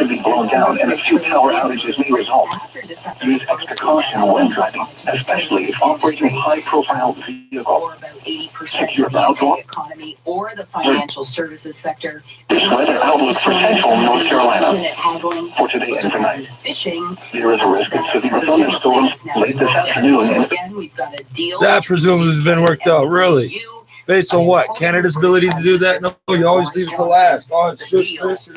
could be blown down and a few power outages may result. Use extra caution when driving, especially if operating high-profile vehicles. Secure outdoor economy or the financial services sector. This weather outlook for central North Carolina. For today and tonight, Fishing. there is a risk of severe thunderstorms late this afternoon. And Again, we've got a deal. That presumably has been worked out, really. Based on what? Canada's ability to do that? No, you always leave it to last. Oh, it's just this.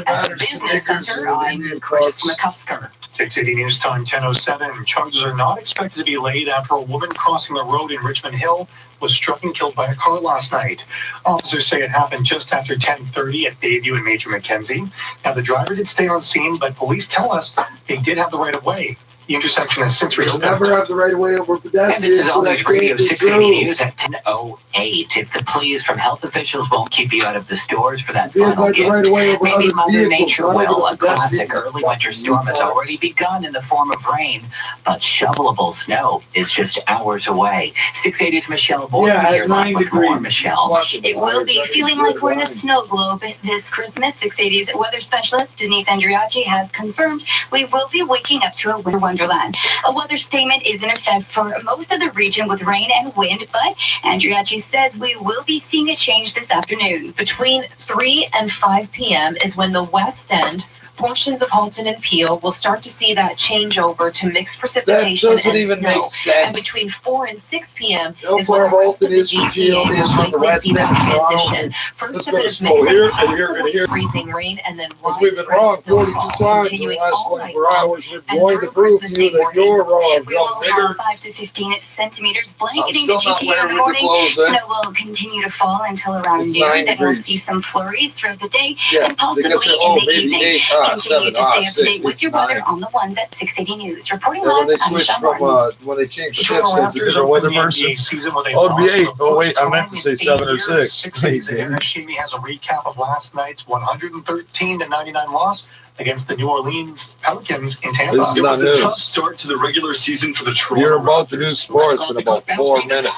At the business center, I'm Chris McCusker. 680 News Time 10:07. Charges are not expected to be laid after a woman crossing the road in Richmond Hill was struck and killed by a car last night. Officers say it happened just after 10:30 at Bayview and Major Mackenzie. Now, the driver did stay on scene, but police tell us they did have the right of way. The intersection has since reopened. Never have the right of way over pedestrians. And this is All News Radio 680 News at 10:08. If the pleas from health officials won't keep you out of the stores for that final gift, maybe Mother Nature will. A classic early winter storm has already begun in the form of rain, but shovelable snow is just hours away. 680's Michelle Boyd here live with more. Michelle. It will be feeling like we're in a snow globe this Christmas. 680's weather specialist Denise Andriacci has confirmed we will be waking up to a winter wonderland. A weather statement is in effect for most of the region with rain and wind, but Andriacci says we will be seeing a change this afternoon. Between 3 and 5 p.m. is when the West End, portions of Halton and Peel, will start to see that change over to mixed precipitation That doesn't and even snow. make sense. And between 4 and 6 p.m. No, is when where the rest Halton of the is from Peel GTA is from the will West see that End. transition. Let's First of go it to is snow mixed here with and here and here. freezing rain, and then Because we've been wrong 42 times in the last 24 hours. We're going to prove to you that you're wrong, We young will nigger. have 5 to 15 centimeters I'm blanketing still the not GTA in wearing the winter morning. clothes, eh? Snow will continue to fall until around It's noon. 9 Then we'll degrees. see some flurries throughout the day Yeah, and possibly they get to, in the maybe evening. 8, Continue 7, to stay up to 6, date with it's your weather 9. on the ones at 680 News. Reporting Yeah, when live, they I'm switched Michelle from, Martin. when they changed the Toronto shifts, it's a Raptors different open weather the person. NBA season with a Oh, it'd be loss 8. of Oh, wait, I first meant to say round 7 or in 6. 6 Anna Sheemy has a recap of last night's 113-99 loss against the New Orleans Pelicans in Tampa. This is It not was news. a tough start to the regular season for the Toronto You're about to do Raptors. sports in about 4 minutes.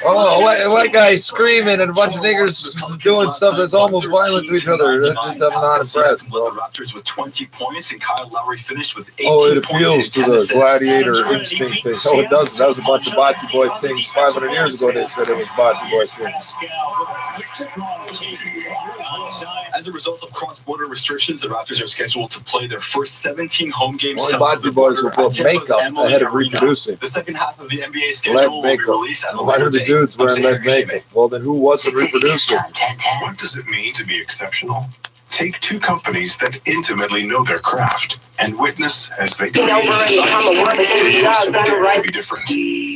Oh, what guy's screaming and a bunch of niggers doing stuff that's almost violent to each other. I'm not impressed, bro. The Raptors with 20 points and Kyle Lowry finished with 18 Oh, it points appeals to and 10 the assists. gladiator instinct thing. No, it doesn't. That was a bunch of Bocce Boy things. 500 years ago, they said it was Bocce Boy things. As a result of cross-border restrictions, the Raptors are scheduled to play their first 17 home games. Only south of the Bocce Boys will border put at Tampa's makeup Emily ahead of Arena. reproducing. The second half of the NBA Lead schedule will be makeup. released at a Why later are the date. dudes I'm wearing saying lead makeup? Well, then who wasn't reproducing? 10:10. What does it mean to be exceptional? Take two companies that intimately know their craft and witness as they create be different.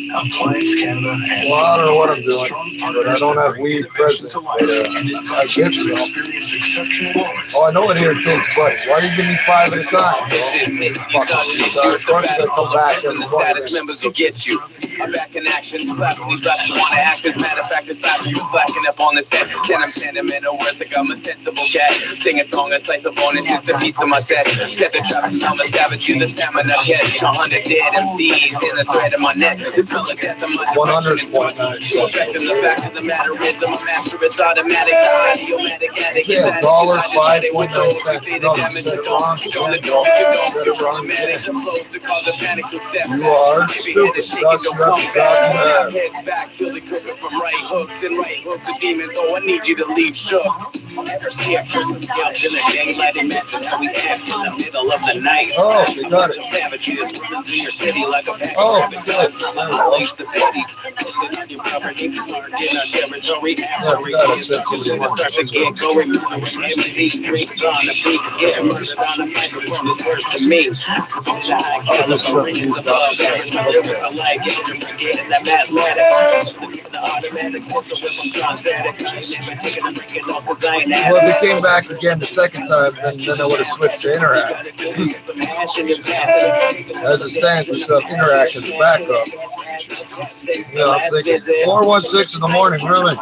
Appliance Canada and Well, I don't know what I'm doing, but I don't have weed present. But I get some. experience exceptional moments. Oh, I know it here takes place. Why do you give me 5 at a time, bro? First, I come back and status members will get you. I'm back in action. Slapping these rappers wanna act as matter of fact, aside you slacking up on the set. Then I'm sentimental words like I'm a sensible cat. Sing a song, a slice of bone, and it's a piece of my set. Set the trap, I'm a savage, you the salmon I catch. 100 dead MCs in the thread of my net. The smell of death on my 100.9 so fact and the fact of the matter is I'm a master, it's automatic. The idiomatic addict is $1, 5.9 cents. No, you said it wrong. You said it wrong. You are stupid. Thus, you have to drop that. Heads back till they cook up from right hooks and right hooks of demons. Oh, I need you to leave shook. Ever see a Christmas scalp in a daylight? Imagine how we act in the middle of the night. Oh, they got it. Savages running through your city like a pack Oh, of rabbits. Unleash the baddies. Posted on your property. Marked in our territory. After we get start to get going. MC streets on the beats. Getting murdered on the microphone is worse to me. Californians above average. My lyrics are like engine brigade and that mathematics. The automatic pistol with my strong static. I ain't never taking a break off the Zion. Well, if they came back again the second time, then I would have switched to Interact. As it stands, we still have Interact as a backup. Yeah, I'm thinking 416 in the morning, really.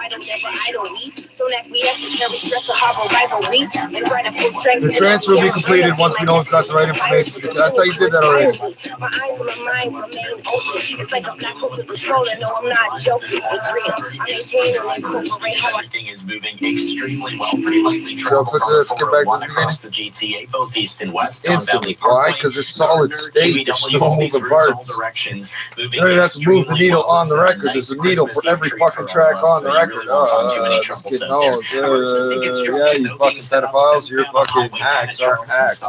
The transfer will be completed once we know we've got the right information. I thought you did that already. Everything is moving extremely well. Pretty likely So let's get back to the beginning. the GTA, both east and west. Instantly. Why? Because it's solid state. There's no moving parts. Maybe that's move the needle on the record. There's a needle for every fucking track on the record. This kid knows. Yeah, you fucking pedophiles, you're fucking hacks, aren't hacks.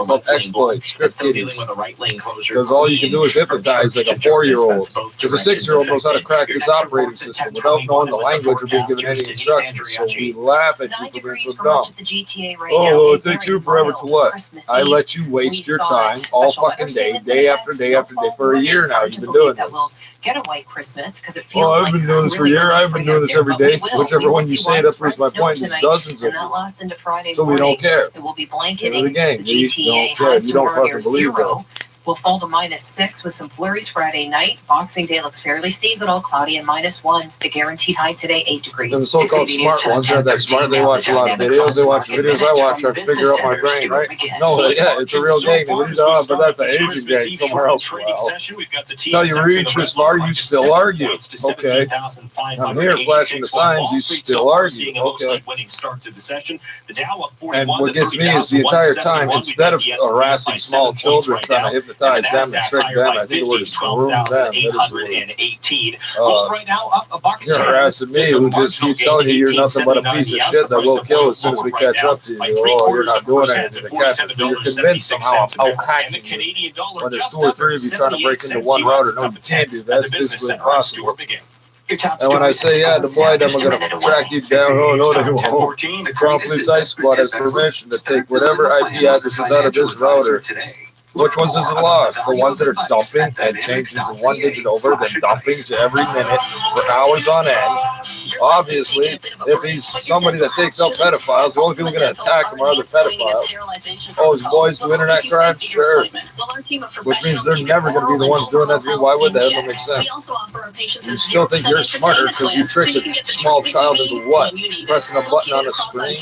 But exploits, script kiddies. Because all you can do is hypnotize like a 4-year-old. Because a 6-year-old knows how to crack this operating system without knowing the language or being given any instructions. So we laugh at you for being so dumb. Oh, it takes you forever to what? I let you waste your time all fucking day, day after day after day for a year now. You've been doing this. Get a white Christmas because it feels I've been doing this for a year. I've been doing this every day. Whichever one you say, that proves my point. There's dozens of them. So we don't care. It will be blanketing the game. We GTA. don't care. You don't fucking believe that. Will fall to -6 with some flurries Friday night. Boxing Day looks fairly seasonal, cloudy and -1. The guaranteed high today, 8 degrees. And the so-called smart ones are that smart. They watch a lot of videos. They watch the videos I watch. I figure out my brain, right? No, yeah, it's a real game. But that's an aging game somewhere else. Well, until you reach this far, you still argue. Okay. I'm here flashing the signs. You still argue. Okay. And what gets me is the entire time, instead of harassing small children, trying to hypnotize them and trick them, I think the word is groom them. That is the word. You're harassing me, who just keeps telling you you're nothing but a piece of shit that will kill as soon as we catch up to you. Oh, you're not doing anything to catch up. You're convinced somehow I'm out-hacking you. When there's 2 or 3 of you trying to break into one router, no, you can't do that. That's physically impossible. And when I say, yeah, the blind, I'm going to track you down. Oh, no, they won't. The Crown Police Ice Squad has permission to take whatever IP addresses out of this router. Which ones is it lost? The ones that are dumping and changing to 1 digit over, then dumping to every minute for hours on end. Obviously, if he's somebody that takes out pedophiles, the only people going to attack him are other pedophiles. Oh, his boys do internet crimes? Sure. Which means they're never going to be the ones doing that to me. Why would that? That doesn't make sense. You still think you're smarter because you tricked a small child into what? Pressing a button on a screen?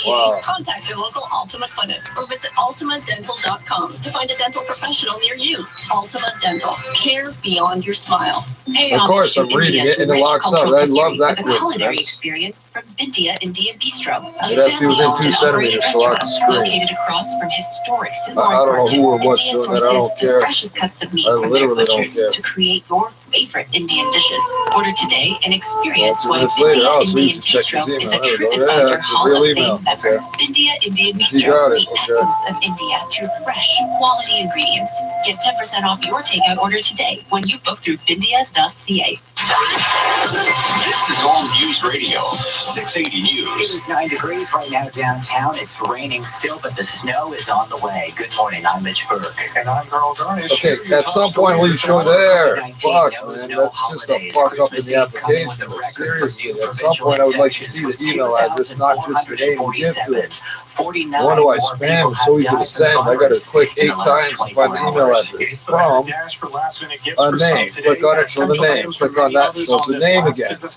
Wow. Contact your local Ultima clinic or visit ultimadental.com to find a dental professional near you. Ultima Dental. Care beyond your smile. Of course, I'm reading it and it locks up. I love that culinary coincidence. experience from India Indian Bistro. It has to be within 2 centimeters to lock the screen. Located across from historic I don't know who or what's doing that. I don't care. Freshest cuts of meat I from their literally don't butchers care. to create your favorite Indian dishes. Order today and experience why Minutes later, India oh, so you Indian should check his Bistro is a email. There we go. Yeah, TripAdvisor that's a Hall real of email. Fame member. Okay. India Indian You Bistro, got it. the Okay. essence of India through fresh, quality ingredients. Get 10% off your takeout order today when you book through bindia.ca. This is All News Radio, 680 News. It is 9 degrees right now downtown. It's raining still, but the snow is on the way. Good morning, I'm Mitch Burke. And I'm Earl Garnish. Okay, at some point will you show there? Fuck, man, that's just a fuck up in the application. But seriously, at some point I would like to see the email address, not just the name you give to it. Why do I spam? It's so easy to send. I gotta click 8 times to find the email address from a name. Click on it, show the name. Click on that, shows the name again. The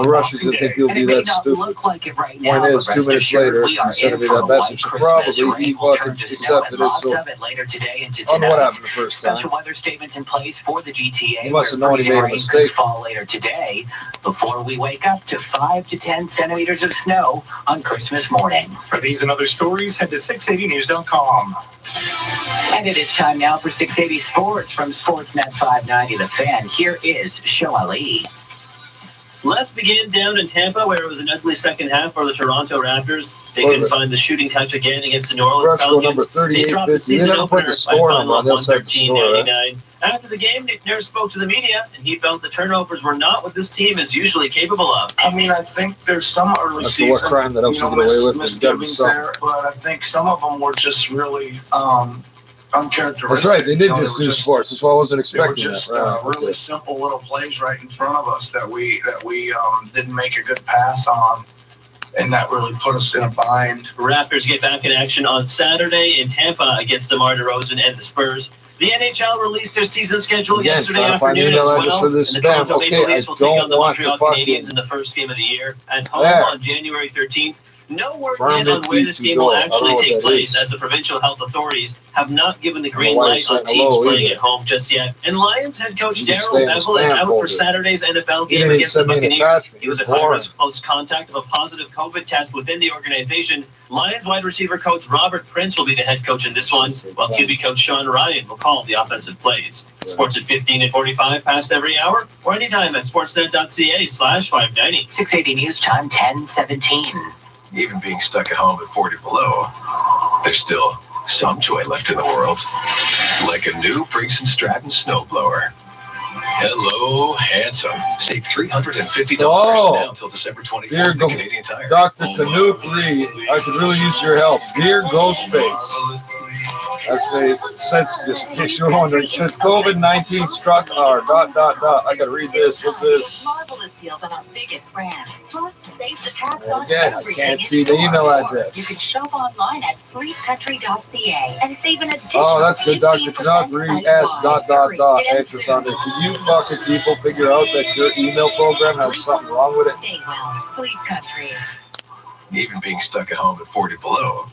Russians didn't think you'll be that stupid. Point is, 2 minutes later, you sent me that message. Probably he fucking accepted it, so I don't know what happened the first time. Special weather statements in place for the GTA. He must have known he made a mistake. Fall later today before we wake up to 5 to 10 centimeters of snow on Christmas morning. For these and other stories, head to 680news.com. And it is time now for 680 Sports from Sportsnet 590 The Fan. Here is Shoali. Let's begin down in Tampa, where it was an ugly second half for the Toronto Raptors. They couldn't find the shooting touch again against the New Orleans Rush goal number Pelicans. They dropped the 38-50. They season never put opener the by score a number final on the of outside of the score, right? 113-99. After the game, Nick Nurse spoke to the media, and he felt the turnovers were not what this team is usually capable of. I mean, I think there's some early That's season, the what crime that helps you get away with. There's gotta be misgivings something. there, but I think some of them were just really uncharacteristic. That's right. They did You know, just they do were just- sports. That's why I wasn't They were expecting just that. Right. really simple little plays right in front of us that we didn't make a good pass on, and that really put us in a bind. Raptors get back in action on Saturday in Tampa against DeMar DeRozan and the Spurs. The NHL released their season schedule Again, yesterday trying to find afternoon email as address well. for this And the spam. Toronto Maple Okay, I Leafs will take on don't the want to Montreal Canadiens fucking. in the first game of the year at home There. on January 13th. No word Firm yet on it where to this game will go. I don't know actually what take that place, is. as the provincial health authorities have not given the I don't green know why light you're on saying teams hello playing either. at home just yet. And Lions head coach You can stay in Darryl the Bevel is spam out folder. for Saturday's NFL You game didn't even against the send me an Buccaneers. attachment. He was at You're high boring. risk close contact of a positive COVID test within the organization. Lions wide receiver coach Robert Prince will be the head coach in this one, while QB coach Sean Ryan will call the offensive plays. Sports at 15 and 45 past every hour, or anytime at sportsnet.ca/590. 680 News Time 10:17. Even being stuck at home at 40 below, there's still some joy left in the world. Like a new Briggs & Stratton snowblower. Hello, handsome. Save $350 now until December 24th. Dear at Canadian Tire. Dr. Canoop Reed, I could really use your help. Dear Ghostface. That's me. Since, just in case you're wondering, since COVID-19 struck our ... I gotta read this. What's this? Marvelous deals on our biggest brands. Plus, save the tax And on again, I everything can't in see the store. email address. You can shop online at sleepcountry.ca and save an additional Oh, that's good. Dr. 15% Canoop Reed S ... Answer founder. Can you fucking people figure out that your email program has something wrong with it? Stay well, Sleep Country. Even being stuck at home at 40 below,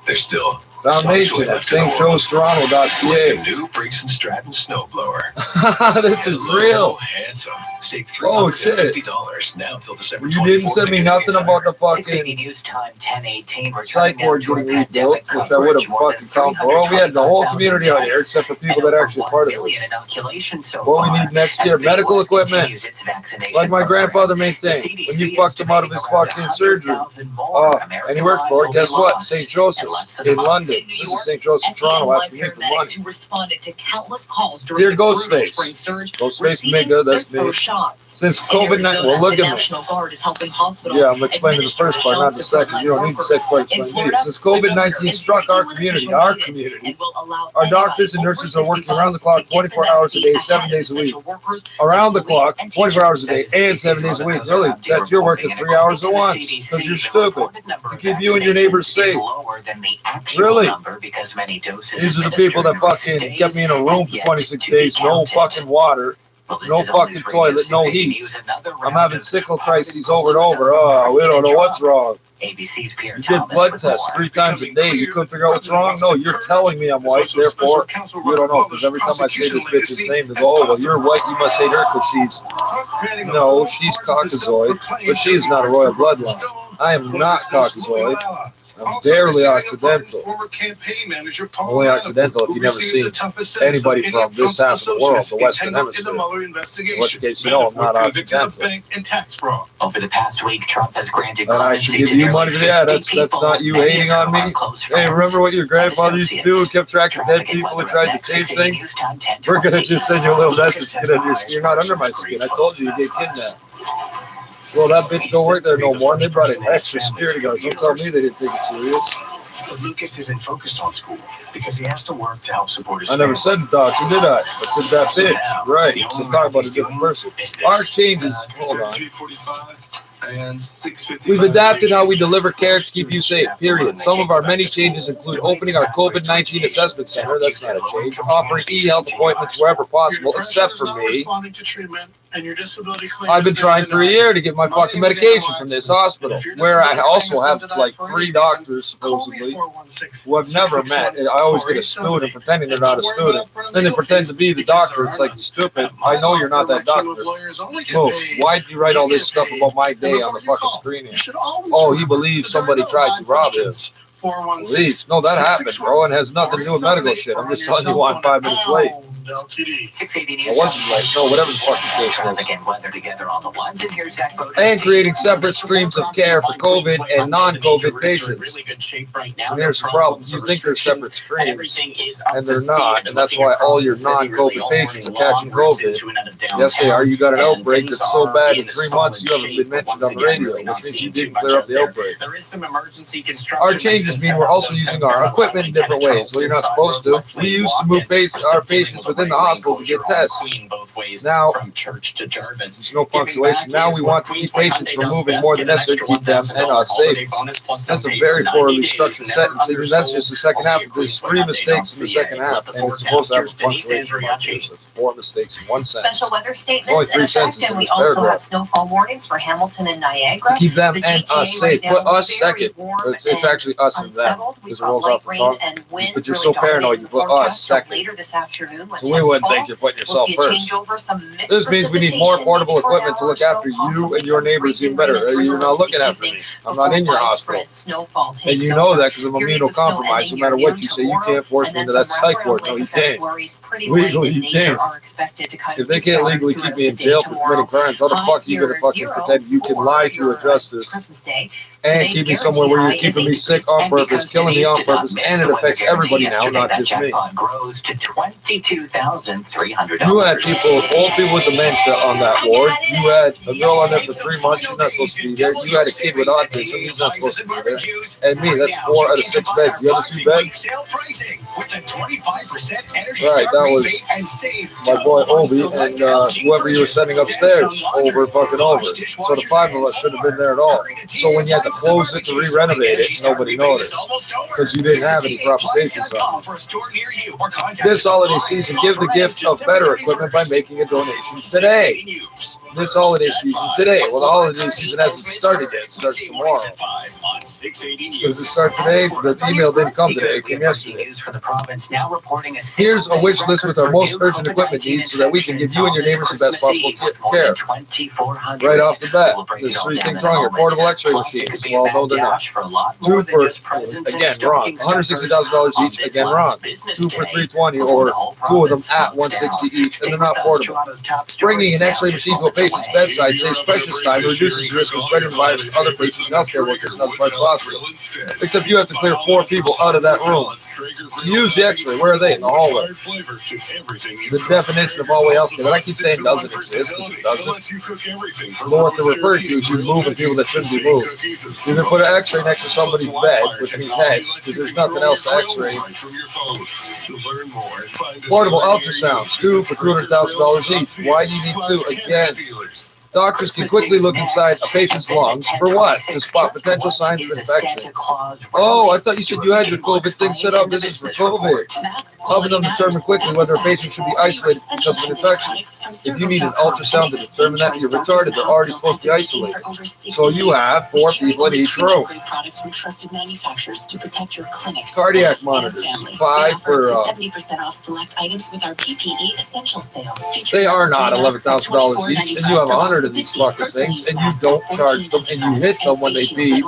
there's still Foundation at stjoestoronto.ca. Like a new Briggs & Stratton snowblower. This is real. Handsome. Save Oh, shit. $350 now until December 24th. You didn't send me nothing about the 680 fucking News Time 10:18. site board getting rebuilt, which I would have fucking come for. Oh, we had the whole community out here, except for people that are actually part of it. What we need next year, medical equipment, like my grandfather maintained when you fucked him out of his fucking surgery. And he worked for it, guess what? St. Joseph's in London. This is St. Joseph's, Toronto, asking me for money. Who responded to countless calls during Dear the brutal Ghostface. spring surge, Ghostface receiving Mega, that's their me. first shots. Since In COVID-19, Arizona, well, look the at me. National Guard is helping hospitals Yeah, I'm explaining the first part, not the administer second. You don't need the second part to In explain Florida, it. Since COVID-19 struck our community, our doctors and nurses are working around the clock, 24 hours a day, 7 days a week. Around the clock, 24 hours a day, and 7 days a week. Really, that's you're working 3 hours at once because you're stupid. To keep you and your neighbors safe. Really? These are the people that fucking kept me in a room for 26 days, no fucking water, no fucking toilet, no heat. I'm having sickle crises over and over. Oh, we don't know what's wrong. You did blood tests 3 times a day. You couldn't figure out what's wrong? No, you're telling me I'm white, therefore you don't know. Because every time I say this bitch's name, they go, oh, well, you're white, you must hate her because she's... No, she's Caucasoid, but she is not a royal bloodline. I am not Caucasoid. I'm barely Occidental. Only Occidental if you've never seen anybody from this half of the world, the Western Hemisphere. In which case, you know I'm not Occidental. Over the past week, Trump has granted And I should give you money for that. That's not you hating on me. Hey, remember what your grandfather used to do? Kept track of dead people and tried to change things? We're gonna just send you a little message. Get under your skin. You're not under my skin. I told you get kidnapped. Well, that bitch don't work there no more, and they brought in extra security guards. Don't tell me they didn't take it serious. But Lucas isn't focused on school because he has to work to help support his I never said doctor, did I? I said that bitch. Right. So talk about a different person. Our changes, hold on. We've adapted how we deliver care to keep you safe, period. Some of our many changes include opening our COVID-19 assessment center, that's not a change, offering e-health appointments wherever possible, except for me. I've been trying for a year to get my fucking medication from this hospital, where I also have like 3 doctors, supposedly, who I've never met. And I always get a student pretending they're not a student. Then they pretend to be the doctor. It's like, stupid. I know you're not that doctor. Move. Why do you write all this stuff about my day on the fucking screen here? Oh, he believes somebody tried to rob him. Believes. No, that happened, bro, and has nothing to do with medical shit. I'm just telling you why I'm 5 minutes late. 680 I News wasn't late. No, whatever the fucking case was. traffic and weather together on the ones, and here's Zach Bowden. And creating separate streams of care for COVID and non-COVID patients. Really good shape right now. And here's the problem. You think they're separate streams, and they're not. And that's why all your non-COVID patients are catching COVID. Yes, they are. You got an outbreak that's so bad in 3 months you haven't been mentioned on the radio, which means you didn't clear up the outbreak. There is some emergency construction. Our changes mean we're also using our equipment in different ways. Well, you're not supposed to. We used to move our patients within the hospital to get tests. pathways Now, from church to Jarvis. there's no punctuation. Now we want to keep patients from moving more than necessary to keep them and us safe. That's a very poorly structured sentence. And that's just the second half. There's 3 mistakes in the second half, and it's supposed to have a punctuation mark. So it's 4 mistakes in one sentence. Special weather Only statements 3 in effect, sentences and in we this also have paragraph. snowfall warnings for Hamilton and Niagara. To keep them The and GTA us safe. right Put now us is very second. warm It's actually us and them. unsettled. We've Because it got rolls light off the rain tongue. and wind But you're really so paranoid, dominating you the put us forecast. So second. later this afternoon, when So we temps wouldn't fall, think you're putting we'll yourself see a first. changeover, some mixed This means we need more precipitation, portable maybe for an equipment to hour look or after so, you possibly and your some neighbors even freezing rain better. and You're not drizzle looking in the after me. evening I'm not in before your hospital. widespread snowfall And takes you know over. that because I'm Periods of snow immunocompromised. No ending matter near what you noon say, you tomorrow, can't force and me then into that some psych ward. No, wraparound you late can't. February's pretty Legally, light in you nature can't. are expected to kind If of they be can't scattered legally keep throughout me the in day jail for tomorrow. committing crimes, how the fuck are you going to fucking 0 pretend you can for lie to a your justice Christmas Day. and Today's keep me somewhere where you're guaranteed keeping high me is sick on purpose, killing me on purpose, and it affects everybody now, not just me. Grows to $22,300. You had people, old people with dementia on that ward. You had a girl on there for 3 months. She's not supposed to be there. You had a kid with autism. He's not supposed to be there. And me, that's 4 out of 6 beds. The other 2 beds. Right, that was my boy Obi and whoever you were sending upstairs over. So the 5 of us shouldn't have been there at all. So when you had to close it to re-renovate it, nobody noticed because you didn't have any proper patients on it. This holiday season, give the gift of better equipment by making a donation today. This holiday season today. Well, the holiday season hasn't started yet. It starts tomorrow. Does it start today? The email didn't come today. It came yesterday. Here's a wish list with our most urgent equipment needs so that we can give you and your neighbors the best possible care. Right off the bat, there's 3 things wrong here. Portable x-ray machines. Well, no, they're not. 2 for, again, wrong. $160,000 each, again, wrong. 2 for $320, or 2 of them at $160 each, and they're not portable. Bringing an x-ray machine to a patient's bedside saves precious time and reduces the risk of spreading the virus to other patients, healthcare workers, and other parts of the hospital. Except you have to clear 4 people out of that room. To use the x-ray, where are they? In the hallway. The definition of hallway healthcare that I keep saying doesn't exist, because it doesn't. But what they're referring to is you're moving people that shouldn't be moved. You're going to put an x-ray next to somebody's bed, which means head, because there's nothing else to x-ray. Portable ultrasounds, 2 for $200,000 each. Why do you need 2? Again, doctors can quickly look inside a patient's lungs for what? To spot potential signs of infection. Oh, I thought you said you had your COVID thing set up. This is for COVID. Helping them determine quickly whether a patient should be isolated because of an infection. If you need an ultrasound to determine that you're retarded, they're already supposed to be isolated. So you have 4 people in each room. Cardiac monitors, 5 for, they are not $11,000 each, and you have 100 of these fucking things, and you don't charge them, and you hit them when they beep.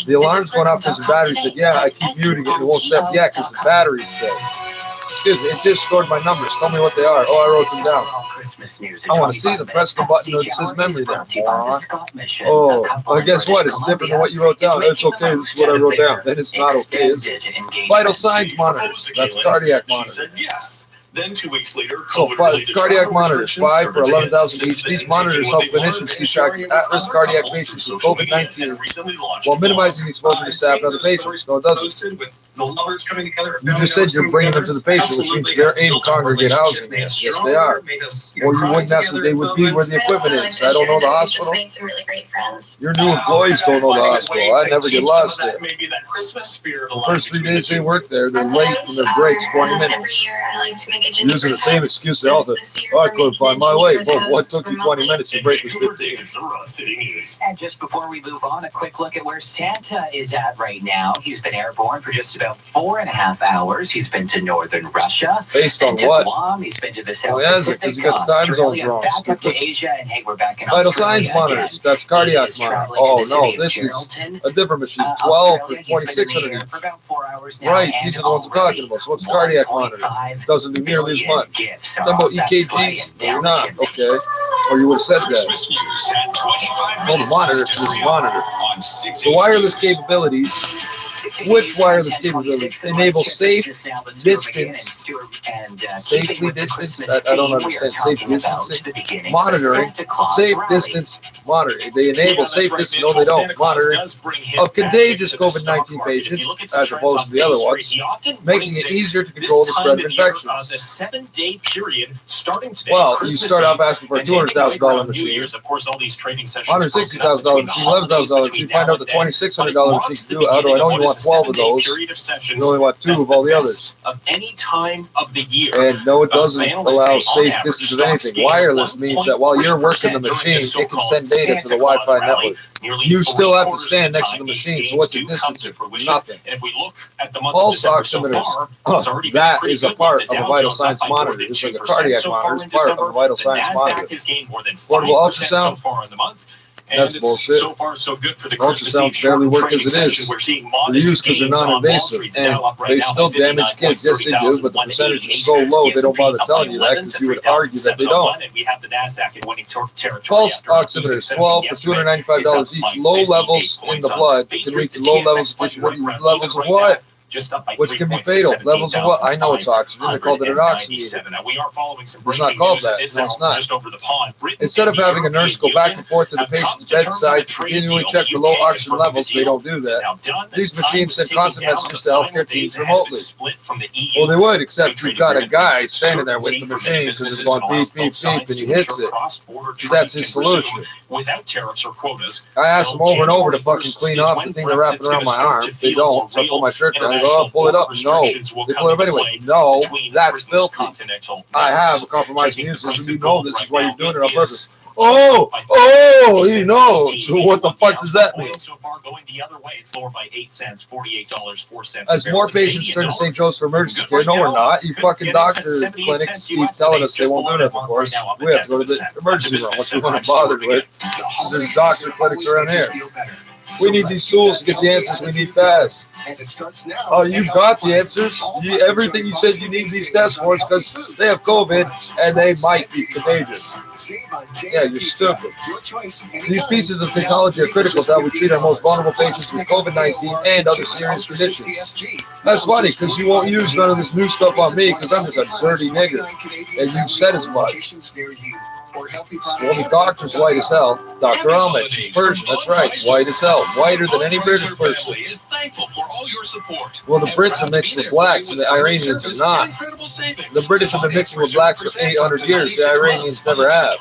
The alarm's going off because the battery said, yeah, I keep muting it and it won't stop. Yeah, because the battery's dead. Excuse me, it just stored my numbers. Tell me what they are. Oh, I wrote them down. I want to see them. Press the button that says memory there, moron. Oh, well, guess what? It's different than what you wrote down. It's okay. This is what I wrote down. Then it's not okay, is it? Vital signs monitors. That's cardiac monitor. Then 2 weeks later, so 5 cardiac monitors, 5 for $11,000 each. These monitors help clinicians keep track of at-risk cardiac patients with COVID-19 while minimizing exposure to staff and other patients. No, it doesn't. You just said you're bringing them to the patient, which means they're in congregate housing. Yes, they are. Or you wouldn't have to, they would be where the equipment is. I don't know the hospital. Your new employees don't know the hospital. I never get lost there. The first 3 days they work there, they're late and their breaks 20 minutes. Using the same excuse they all say, oh, I couldn't find my way. Well, what took you 20 minutes? Your break was 15. And just before we move on, a quick look at where Santa is at right now. He's been airborne for just about 4.5 hours. He's been to northern Russia. Based on what? Guam. He's been to the South Pacific, because you got the time zones wrong. Back up to Asia, and hey, we're back in Vital Australia signs monitors. again. That's cardiac monitor. Oh no, this is a different machine. 12 for $2,600 each. Right, these are the ones we're talking about. So what's a cardiac monitor? Doesn't do nearly as much. Talking about EKGs? No, you're not. Okay. Or you would have said that. Well, the monitor is a monitor. The wireless capabilities Which wireless capabilities enable safe distance, safely distance? I don't understand. Safe distancing monitoring, safe distance monitoring. They enable safe distance. No, they don't. Monitoring of contagious COVID-19 patients as opposed to the other ones, making it easier to control the spread of infections. Well, you start off asking for a $200,000 machine, $160,000 machine, $11,000 machine. You find out the $2,600 machine can do it. How do I know you want 12 of those? You only want 2 of all the others. And no, it doesn't allow safe distance of anything. Wireless means that while you're working the machine, it can send data to the Wi-Fi network. You still have to stand next to the machine. So what's the distance? Nothing. Pulse oximeters. That is a part of a vital signs monitor. It's like a cardiac monitor. It's part of a vital signs monitor. Portable ultrasound. That's bullshit. Ultrasounds barely work as it is. They're used because they're non-invasive, and they still damage kids. Yes, they do, but the percentage is so low they don't bother telling you that because you would argue that they don't. Pulse oximeters, 12 for $295 each. Low levels in the blood can lead to low levels of tissue. Levels of what? Which can be fatal. Levels of what? I know it's oxygen. They called it an oximeter. It's not called that. No, it's not. Instead of having a nurse go back and forth to the patient's bedside to continually check for low oxygen levels, they don't do that. These machines send constant messages to healthcare teams remotely. Well, they would, except you've got a guy standing there with the machine and it's going beep, beep, beep, and he hits it. Because that's his solution. I asked them over and over to fucking clean off the thing they're wrapping around my arm. They don't, so I pull my shirt down. Oh, pull it up. No. They pull it up anyway. No, that's filthy. I have a compromised immune system. You know this is why you're doing it on purpose. Oh, he knows. So what the fuck does that mean? As more patients turn to St. Joe's for emergency care, no, we're not. You fucking doctor clinics keep telling us they won't do nothing for us. We have to go to the emergency room. What we want to bother with? Because there's doctor clinics around here. We need these tools to get the answers we need fast. Oh, you got the answers? Everything you said you need these tests for is because they have COVID and they might be contagious. Yeah, you're stupid. These pieces of technology are critical to how we treat our most vulnerable patients with COVID-19 and other serious conditions. That's funny because you won't use none of this new stuff on me because I'm just a dirty nigger. And you said as much. Well, the doctor's white as hell. Dr. Ahmed, she's Persian, that's right. White as hell. Whiter than any British person. Well, the Brits are mixed with blacks and the Iranians are not. The British have been mixing with blacks for 800 years. The Iranians never have.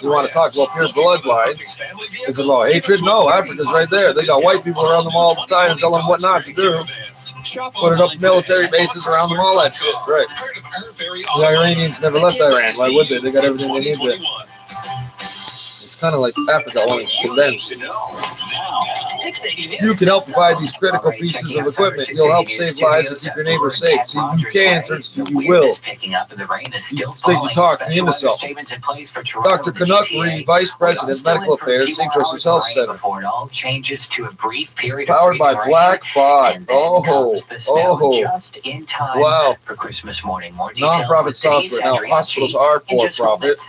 You want to talk about pure bloodlines? Is it about hatred? No, Africa's right there. They got white people around them all the time and tell them what not to do. Putting up military bases around them, all that shit. Right. The Iranians never left Iran. Why would they? They got everything they need there. It's kind of like Africa, only condensed. You can help provide these critical pieces of equipment. You'll help save lives and keep your neighbors safe. See, you can turns to you will. You think you talk me into something. Dr. Canuck Reed, Vice President, Medical Affairs, St. Joseph's Health Center. Powered by Black Bod. Oh, wow. Non-profit software. Now, hospitals are for-profit.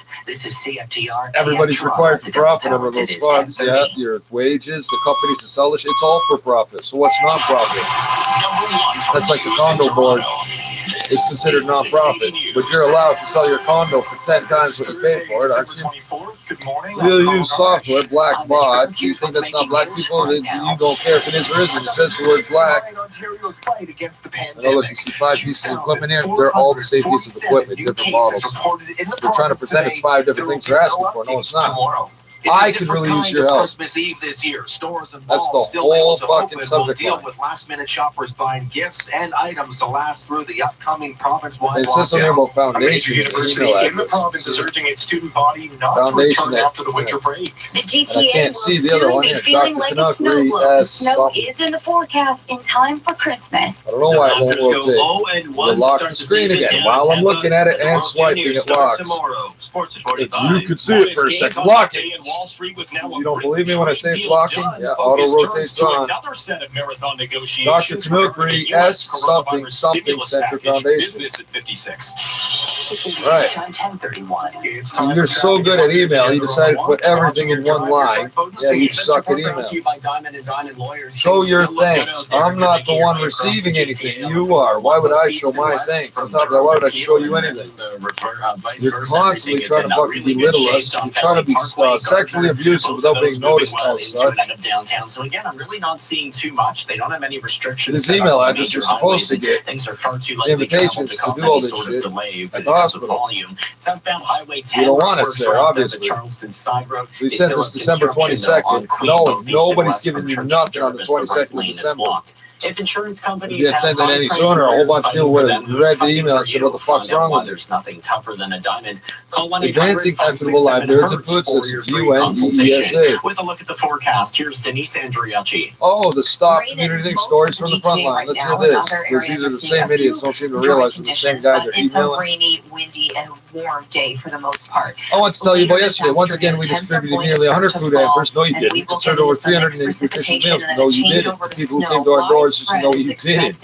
Everybody's required for profit over those funds. Yeah, your wages, the companies that sell this, it's all for profit. So what's non-profit? That's like the condo board. It's considered non-profit, but you're allowed to sell your condo for 10 times what you pay for it, aren't you? So you'll use software, Black Bod. Do you think that's not black people? You don't care if it is or isn't. It says the word black. And oh, look, you see 5 pieces of equipment here. They're all the same pieces of equipment, different models. They're trying to pretend it's 5 different things they're asking for. No, it's not. I could really use your help. That's the whole fucking subject line. With last-minute shoppers buying gifts and items to last through the upcoming province-wide It says something about foundation. University in the province is urging its student body not to return after the winter break. The GTA will soon be feeling like a snow globe. Snow is in the forecast in time for Christmas. I don't know why it won't rotate. We'll lock the screen again. While I'm looking at it and swiping, it locks. If you could see it for a second, lock it. Wall Street with now You don't believe me when I say it's locking? Yeah, auto rotates on. Another set of marathon negotiations. Dr. Kamilkri, S something something Center Foundation. Business at 56. Right. 10:31. So you're so good at email, you decided to put everything in one line. Yeah, you suck at email. Show your thanks. I'm not the one receiving anything. You are. Why would I show my thanks? On top of that, why would I show you anything? You're constantly trying to fucking belittle us. You're trying to be sexually abusive without being noticed as such. Downtown. So again, I'm really not seeing too much. They don't have any restrictions. This email address you're supposed to get things are far too likely invitations to do all this shit at the hospital. Volume. Southbound Highway 10. You don't want us there, obviously. Charleston side road. We sent this December 22nd. No, nobody's giving you nothing on the 22nd of December. If insurance companies If you had sent it any sooner, a whole bunch of people would have read the email and said, what the fuck's wrong with it? There's nothing tougher than a diamond. Call Advancing Equitable Livelihoods and Food Systems, UNDESA. With a look at the forecast, here's Denise Andriacci. Oh, the Stop Community Thing stories from the front line. Let's hear this. Because these are the same idiots, don't seem to realize they're the same guys that are It's a emailing. rainy, windy, and warm day for the most part. I want to tell you about yesterday. Once again, we distributed nearly 100 food hampers. No, you didn't. It served over 380 nutritious meals. No, you didn't. The people who came to our doors just know you didn't.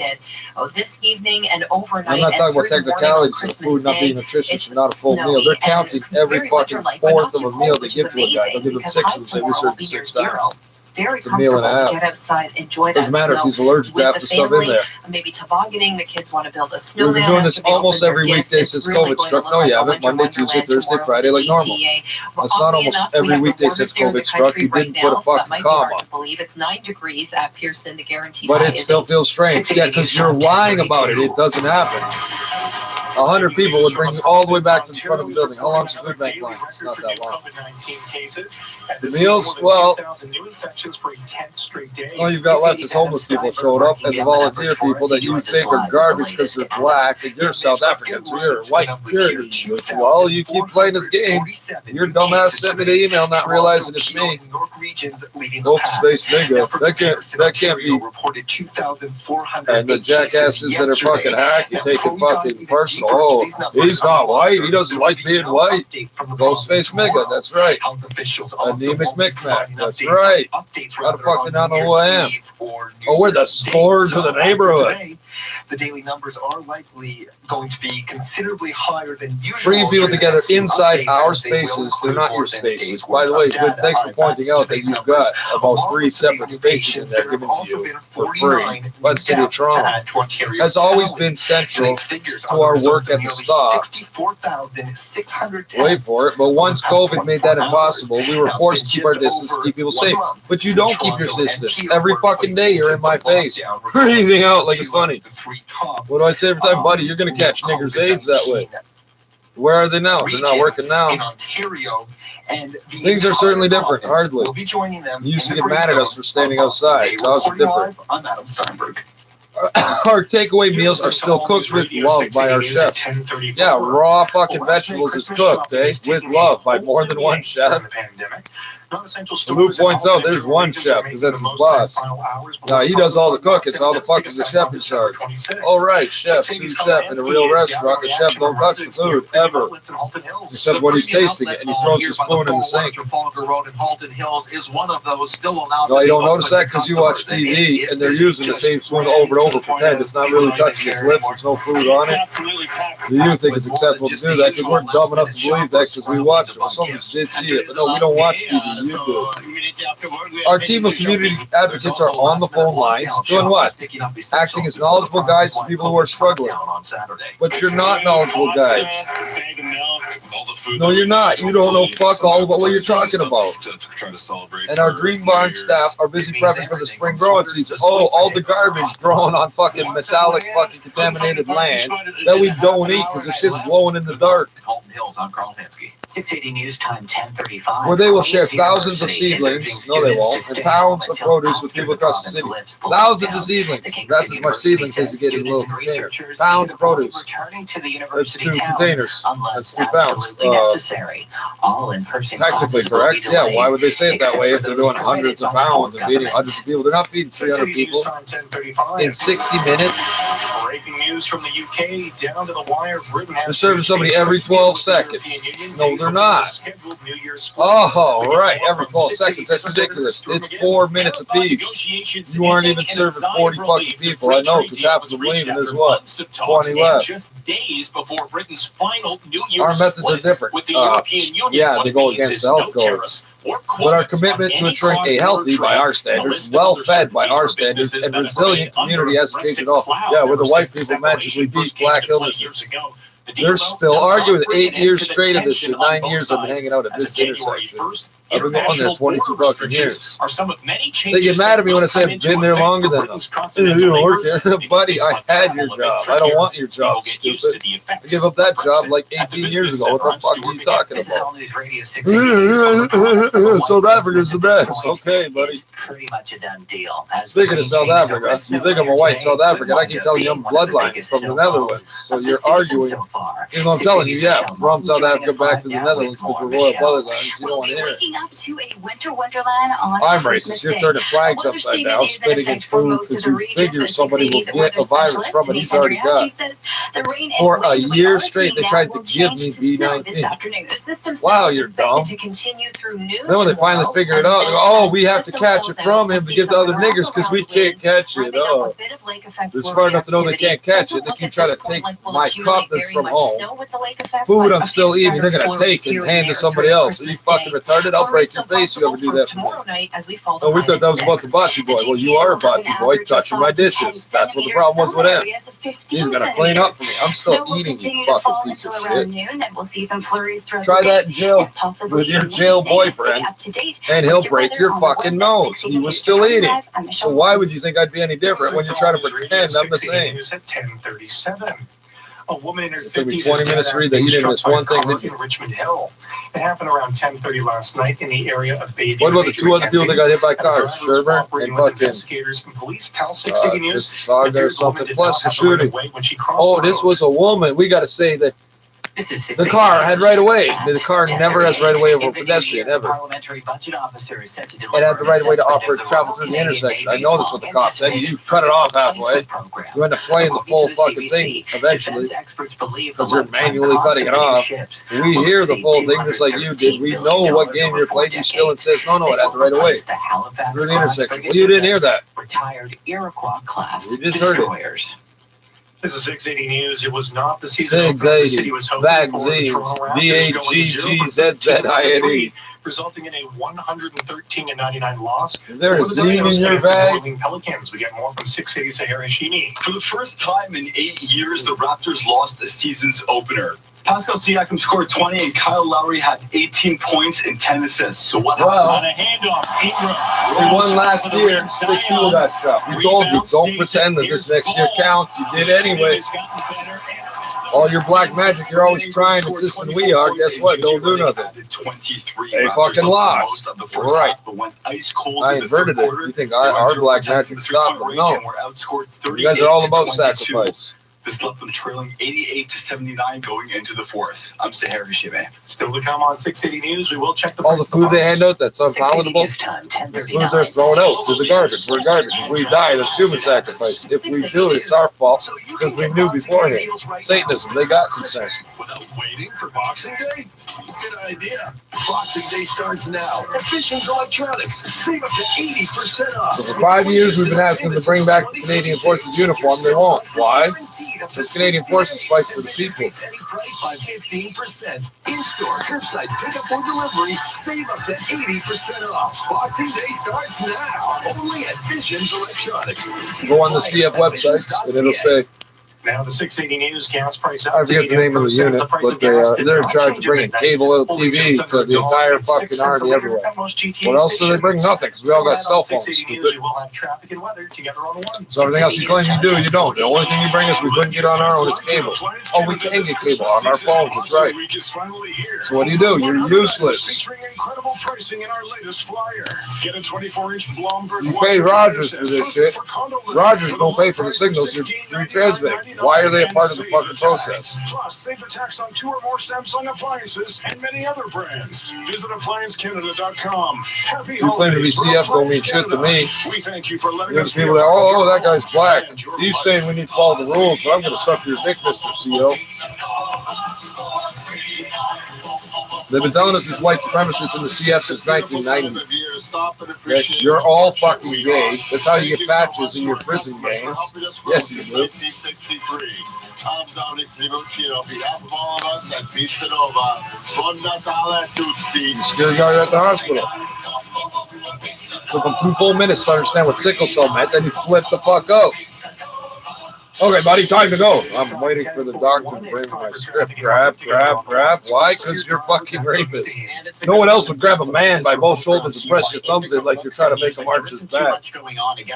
Oh, this evening and overnight. I'm not talking about technicalities of food not being nutritious and not a full meal. They're counting every fucking fourth of a meal they give to a guy. They'll give him 6 of them. They research 6 times. Very It's a meal and a half. To get outside, enjoy that Doesn't matter if snow he's allergic to with half the the stuff in family, there. Maybe tobogganing. The kids want to build a We've snowman. been doing this after they almost open every their weekday gifts. since It's really COVID going struck. to No, look you like a haven't. winter Monday, Tuesday, wonderland Thursday, tomorrow Friday, for like normal. PTA. Well, That's not oddly almost enough, we every have the weekday warmest since day in the COVID struck. country You right didn't put now, a so that fucking might be hard comma. to believe. It's 9 degrees at Pearson. The guaranteed But high it is still feels strange. Yeah, because you're lying about it. It doesn't happen. 100 people would bring you all the way back to the front of the building. How long's the food bank line? It's not that long. The meals, well, all you've got left is homeless people showed up and the volunteer people that you think are garbage because they're black and you're South African, so you're white purity. Well, you keep playing this game. Your dumbass sent me the email not realizing it's me. Space bingo. That can't be. And the jackasses that are fucking hacking, taking fucking personal. Oh, he's not white. He doesn't like being white. Ghostface Mega. That's right. Anemic Micmac. That's right. How the fuck did I know who I am? Oh, we're the scourge of the neighborhood. The daily numbers are likely going to be considerably higher than usual. Bringing people together inside our spaces, they're not your spaces. By the way, good, thanks for pointing out that you've got about 3 separate spaces in there given to you for free by the city of Toronto. Has always been central to our work at the stop. Wait for it, but once COVID made that impossible, we were forced to keep our distance to keep people safe. But you don't keep your distance. Every fucking day you're in my face, breathing out like it's funny. What do I say every time, buddy? You're gonna catch niggers AIDS that way. Where are they now? They're not working now. Things are certainly different. Hardly. You used to get mad at us for standing outside. So how's it different? Our takeaway meals are still cooked with love by our chef. Yeah, raw fucking vegetables is cooked, eh? With love by more than one chef. Lou points out there's one chef because that's his boss. Now he does all the cooking. So how the fuck is the chef in charge? All right, chef, sous chef in a real restaurant. The chef don't touch the food ever, except when he's tasting it, and he throws his spoon in the sink. No, you don't notice that because you watch TV and they're using the same spoon over and over. Pretend it's not really touching his lips. There's no food on it. Do you think it's acceptable to do that? Because we're dumb enough to believe that because we watch it. Well, some of us did see it, but no, we don't watch TV. You do. Our team of community advocates are on the phone lines doing what? Acting as knowledgeable guides to people who are struggling. But you're not knowledgeable guides. No, you're not. You don't know fuck all about what you're talking about. And our Green Barn staff are busy prepping for the spring growing season. Oh, all the garbage grown on fucking metallic fucking contaminated land that we don't eat because the shit's glowing in the dark. 680 News Time 10:35. Where they will share thousands of seedlings, no they won't, and pounds of produce with people across the city. Thousands of seedlings. That's as much seedlings as you get in a little container. Pounds of produce. That's 2 containers. That's 2 pounds. absolutely necessary. All in-person technically classes will be correct. Yeah, delayed, why would they say it that except way for if they're those doing hundreds of permitted by the pounds and feeding government. hundreds of people? They're not feeding 300 people in 60 minutes. Breaking news from the UK, down to the wire. Britain has They're serving somebody every 12 seconds. No, they're not. Oh, right, every 12 seconds. That's ridiculous. It's 4 minutes apiece. You aren't even serving 40 fucking people. I know, because half of them leave, and there's what, 20 left. Just days before Britain's final New Year's Our methods are different. Yeah, they go against the health goals. But our commitment to ensuring a healthy, by our standards, well-fed by our standards, and resilient community hasn't changed at all. Yeah, where the white people magically beat black illnesses. They're still arguing 8 years straight of this shit. 9 years I've been hanging out at this intersection. I've been going there 22 fucking years. They get mad at me when I say I've been there longer than them. You don't work here. Buddy, I had your job. I don't want your job, stupid. I gave up that job like 18 years ago. What the fuck are you talking about? South Africa's the best. Okay, buddy. Pretty much a done deal. Speaking of South Africa, you think I'm a white South African. I keep telling you I'm bloodline from the Netherlands. So you're arguing. Even though I'm telling you, yeah, from South Africa back to the Netherlands because we're royal bloodlines. You don't want to hear it. Up to a winter wonderland on I'm Christmas racist. You're Day. turning flags Weather upside statement down, is in spitting in effect for food most of because the you regions, figure but somebody will 60s get weather a virus specialist from it. Denise He's already got. says the rain and For a wind we year are straight, seeing they now tried to will give change me to snow this B19. afternoon. The system Wow, is you're expected dumb. to continue through noon Then when they finally tomorrow, figure it and out, they then go, oh, as we the have to system catch it rolls from out, him we'll to see give to some other niggers because we rapids can't catch it. ramping up Oh. a bit of lake effect They're flurry smart enough to know they activity. can't catch Doesn't it. They look keep at trying this to point take like we'll my accumulate cup that's very from much home. snow with the lake effect, Food but I'm a still few eating. They're going to scattered take flurries and here hand to there somebody through else. Are you Christmas fucking Day. retarded? I'll break your Flurries face if you ever do possible that for for me. tomorrow night as we fall to Oh, we thought that was about -6. the bocce boy. Well, you are a bocce boy touching my dishes. That's what the problem was with him. He's going to clean up for me. I'm still eating, you fucking piece of shit. Noon, then we'll see some flurries throughout Try the that day, in jail and possibly with your evening. jail Stay boyfriend, up to date and with he'll your break weather your on the fucking website, nose. He 60 was News still eating. Live. I'm So Michelle. why would you think I'd be any different when you try to pretend I'm the same? News at 10:37. A woman in her It took me 50s 20 is minutes to dead read that. You after didn't being miss struck by one a thing, car did you? in Richmond Hill. It happened around 10:30 last night in the area of Bayview. What about the two other people that got hit by cars? Sherburne and fucking investigators and police tell 60 News Mississauga or something. Plus the shooting. Oh, this was a woman. We got to say that the car had right away. The car never has right away over a pedestrian, ever. Parliamentary budget officer is set to It deliver had the right way to assessment operate of travel through the intersection. I know that's what the cop said. You cut it off halfway. You end up playing the full fucking thing eventually because you're manually cutting it off. We hear the full thing just like you did. We know what game you're playing. You still insist, no, it had the right of way through the intersection. Well, you didn't hear that. Retired Iroquois class You just heard it. destroyers. This is 680 News. It was not the season opener the 680 city was hoping for. The vaccines. Toronto Raptors going VAGGZZINE. resulting in a 113-99 loss. Is there a For the zine in Dinos your against the bag? Portland Pelicans. We get more from 680 Sahara Shimi. For the first time in 8 years, the Raptors lost a season's opener. Pascal Siakam scored 20 and Kyle Lowry had 18 points and 10 assists. So what happened? Well, On a handoff, Ingram. we won last year. 6 people got shot. We told you, don't pretend that this next year counts. You did anyway. All your black magic, you're always trying to insist we are. Guess what? Don't do nothing. They fucking lost. Right. I inverted it. You think our black magic stopped them? No. You guys are all about sacrifice. This left them trailing 88-79 going into the fourth. I'm Sahara Shime. Still to come on 680 News. We will check the All the price of food they homes. hand out that's unpalatable, the food they're throwing out to the garbage. We're garbage. If we die, that's human sacrifice. If we do it, it's our fault because we knew beforehand. Satanism, they got consent. Without waiting for Boxing Day? Good idea. Boxing Day starts now. Efficient Electronics. Save up to 80% off. So for 5 years, we've been asking them to bring back the Canadian Forces uniform. They won't. Why? Because Canadian Forces fights for the people. Any price by 15%. In-store, curbside pickup or delivery. Save up to 80% off. Boxing Day starts now. Only at Visions Electronics. Go on the CF websites and it'll say, Now the 680 News gas price I forget the name of the unit, but they're in charge of bringing cable TV to the entire fucking army everywhere. What else do they bring? Nothing, because we all got cell phones. Stupid. So everything else you claim you do, you don't. The only thing you bring us we couldn't get on our own is cable. Oh, we can get cable on our phones, that's right. So what do? You're useless. Incredible pricing in our latest flyer. Get a 24-inch Blomberg. You pay Rogers for this shit. Rogers don't pay for the signals you retransmit. Why are they a part of the fucking process? Plus, save the tax on 2 or more Samsung appliances and many other brands. Visit ApplianceCanada.com. Happy You claim to be CF don't mean shit to me. We thank you for letting There's us people that, oh, that guy's black. He's saying we need to follow the rules, but I'm going to suck your dick, Mr. CO. They've been telling us there's white supremacists in the CF since 1990. You're all fucking gay. That's how you get patches in your prison game. Yes, you do. Security guard at the hospital. Took him 2 full minutes to understand what sickle cell meant, then he flipped the fuck out. Okay, buddy, time to go. I'm waiting for the doctor to bring my script. Grab. Why? Because you're fucking rapist. No one else would grab a man by both shoulders and press your thumbs in like you're trying to make him arch his back.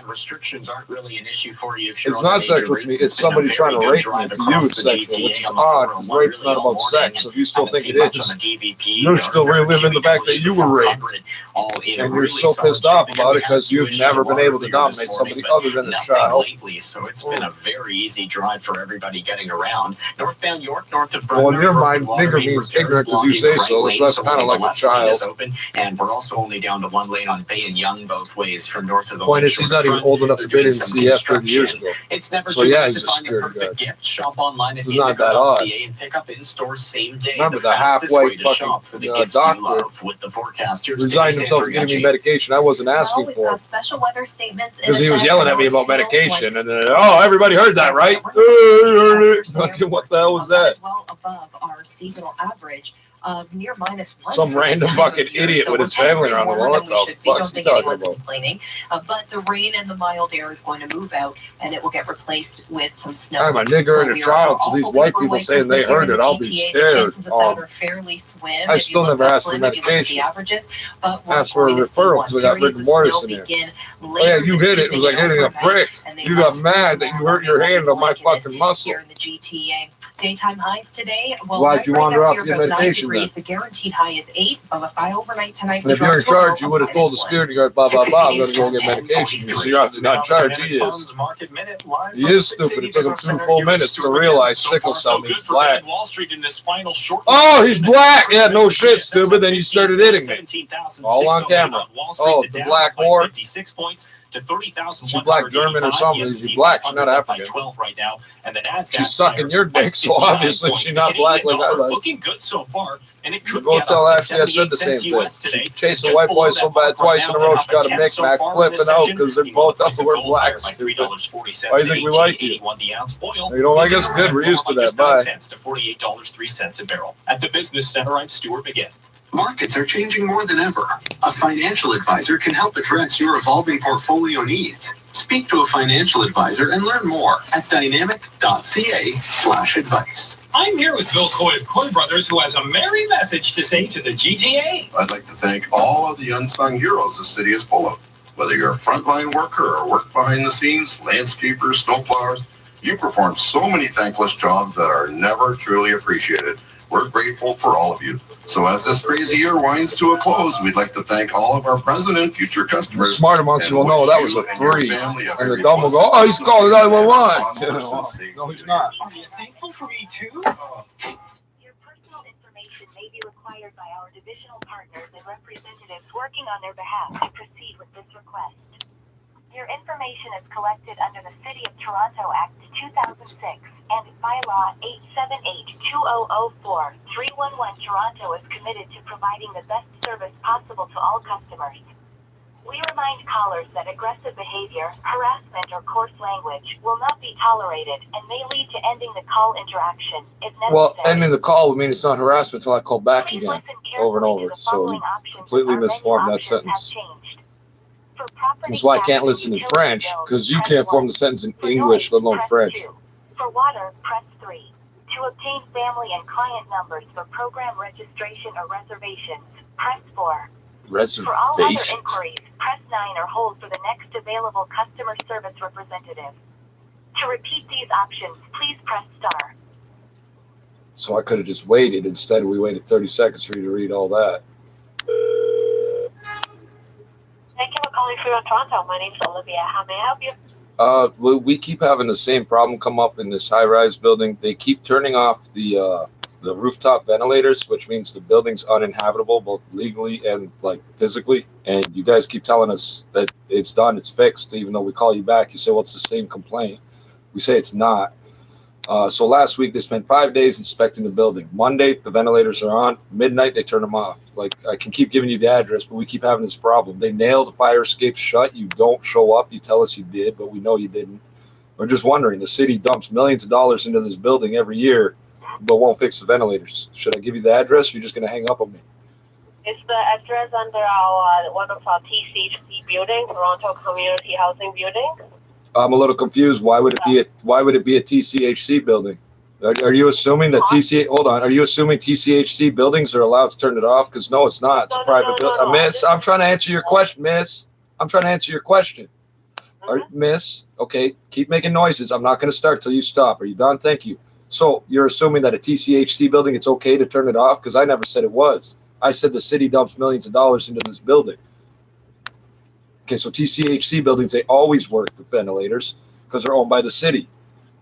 Restrictions aren't really an issue for you. It's not sexual to me. It's somebody trying to rape me. To you, it's sexual, which is odd because rape's not about sex. So if you still think it is, you're still reliving the fact that you were raped. And you're so pissed off about it because you've never been able to dominate somebody other than a child. So it's been a very easy drive for everybody getting around. Northbound York, north of Well, in your mind, nigger means ignorant because you say so, so that's kind of like a child. And we're also only down to 1 lane on Bay and Young both ways from north of the point is, he's not even old enough to be in CF 30 years ago. So yeah, he's a security guard. Shop online at it's not that odd. and pick up in store same day. Remember the halfway fucking doctor resigned himself to giving me medication I wasn't asking for. Special weather statements because he was yelling at me about medication, and then, oh, everybody heard that, right? Fucking what the hell was that? Well above our seasonal average of near -1. Some random fucking idiot with his family around the world. What the fuck's he talking about? Complaining, but the rain and the mild air is going to move out, and it will get replaced with some snow. I'm a nigger and a child, so these white people saying they heard it, I'll be scared. I still never asked for medication. Asked for a referral because I got rigor mortis in here. Oh yeah, you hit it. It was like hitting a brick. You got mad that you hurt your hand on my fucking muscle. Here in the GTA. Daytime highs today. Well, why'd you wander off to get medication then? The guaranteed high is 8, but by overnight tonight. And if you're in charge, you would have told the security guard, blah, blah, blah, I'm going to go get medication. You see, you're not in charge. He is. He is stupid. It took him 2 full minutes to realize sickle cell means black. Oh, he's black. Yeah, no shit, stupid. Then you started hitting me. All on camera. Oh, the black whore. She's black German or something. She's black. She's not African. She's sucking your dick, so obviously she's not black like I like. Looking good so far, and it could go tell Ashley I said the same thing. She chased a white boy so bad twice in a row she got a micmac flipping out because they're both up to wear black. Why do you think we like you? You don't like us? Good, we're used to that. Bye. To $48.03 a barrel. At the Business Center, I'm Stuart McGinn. Markets are changing more than ever. A financial advisor can help address your evolving portfolio needs. Speak to a financial advisor and learn more at dynamic.ca/advice. I'm here with Bill Coy of Coy Brothers, who has a merry message to say to the GTA. I'd like to thank all of the unsung heroes the city is full of. Whether you're a frontline worker or work behind the scenes, landscapers, snowplowers, you perform so many thankless jobs that are never truly appreciated. We're grateful for all of you. So as this crazy year winds to a close, we'd like to thank all of our present and future customers. The smart amounts will know that was a 3. And the dumb will go, oh, he's calling 911. No, he's not. Are you thankful for me too? Your personal information may be required by our divisional partners and representatives working on their behalf to proceed with this request. Your information is collected under the City of Toronto Act 2006 and bylaw 878-2004. 311 Toronto is committed to providing the best service possible to all customers. We remind callers that aggressive behavior, harassment, or coarse language will not be tolerated and may lead to ending the call interaction if necessary. Well, ending the call would mean it's not harassment until I call back again, over and over. So you completely misformed that sentence. That's why I can't listen in French, because you can't form the sentence in English, let alone French. For water, press 3. To obtain family and client numbers for program registration or reservations, press 4. For all other inquiries, press 9 or hold for the next available customer service representative. To repeat these options, please press star. So I could have just waited. Instead, we waited 30 seconds for you to read all that. Thank you for calling Freedom Toronto. My name is Olivia. How may I help you? We keep having the same problem come up in this high-rise building. They keep turning off the rooftop ventilators, which means the building's uninhabitable, both legally and like physically. And you guys keep telling us that it's done, it's fixed, even though we call you back. You say, well, it's the same complaint. We say it's not. So last week they spent 5 days inspecting the building. Monday the ventilators are on. Midnight they turn them off. Like, I can keep giving you the address, but we keep having this problem. They nailed the fire escapes shut. You don't show up. You tell us you did, but we know you didn't. We're just wondering. The city dumps millions of dollars into this building every year, but won't fix the ventilators. Should I give you the address? Or you're just gonna hang up on me? Is the address under our one of our TCHC building, Toronto Community Housing Building? I'm a little confused. Why would it be a TCHC building? Are you assuming that Are you assuming TCHC buildings are allowed to turn it off? Because no, it's not. It's a private building. Miss, I'm trying to answer your question, Miss. I'm trying to answer your question. Miss, okay, keep making noises. I'm not going to start till you stop. Are you done? Thank you. So you're assuming that a TCHC building, it's okay to turn it off? Because I never said it was. I said the city dumps millions of dollars into this building. Okay, so TCHC buildings, they always work the ventilators because they're owned by the city.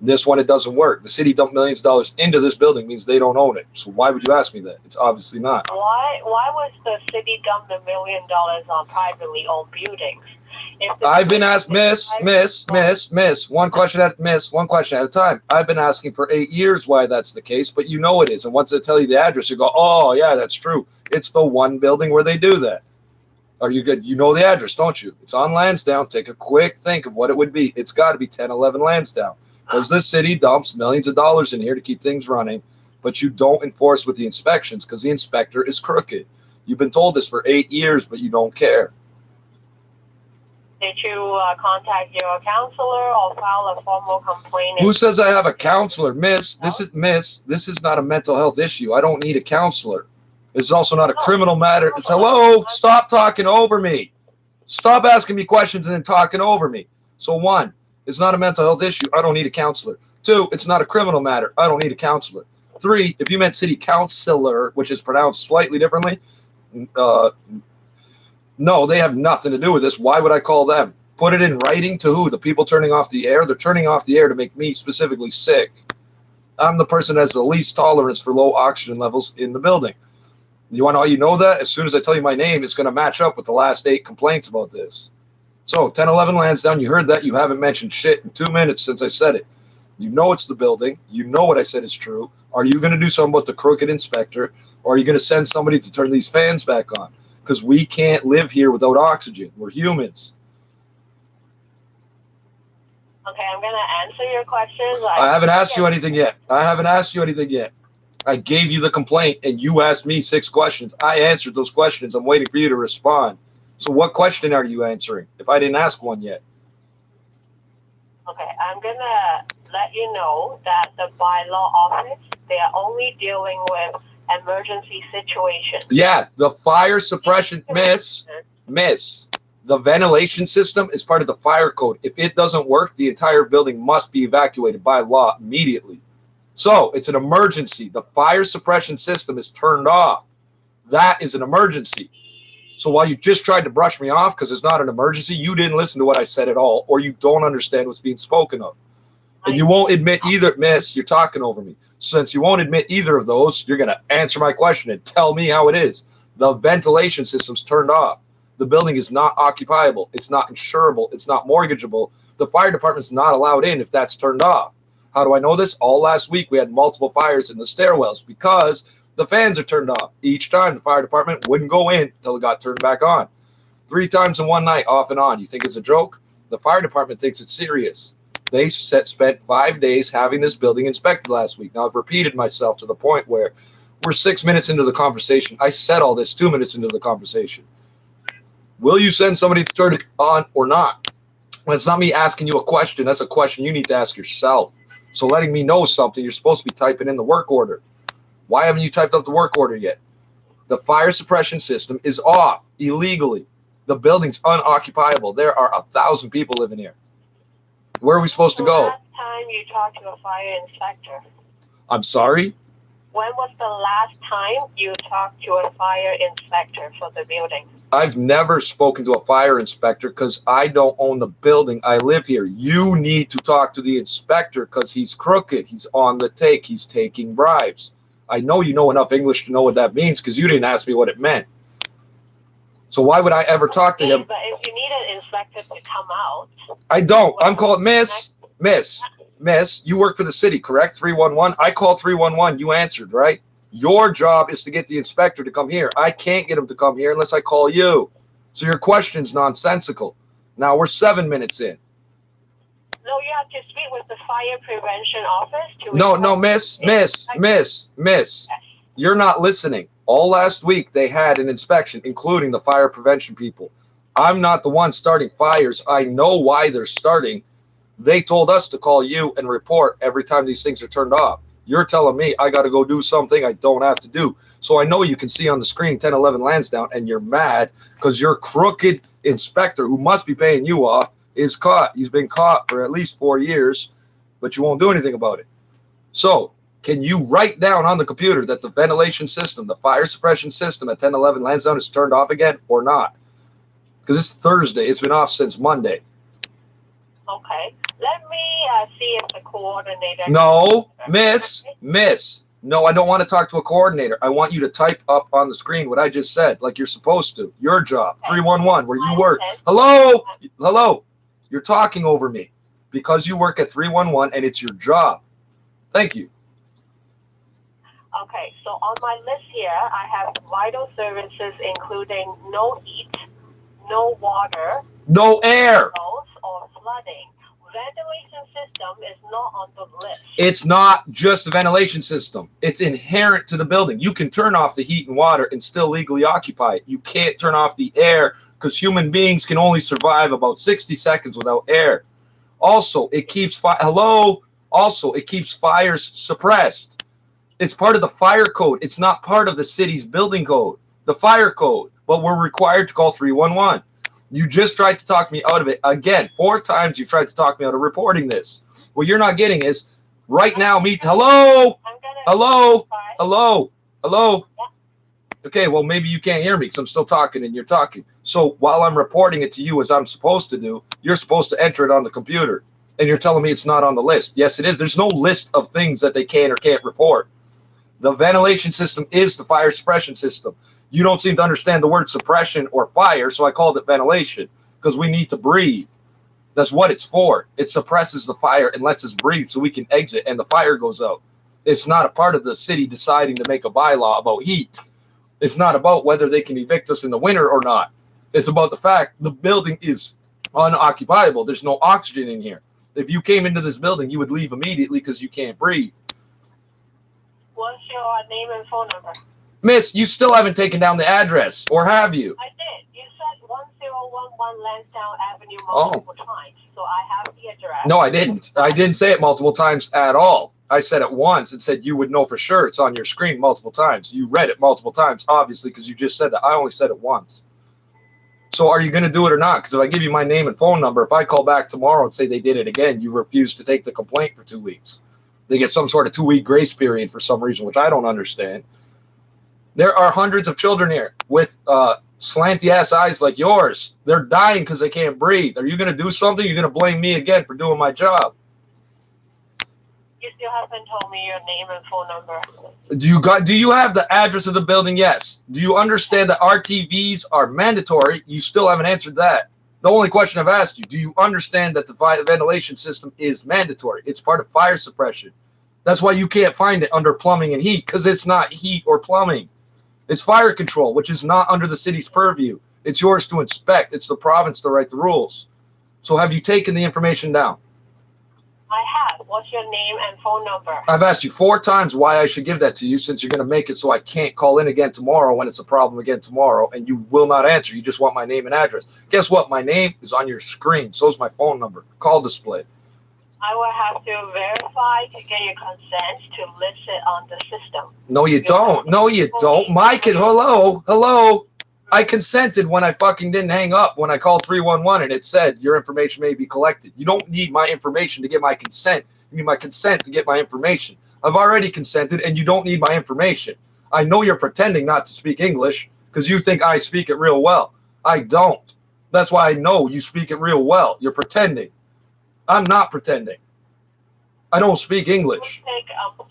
This one, it doesn't work. The city dumped millions of dollars into this building means they don't own it. So why would you ask me that? It's obviously not. Why was the city dumped $1 million on privately owned buildings? I've been asked, Miss, one question at a time. I've been asking for 8 years why that's the case, but you know it is. And once I tell you the address, you go, oh, yeah, that's true. It's the one building where they do that. Are you good? You know the address, don't you? It's on Lansdowne. Take a quick think of what it would be. It's got to be 1011 Lansdowne because this city dumps millions of dollars in here to keep things running, but you don't enforce with the inspections because the inspector is crooked. You've been told this for 8 years, but you don't care. Did you contact your counselor or file a formal complaint? Who says I have a counselor? Miss, this is not a mental health issue. I don't need a counselor. It's also not a criminal matter. It's, hello, stop talking over me. Stop asking me questions and then talking over me. So 1, it's not a mental health issue. I don't need a counselor. 2, it's not a criminal matter. I don't need a counselor. 3, if you meant city councilor, which is pronounced slightly differently, no, they have nothing to do with this. Why would I call them? Put it in writing to who? The people turning off the air? They're turning off the air to make me specifically sick. I'm the person that has the least tolerance for low oxygen levels in the building. You want to know how you know that? As soon as I tell you my name, it's going to match up with the last 8 complaints about this. So 1011 Lansdowne, you heard that. You haven't mentioned shit in 2 minutes since I said it. You know it's the building. You know what I said is true. Are you going to do something about the crooked inspector? Or are you going to send somebody to turn these fans back on? Because we can't live here without oxygen. We're humans. Okay, I'm going to answer your questions. I haven't asked you anything yet. I gave you the complaint, and you asked me 6 questions. I answered those questions. I'm waiting for you to respond. So what question are you answering if I didn't ask one yet? Okay, I'm going to let you know that the bylaw office, they are only dealing with emergency situations. Yeah, the fire suppression, miss, the ventilation system is part of the fire code. If it doesn't work, the entire building must be evacuated by law immediately. So it's an emergency. The fire suppression system is turned off. That is an emergency. So while you just tried to brush me off because it's not an emergency, you didn't listen to what I said at all, or you don't understand what's being spoken of. And you won't admit either, miss, you're talking over me. Since you won't admit either of those, you're going to answer my question and tell me how it is. The ventilation system's turned off. The building is not occupiable. It's not insurable. It's not mortgageable. The fire department's not allowed in if that's turned off. How do I know this? All last week we had multiple fires in the stairwells because the fans are turned off. Each time the fire department wouldn't go in until it got turned back on. 3 times in one night, off and on. You think it's a joke? The fire department thinks it's serious. They spent 5 days having this building inspected last week. Now, I've repeated myself to the point where we're 6 minutes into the conversation. I said all this 2 minutes into the conversation. Will you send somebody to turn it on or not? Well, it's not me asking you a question. That's a question you need to ask yourself. So letting me know something, you're supposed to be typing in the work order. Why haven't you typed up the work order yet? The fire suppression system is off illegally. The building's unoccupiable. There are 1,000 people living here. Where are we supposed to go? Last time you talked to a fire inspector. I'm sorry? When was the last time you talked to a fire inspector for the building? I've never spoken to a fire inspector because I don't own the building. I live here. You need to talk to the inspector because he's crooked. He's on the take. He's taking bribes. I know you know enough English to know what that means because you didn't ask me what it meant. So why would I ever talk to him? But if you need an inspector to come out. I don't. I'm called Miss. You work for the city, correct? 311. I called 311. You answered, right? Your job is to get the inspector to come here. I can't get him to come here unless I call you. So your question's nonsensical. Now we're 7 minutes in. No, you have to speak with the fire prevention office. No, miss. You're not listening. All last week they had an inspection, including the fire prevention people. I'm not the one starting fires. I know why they're starting. They told us to call you and report every time these things are turned off. You're telling me I got to go do something I don't have to do. So I know you can see on the screen 1011 Lansdowne, and you're mad because your crooked inspector, who must be paying you off, is caught. He's been caught for at least 4 years, but you won't do anything about it. So can you write down on the computer that the ventilation system, the fire suppression system at 1011 Lansdowne is turned off again or not? Because it's Thursday. It's been off since Monday. Okay. Let me see if the coordinator... No, miss. No, I don't want to talk to a coordinator. I want you to type up on the screen what I just said, like you're supposed to. Your job, 311, where you work. Hello. You're talking over me because you work at 311 and it's your job. Thank you. Okay, so on my list here, I have vital services including no heat, no water, no air, or flooding. Ventilation system is not on the list. It's not just the ventilation system. It's inherent to the building. You can turn off the heat and water and still legally occupy it. You can't turn off the air because human beings can only survive about 60 seconds without air. Also, it keeps it keeps fires suppressed. It's part of the fire code. It's not part of the city's building code, the fire code, but we're required to call 311. You just tried to talk me out of it. Again, 4 times you tried to talk me out of reporting this. What you're not getting is right now, hello? Okay, well, maybe you can't hear me because I'm still talking and you're talking. So while I'm reporting it to you as I'm supposed to do, you're supposed to enter it on the computer. And you're telling me it's not on the list. Yes, it is. There's no list of things that they can or can't report. The ventilation system is the fire suppression system. You don't seem to understand the word suppression or fire, so I called it ventilation because we need to breathe. That's what it's for. It suppresses the fire and lets us breathe so we can exit and the fire goes out. It's not a part of the city deciding to make a bylaw about heat. It's not about whether they can evict us in the winter or not. It's about the fact the building is unoccupiable. There's no oxygen in here. If you came into this building, you would leave immediately because you can't breathe. What's your name and phone number? Miss, you still haven't taken down the address, or have you? I did. You said 1011 Lansdowne Avenue multiple times, so I have the address. No, I didn't. I didn't say it multiple times at all. I said it once and said you would know for sure. It's on your screen multiple times. You read it multiple times, obviously, because you just said that. I only said it once. So are you going to do it or not? Because if I give you my name and phone number, if I call back tomorrow and say they did it again, you refuse to take the complaint for 2 weeks. They get some sort of 2-week grace period for some reason, which I don't understand. There are hundreds of children here with slanty-ass eyes like yours. They're dying because they can't breathe. Are you going to do something? You're going to blame me again for doing my job. You still haven't told me your name and phone number. Do you have the address of the building? Yes. Do you understand that RTVs are mandatory? You still haven't answered that. The only question I've asked you, do you understand that the ventilation system is mandatory? It's part of fire suppression. That's why you can't find it under plumbing and heat, because it's not heat or plumbing. It's fire control, which is not under the city's purview. It's yours to inspect. It's the province to write the rules. So have you taken the information down? I have. What's your name and phone number? I've asked you 4 times why I should give that to you, since you're going to make it so I can't call in again tomorrow when it's a problem again tomorrow, and you will not answer. You just want my name and address. Guess what? My name is on your screen. So is my phone number. Call display. I will have to verify to get your consent to list it on the system. No, you don't. No, you don't. Mike, hello. I consented when I fucking didn't hang up when I called 311 and it said your information may be collected. You don't need my information to get my consent. You need my consent to get my information. I've already consented and you don't need my information. I know you're pretending not to speak English because you think I speak it real well. I don't. That's why I know you speak it real well. You're pretending. I'm not pretending. I don't speak English.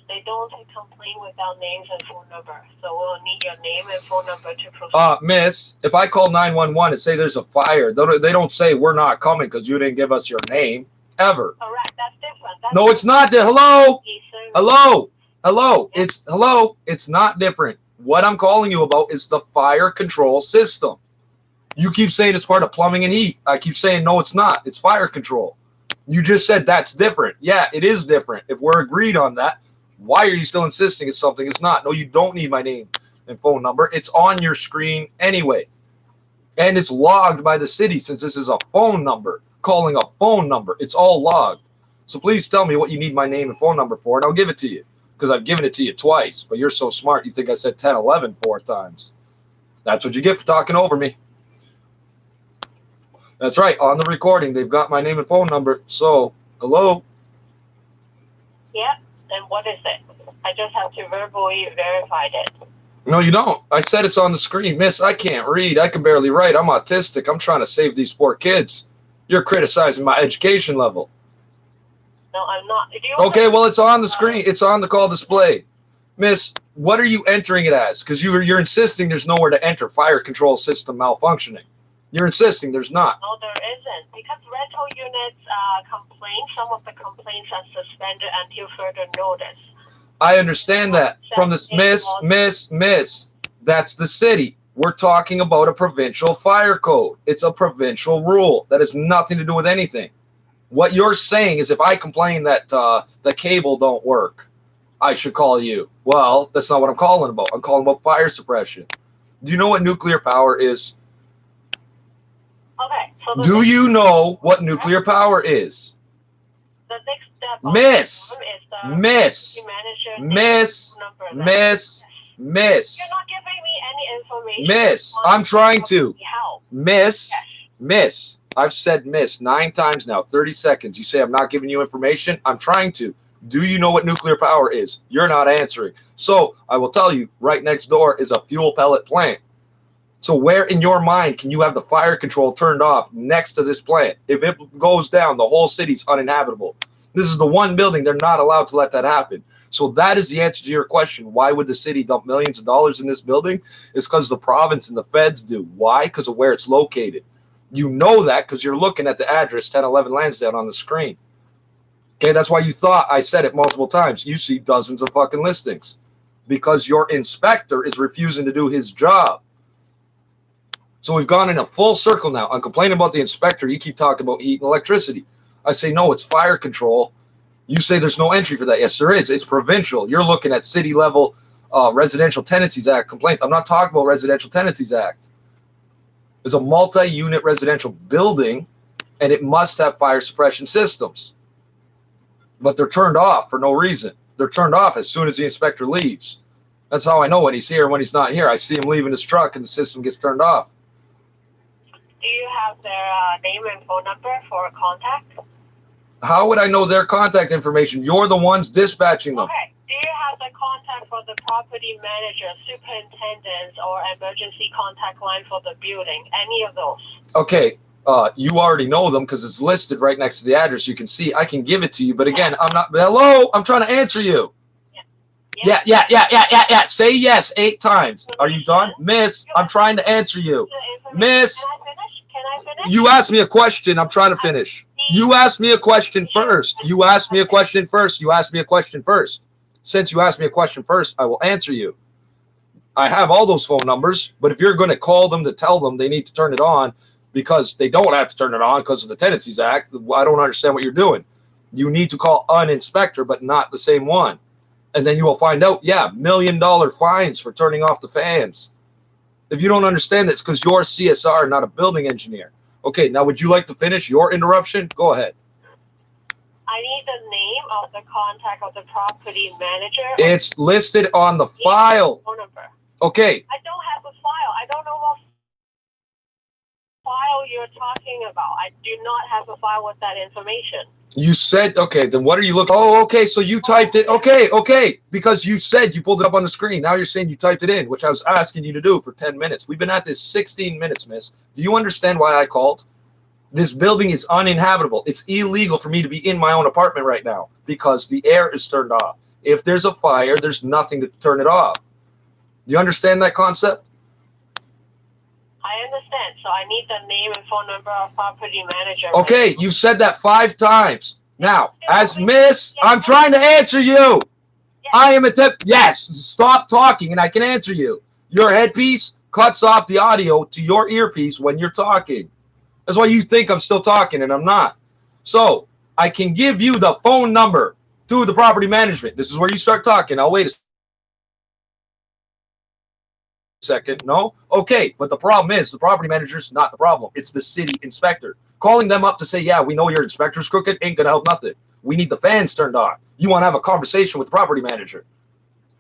They don't take complaint without names and phone number. So we'll need your name and phone number to proceed. Miss, if I call 911 and say there's a fire, they don't say we're not coming because you didn't give us your name, ever. Correct. That's different. No, it's not. Hello? Hello? Hello? It's not different. What I'm calling you about is the fire control system. You keep saying it's part of plumbing and heat. I keep saying, no, it's not. It's fire control. You just said that's different. Yeah, it is different. If we're agreed on that, why are you still insisting it's something it's not? No, you don't need my name and phone number. It's on your screen anyway. And it's logged by the city since this is a phone number, calling a phone number. It's all logged. So please tell me what you need my name and phone number for, and I'll give it to you. Because I've given it to you twice, but you're so smart, you think I said 10, 11 4 times. That's what you get for talking over me. That's right. On the recording, they've got my name and phone number. So, hello? Yeah, and what is it? I just have to verbally verify it. No, you don't. I said it's on the screen. Miss, I can't read. I can barely write. I'm autistic. I'm trying to save these poor kids. You're criticizing my education level. No, I'm not. Okay, well, it's on the screen. It's on the call display. Miss, what are you entering it as? Because you're insisting there's nowhere to enter fire control system malfunctioning. You're insisting there's not. No, there isn't. Because rental units complain, some of the complaints are suspended until further notice. I understand that. From this, Miss, that's the city. We're talking about a provincial fire code. It's a provincial rule. That has nothing to do with anything. What you're saying is if I complain that the cable don't work, I should call you. Well, that's not what I'm calling about. I'm calling about fire suppression. Do you know what nuclear power is? Okay. So do you know what nuclear power is? The next step Miss. You're not giving me any information. Miss, I'm trying to. Miss, I've said miss 9 times now, 30 seconds. You say I'm not giving you information. I'm trying to. Do you know what nuclear power is? You're not answering. So I will tell you, right next door is a fuel pellet plant. So where in your mind can you have the fire control turned off next to this plant? If it goes down, the whole city's uninhabitable. This is the one building they're not allowed to let that happen. So that is the answer to your question. Why would the city dump millions of dollars in this building? It's because the province and the feds do. Why? Because of where it's located. You know that because you're looking at the address 1011 Lansdowne on the screen. Okay, that's why you thought I said it multiple times. You see dozens of fucking listings because your inspector is refusing to do his job. So we've gone in a full circle now. I'm complaining about the inspector. You keep talking about heat and electricity. I say, no, it's fire control. You say there's no entry for that. Yes, there is. It's provincial. You're looking at city level Residential Tenancies Act complaints. I'm not talking about Residential Tenancies Act. It's a multi-unit residential building, and it must have fire suppression systems. But they're turned off for no reason. They're turned off as soon as the inspector leaves. That's how I know when he's here and when he's not here. I see him leaving his truck, and the system gets turned off. Do you have their name and phone number for contact? How would I know their contact information? You're the ones dispatching them. Okay. Do you have the contact for the property manager, superintendents, or emergency contact line for the building? Any of those? Okay. You already know them because it's listed right next to the address. You can see. I can give it to you, but again, I'm not. Hello, I'm trying to answer you. Yeah. Say yes 8 times. Are you done, Miss? I'm trying to answer you, Miss. Can I finish? You asked me a question. I'm trying to finish. You asked me a question first. You asked me a question first. You asked me a question first. Since you asked me a question first, I will answer you. I have all those phone numbers, but if you're going to call them to tell them they need to turn it on because they don't have to turn it on because of the Tenancies Act, I don't understand what you're doing. You need to call an inspector, but not the same one. And then you will find out, yeah, $1 million fines for turning off the fans. If you don't understand this, because you're CSR, not a building engineer. Okay, now would you like to finish your interruption? Go ahead. I need the name of the contact of the property manager. It's listed on the file. Phone number. Okay. I don't have a file. I don't know what file you're talking about. I do not have a file with that information. You said, okay, then what are you looking? Oh, okay, so you typed it. Okay, because you said you pulled it up on the screen. Now you're saying you typed it in, which I was asking you to do for 10 minutes. We've been at this 16 minutes, miss. Do you understand why I called? This building is uninhabitable. It's illegal for me to be in my own apartment right now because the air is turned off. If there's a fire, there's nothing to turn it off. Do you understand that concept? I understand. So I need the name and phone number of property manager. Okay, you said that 5 times. Now, as miss, I'm trying to answer you. I am yes, stop talking and I can answer you. Your headpiece cuts off the audio to your earpiece when you're talking. That's why you think I'm still talking and I'm not. So I can give you the phone number to the property management. This is where you start talking. I'll wait a second. No? Okay, but the problem is the property manager's not the problem. It's the city inspector. Calling them up to say, yeah, we know your inspector's crooked ain't gonna help nothing. We need the fans turned on. You want to have a conversation with the property manager.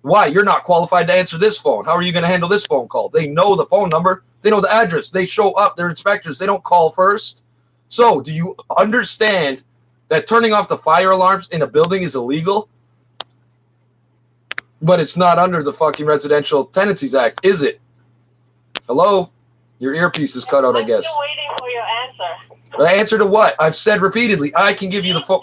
Why? You're not qualified to answer this phone. How are you going to handle this phone call? They know the phone number. They know the address. They show up. They're inspectors. They don't call first. So do you understand that turning off the fire alarms in a building is illegal? But it's not under the fucking Residential Tenancies Act, is it? Hello? Your earpiece is cut out, I guess. I'm still waiting for your answer. The answer to what? I've said repeatedly, I can give you the phone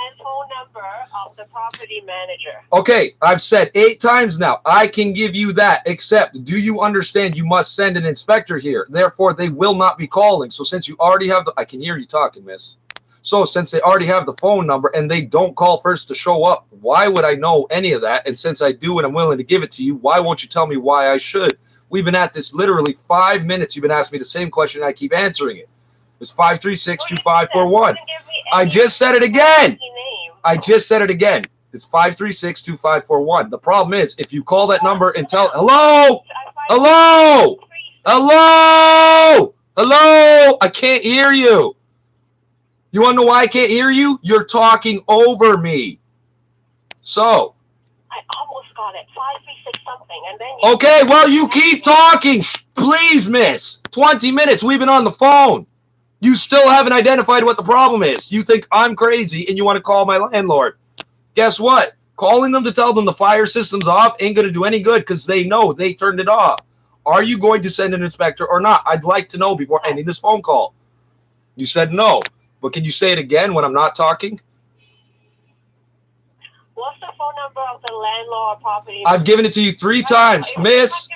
number of the property manager. Okay, I've said 8 times now. I can give you that, except do you understand you must send an inspector here? Therefore, they will not be calling. So since you already have the, I can hear you talking, miss. So since they already have the phone number and they don't call first to show up, why would I know any of that? And since I do and I'm willing to give it to you, why won't you tell me why I should? We've been at this literally 5 minutes. You've been asking me the same question and I keep answering it. It's 536-2541. I just said it again. I just said it again. It's 536-2541. The problem is if you call that number and tell, hello, hello, hello, hello, I can't hear you. You want to know why I can't hear you? You're talking over me. So. I almost got it. 536 something. And then okay, well, you keep talking. Please, miss. 20 minutes. We've been on the phone. You still haven't identified what the problem is. You think I'm crazy and you want to call my landlord. Guess what? Calling them to tell them the fire system's off ain't going to do any good because they know they turned it off. Are you going to send an inspector or not? I'd like to know before ending this phone call. You said no. But can you say it again when I'm not talking? What's the phone number of the landlord property? I've given it to you 3 times. Miss,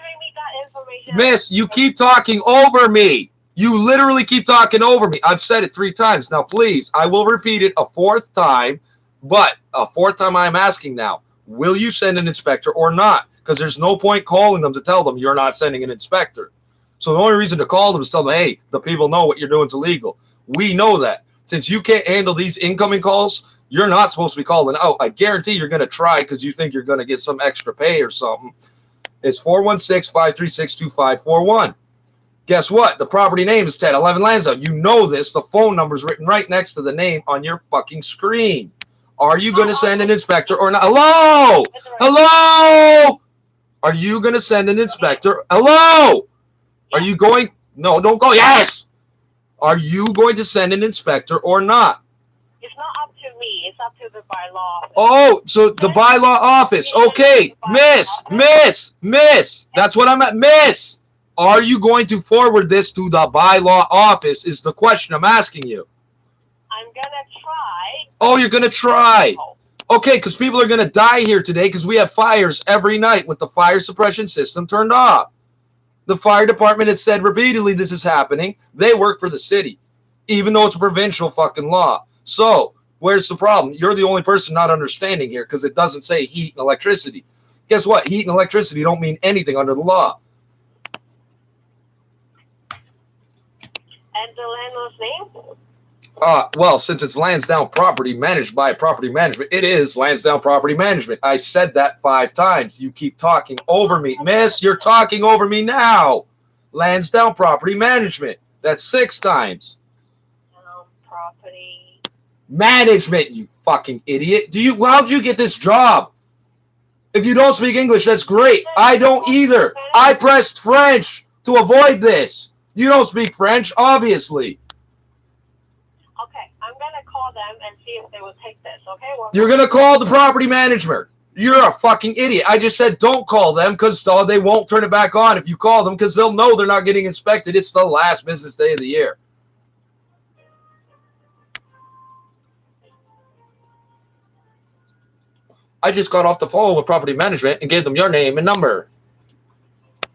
miss, you keep talking over me. You literally keep talking over me. I've said it 3 times. Now, please, I will repeat it a 4th time, but a 4th time I'm asking now, will you send an inspector or not? Because there's no point calling them to tell them you're not sending an inspector. So the only reason to call them is tell them, hey, the people know what you're doing is illegal. We know that. Since you can't handle these incoming calls, you're not supposed to be calling out. I guarantee you're going to try because you think you're going to get some extra pay or something. It's 416-536-2541. Guess what? The property name is 1011 Lansdowne. You know this. The phone number is written right next to the name on your fucking screen. Are you going to send an inspector or not? Hello? Hello? Are you going to send an inspector? Hello? Are you going? No, don't go. Yes. Are you going to send an inspector or not? It's not up to me. It's up to the bylaw office. Oh, so the bylaw office. Okay. Miss. That's what I'm at. Miss. Are you going to forward this to the bylaw office is the question I'm asking you. I'm going to try. Oh, you're going to try. Okay, because people are going to die here today because we have fires every night with the fire suppression system turned off. The fire department has said repeatedly this is happening. They work for the city, even though it's a provincial fucking law. So where's the problem? You're the only person not understanding here because it doesn't say heat and electricity. Guess what? Heat and electricity don't mean anything under the law. And the landlord's name? Well, since it's Lansdowne Property managed by Property Management, it is Lansdowne Property Management. I said that 5 times. You keep talking over me. Miss, you're talking over me now. Lansdowne Property Management. That's 6 times. Property Management, you fucking idiot. How'd you get this job? If you don't speak English, that's great. I don't either. I pressed French to avoid this. You don't speak French, obviously. Okay, I'm going to call call them and see if they will take this, okay? Well, You're going to call the property management. You're a fucking idiot. I just said don't call them because they won't turn it back on if you call them because they'll know they're not getting inspected. It's the last business day of the year. I just got off the phone with property management and gave them your name and number.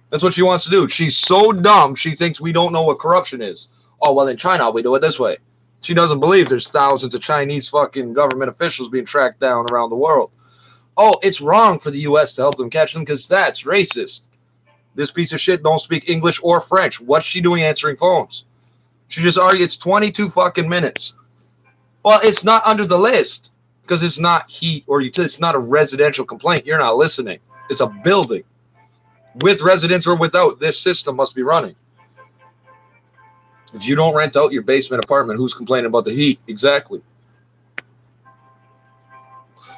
That's what she wants to do. She's so dumb, she thinks we don't know what corruption is. Oh, well, in China, we do it this way. She doesn't believe there's thousands of Chinese fucking government officials being tracked down around the world. Oh, it's wrong for the U.S. to help them catch them because that's racist. This piece of shit don't speak English or French. What's she doing answering phones? She just argued it's 22 fucking minutes. Well, it's not under the list because it's not heat or utility. It's not a residential complaint. You're not listening. It's a building. With residents or without, this system must be running. If you don't rent out your basement apartment, who's complaining about the heat? Exactly.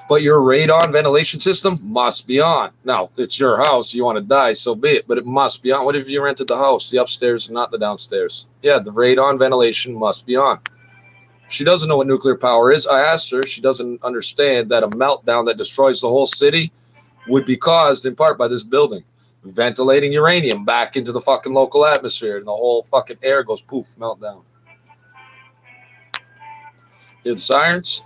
But your radon ventilation system must be on. Now, it's your house. You want to die, so be it. But it must be on. What if you rented the house, the upstairs, not the downstairs? Yeah, the radon ventilation must be on. She doesn't know what nuclear power is. I asked her. She doesn't understand that a meltdown that destroys the whole city would be caused in part by this building. Ventilating uranium back into the fucking local atmosphere, and the whole fucking air goes poof, meltdown. Hear the sirens?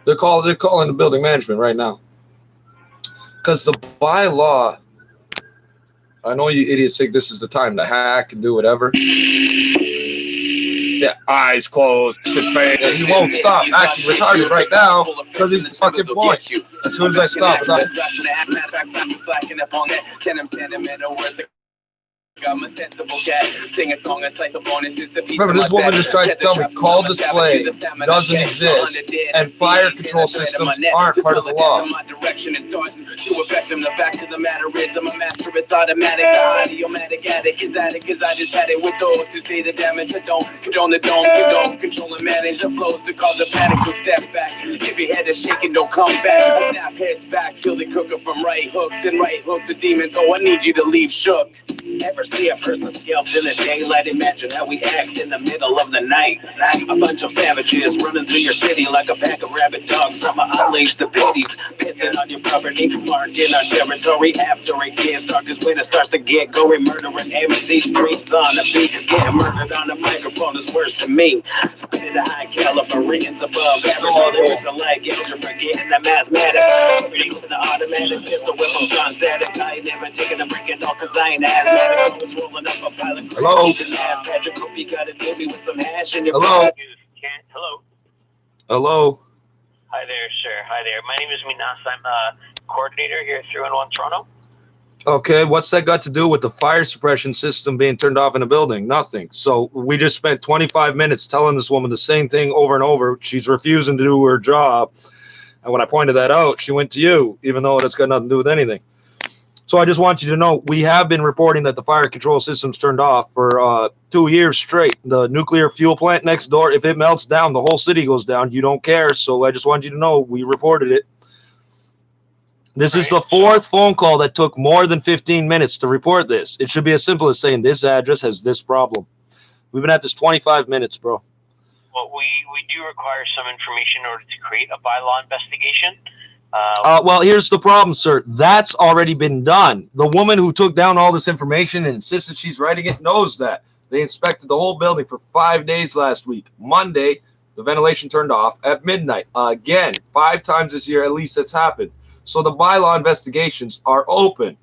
They're calling the building management right now. Because the bylaw, I know you idiots think this is the time to hack and do whatever. Yeah, eyes closed, face. He won't stop acting retarded right now because he's the fucking point. As soon as I stop, remember, this woman just tried to tell me call display doesn't exist and fire control systems aren't part of the law. The fact of the matter is I'm a master, it's automatic. The idiomatic addict is at it because I just had it with those who say the damage. I don't condone the don'ts, you don't control and manage the flows to cause a panic. So step back, if your head is shaking, don't come back. I snap heads back till they cook up from right hooks and right hooks of demons. Oh, I need you to leave shook. Ever see a person scalped in the daylight? Imagine how we act in the middle of the night. A bunch of savages running through your city like a pack of rabid dogs. I'ma unleash the pities, pissing on your property, marked in our territory. After it gets dark is when it starts to get gory. Murdering MC streets on the beat, cause getting murdered on the microphone is worse to me. Spitting a high caliber, rings above average. Lyrics are like algebra, getting the mathematics. Ready with the automatic pistol weapons gone static. I ain't never taking a break at all cause I ain't asthmatic. I was rolling up a pile of hello. Patrick, hope you got it, baby, with some hash in your hello. Hello. Hello. Hi there, sir. Hi there. My name is Minas. I'm a coordinator here at 311 Toronto. Okay, what's that got to do with the fire suppression system being turned off in a building? Nothing. So we just spent 25 minutes telling this woman the same thing over and over. She's refusing to do her job. And when I pointed that out, she went to you, even though it's got nothing to do with anything. So I just want you to know, we have been reporting that the fire control system's turned off for 2 years straight. The nuclear fuel plant next door, if it melts down, the whole city goes down. You don't care. So I just want you to know, we reported it. This is the fourth phone call that took more than 15 minutes to report this. It should be as simple as saying this address has this problem. We've been at this 25 minutes, bro. Well, we do require some information in order to create a bylaw investigation. Well, here's the problem, sir. That's already been done. The woman who took down all this information and insisted she's writing it knows that. They inspected the whole building for 5 days last week. Monday, the ventilation turned off at midnight. Again, 5 times this year at least that's happened. So the bylaw investigations are open.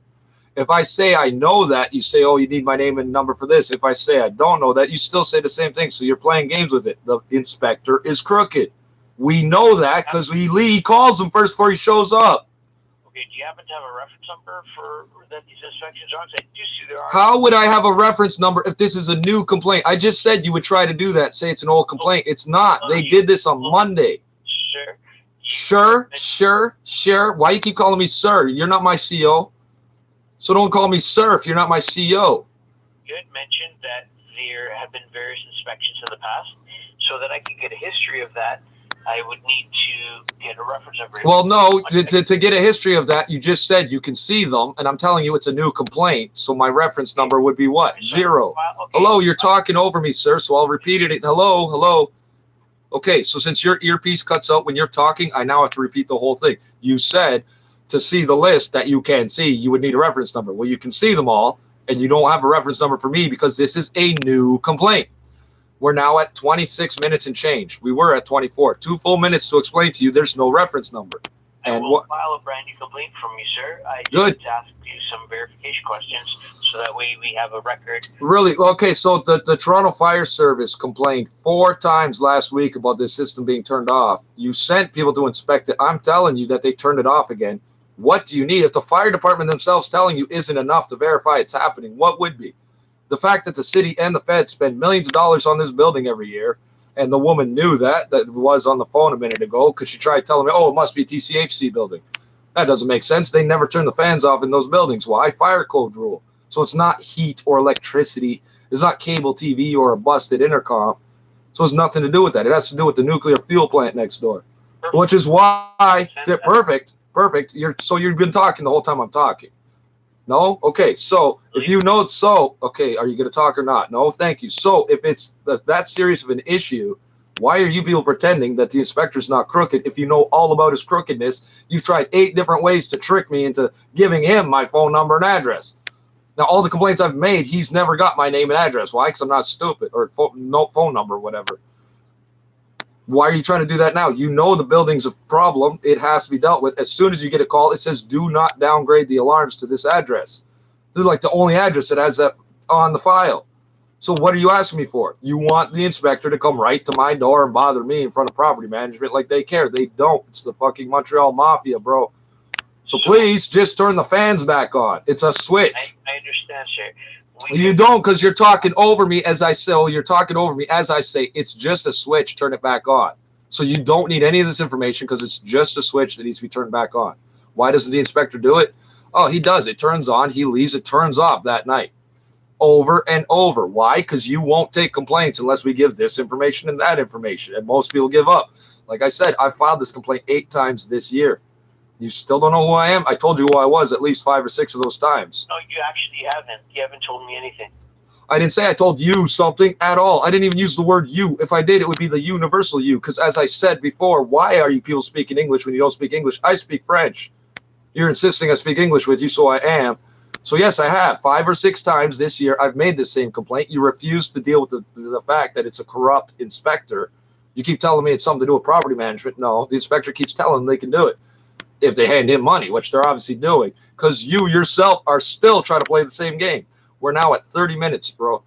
If I say I know that, you say, oh, you need my name and number for this. If I say I don't know that, you still say the same thing. So you're playing games with it. The inspector is crooked. We know that because he calls him first before he shows up. Okay, do you happen to have a reference number for that these inspections are? I do see there are. How would I have a reference number if this is a new complaint? I just said you would try to do that, say it's an old complaint. It's not. They did this on Monday. Sure. Why you keep calling me sir? You're not my CEO. So don't call me sir if you're not my CEO. You had mentioned that there have been various inspections in the past, so that I can get a history of that. I would need to get a reference number. Well, no, to get a history of that, you just said you can see them, and I'm telling you it's a new complaint, so my reference number would be what? 0. Okay. Hello, you're talking over me, sir, so I'll repeat it. Hello, hello. Okay, so since your earpiece cuts out when you're talking, I now have to repeat the whole thing. You said to see the list that you can see, you would need a reference number. Well, you can see them all, and you don't have a reference number for me because this is a new complaint. We're now at 26 minutes and change. We were at 24. 2 full minutes to explain to you there's no reference number. And we'll file a brand new complaint from you, sir. I just asked you some verification questions so that way we have a record. Really? Okay, so the Toronto Fire Service complained 4 times last week about this system being turned off. You sent people to inspect it. I'm telling you that they turned it off again. What do you need? If the fire department themselves telling you isn't enough to verify it's happening, what would be? The fact that the city and the Fed spend millions of dollars on this building every year, and the woman knew that was on the phone a minute ago because she tried telling me, oh, it must be a TCHC building. That doesn't make sense. They never turn the fans off in those buildings. Why? Fire code rule. So it's not heat or electricity. It's not cable TV or a busted intercom. So it's nothing to do with that. It has to do with the nuclear fuel plant next door, which is why they're perfect. So you've been talking the whole time I'm talking. No? Okay, so if you know it's so, okay, are you going to talk or not? No, thank you. So if it's that serious of an issue, why are you people pretending that the inspector's not crooked if you know all about his crookedness? You've tried 8 different ways to trick me into giving him my phone number and address. Now, all the complaints I've made, he's never got my name and address. Why? Because I'm not stupid, or no phone number, whatever. Why are you trying to do that now? You know the building's a problem. It has to be dealt with. As soon as you get a call, it says, do not downgrade the alarms to this address. This is like the only address that has that on the file. So what are you asking me for? You want the inspector to come right to my door and bother me in front of property management like they care. They don't. It's the fucking Montreal Mafia, bro. So please just turn the fans back on. It's a switch. I understand, sir. You don't, because you're talking over me as I say. Oh, you're talking over me as I say. It's just a switch. Turn it back on. So you don't need any of this information because it's just a switch that needs to be turned back on. Why doesn't the inspector do it? Oh, he does. It turns on. He leaves. It turns off that night. Over and over. Why? Because you won't take complaints unless we give this information and that information. And most people give up. Like I said, I filed this complaint 8 times this year. You still don't know who I am? I told you who I was at least 5 or 6 of those times. No, you actually haven't. You haven't told me anything. I didn't say I told you something at all. I didn't even use the word you. If I did, it would be the universal you. Because as I said before, why are you people speaking English when you don't speak English? I speak French. You're insisting I speak English with you, so I am. So yes, I have. 5 or 6 times this year, I've made the same complaint. You refuse to deal with the fact that it's a corrupt inspector. You keep telling me it's something to do with property management. No, the inspector keeps telling them they can do it if they hand him money, which they're obviously doing, because you yourself are still trying to play the same game. We're now at 30 minutes, bro.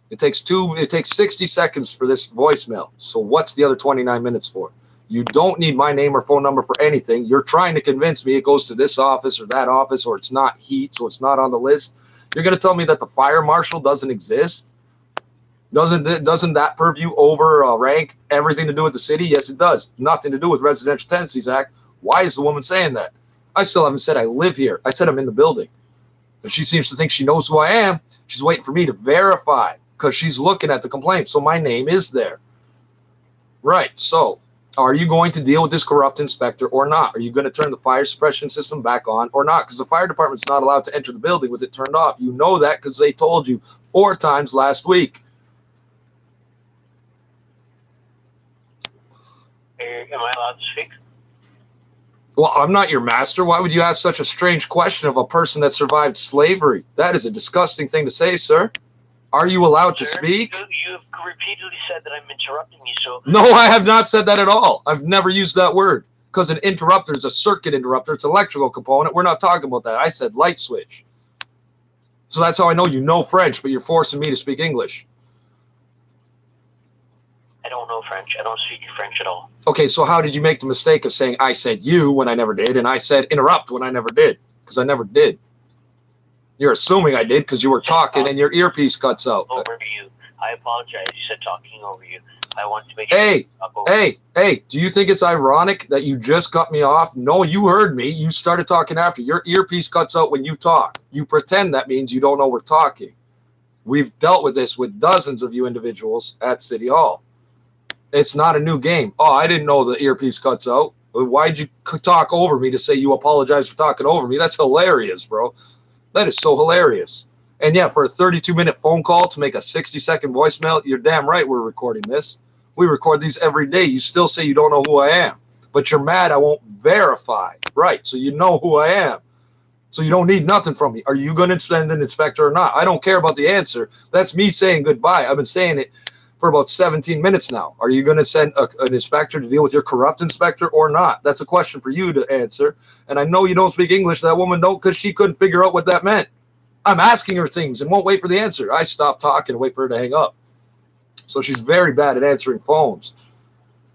It takes 60 seconds for this voicemail. So what's the other 29 minutes for? You don't need my name or phone number for anything. You're trying to convince me it goes to this office or that office, or it's not heat, so it's not on the list. You're going to tell me that the fire marshal doesn't exist? Doesn't that purview over rank everything to do with the city? Yes, it does. Nothing to do with Residential Tenancies Act. Why is the woman saying that? I still haven't said I live here. I said I'm in the building. But she seems to think she knows who I am. She's waiting for me to verify because she's looking at the complaint. So my name is there. Right. So are you going to deal with this corrupt inspector or not? Are you going to turn the fire suppression system back on or not? Because the fire department's not allowed to enter the building with it turned off. You know that because they told you 4 times last week. Am I allowed to speak? Well, I'm not your master. Why would you ask such a strange question of a person that survived slavery? That is a disgusting thing to say, sir. Are you allowed to speak? You've repeatedly said that I'm interrupting you, so... No, I have not said that at all. I've never used that word. Because an interrupter is a circuit interrupter. It's an electrical component. We're not talking about that. I said light switch. So that's how I know you know French, but you're forcing me to speak English. I don't know French. I don't speak French at all. Okay, so how did you make the mistake of saying I said you when I never did, and I said interrupt when I never did? Because I never did. You're assuming I did because you were talking and your earpiece cuts out. Over you. I apologize. You said talking over you. I want to make sure. Hey, do you think it's ironic that you just cut me off? No, you heard me. You started talking after. Your earpiece cuts out when you talk. You pretend that means you don't know we're talking. We've dealt with this with dozens of you individuals at City Hall. It's not a new game. Oh, I didn't know the earpiece cuts out. Why'd you talk over me to say you apologize for talking over me? That's hilarious, bro. That is so hilarious. And yeah, for a 32-minute phone call to make a 60-second voicemail, you're damn right we're recording this. We record these every day. You still say you don't know who I am, but you're mad I won't verify. Right, so you know who I am. So you don't need nothing from me. Are you going to send an inspector or not? I don't care about the answer. That's me saying goodbye. I've been saying it for about 17 minutes now. Are you going to send an inspector to deal with your corrupt inspector or not? That's a question for you to answer. And I know you don't speak English. That woman don't, because she couldn't figure out what that meant. I'm asking her things and won't wait for the answer. I stopped talking and wait for her to hang up. So she's very bad at answering phones.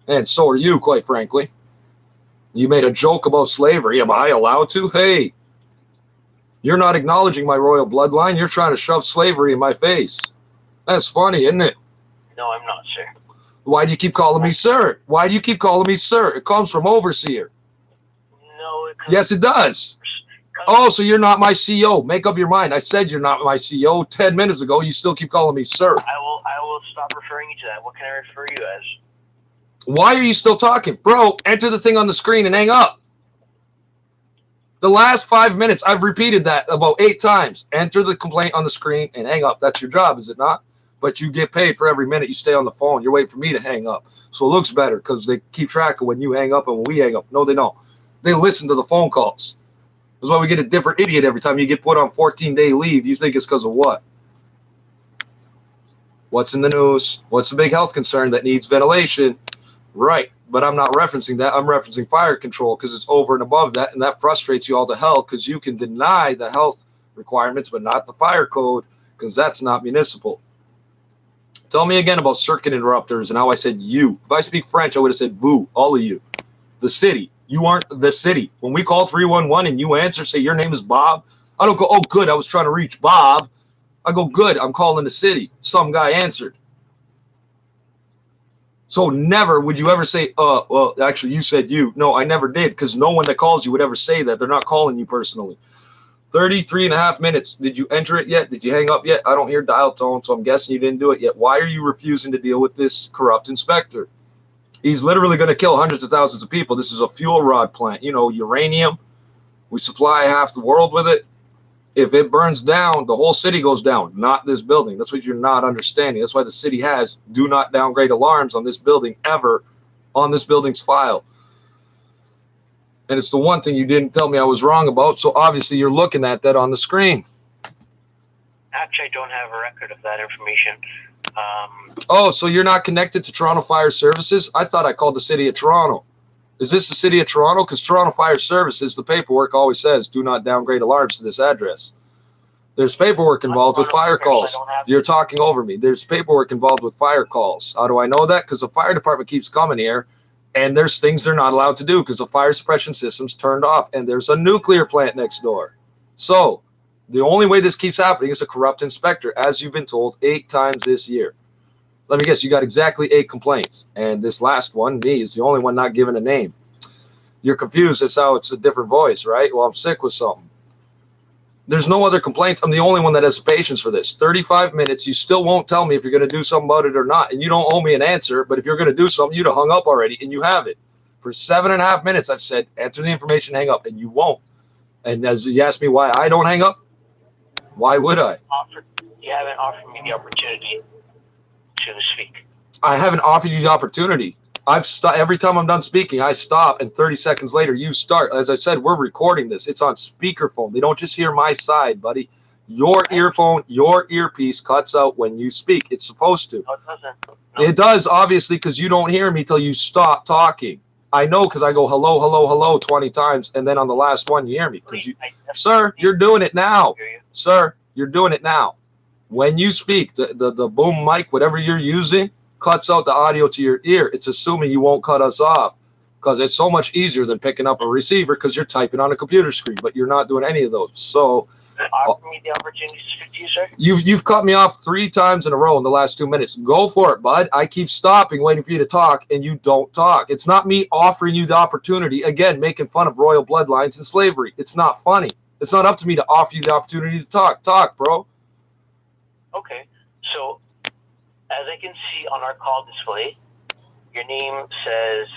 And so are you, quite frankly. You made a joke about slavery. Am I allowed to? Hey, you're not acknowledging my royal bloodline. You're trying to shove slavery in my face. That's funny, isn't it? No, I'm not, sir. Why do you keep calling me sir? Why do you keep calling me sir? It comes from overseer. No, it yes, it does. Oh, so you're not my CO. Make up your mind. I said you're not my CO 10 minutes ago. You still keep calling me sir. I will stop referring you to that. What can I refer you as? Why are you still talking? Bro, enter the thing on the screen and hang up. The last 5 minutes, I've repeated that about 8 times. Enter the complaint on the screen and hang up. That's your job, is it not? But you get paid for every minute you stay on the phone. You're waiting for me to hang up. So it looks better because they keep track of when you hang up and when we hang up. No, they don't. They listen to the phone calls. That's why we get a different idiot every time you get put on 14-day leave. You think it's because of what? What's in the news? What's the big health concern that needs ventilation? Right. But I'm not referencing that. I'm referencing fire control because it's over and above that. And that frustrates you all to hell because you can deny the health requirements, but not the fire code because that's not municipal. Tell me again about circuit interrupters and how I said you. If I speak French, I would have said vous, all of you. The city. You aren't the city. When we call 311 and you answer, say your name is Bob, I don't go, oh, good, I was trying to reach Bob. I go, good, I'm calling the city. Some guy answered. So never would you ever say, well, actually, you said you. No, I never did because no one that calls you would ever say that. They're not calling you personally. 33.5 minutes. Did you enter it yet? Did you hang up yet? I don't hear dial tone, so I'm guessing you didn't do it yet. Why are you refusing to deal with this corrupt inspector? He's literally going to kill hundreds of thousands of people. This is a fuel rod plant. You know, uranium. We supply half the world with it. If it burns down, the whole city goes down, not this building. That's what you're not understanding. That's why the city has do not downgrade alarms on this building ever on this building's file. And it's the one thing you didn't tell me I was wrong about. So obviously you're looking at that on the screen. Actually, I don't have a record of that information. Oh, so you're not connected to Toronto Fire Services? I thought I called the city of Toronto. Is this the city of Toronto? Because Toronto Fire Services, the paperwork always says, do not downgrade alarms to this address. There's paperwork involved with fire calls. You're talking over me. There's paperwork involved with fire calls. How do I know that? Because the fire department keeps coming here, and there's things they're not allowed to do because the fire suppression system's turned off, and there's a nuclear plant next door. So the only way this keeps happening is a corrupt inspector, as you've been told 8 times this year. Let me guess, you got exactly 8 complaints. And this last one, me, is the only one not given a name. You're confused as how it's a different voice, right? Well, I'm sick with something. There's no other complaints. I'm the only one that has patience for this. 35 minutes, you still won't tell me if you're going to do something about it or not. And you don't owe me an answer, but if you're going to do something, you'd have hung up already, and you have it. For 7.5 minutes, I've said, enter the information, hang up, and you won't. And as you ask me why I don't hang up, why would I? You haven't offered me the opportunity to speak. I haven't offered you the opportunity. I've stopped every time I'm done speaking. I stop, and 30 seconds later, you start. As I said, we're recording this. It's on speakerphone. They don't just hear my side, buddy. Your earphone, your earpiece cuts out when you speak. It's supposed to. No, it doesn't. No. It does, obviously, because you don't hear me till you stop talking. I know because I go hello, hello, hello 20 times, and then on the last one, you hear me. Because you, sir, you're doing it now. Sir, you're doing it now. When you speak, the boom mic, whatever you're using, cuts out the audio to your ear. It's assuming you won't cut us off because it's so much easier than picking up a receiver because you're typing on a computer screen, but you're not doing any of those. So offer me the opportunity to speak to you, sir. You've cut me off 3 times in a row in the last 2 minutes. Go for it, bud. I keep stopping, waiting for you to talk, and you don't talk. It's not me offering you the opportunity, again, making fun of royal bloodlines and slavery. It's not funny. It's not up to me to offer you the opportunity to talk. Talk, bro. Okay, so as I can see on our call display, your name says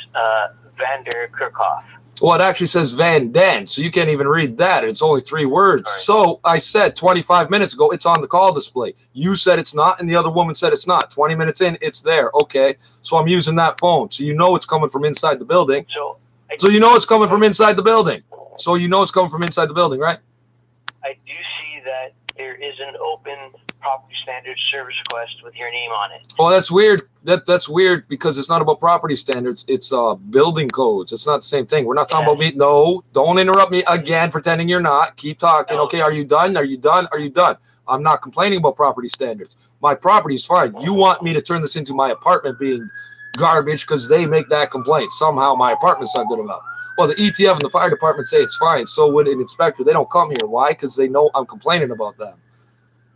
Vander Kirchhoff. Well, it actually says Van Den, so you can't even read that. It's only 3 words. Right. So I said 25 minutes ago, it's on the call display. You said it's not, and the other woman said it's not. 20 minutes in, it's there. Okay, so I'm using that phone. So you know it's coming from inside the building. So you know it's coming from inside the building. So you know it's coming from inside the building, right? I do see that there is an open property standards service request with your name on it. Oh, that's weird. That's weird because it's not about property standards. It's building codes. It's not the same thing. We're not talking about me. No, don't interrupt me again, pretending you're not. Keep talking. Okay, are you done? Are you done? Are you done? I'm not complaining about property standards. My property is fine. You want me to turn this into my apartment being garbage because they make that complaint. Somehow my apartment's not good enough. Well, the ETF and the fire department say it's fine. So would an inspector. They don't come here. Why? Because they know I'm complaining about them.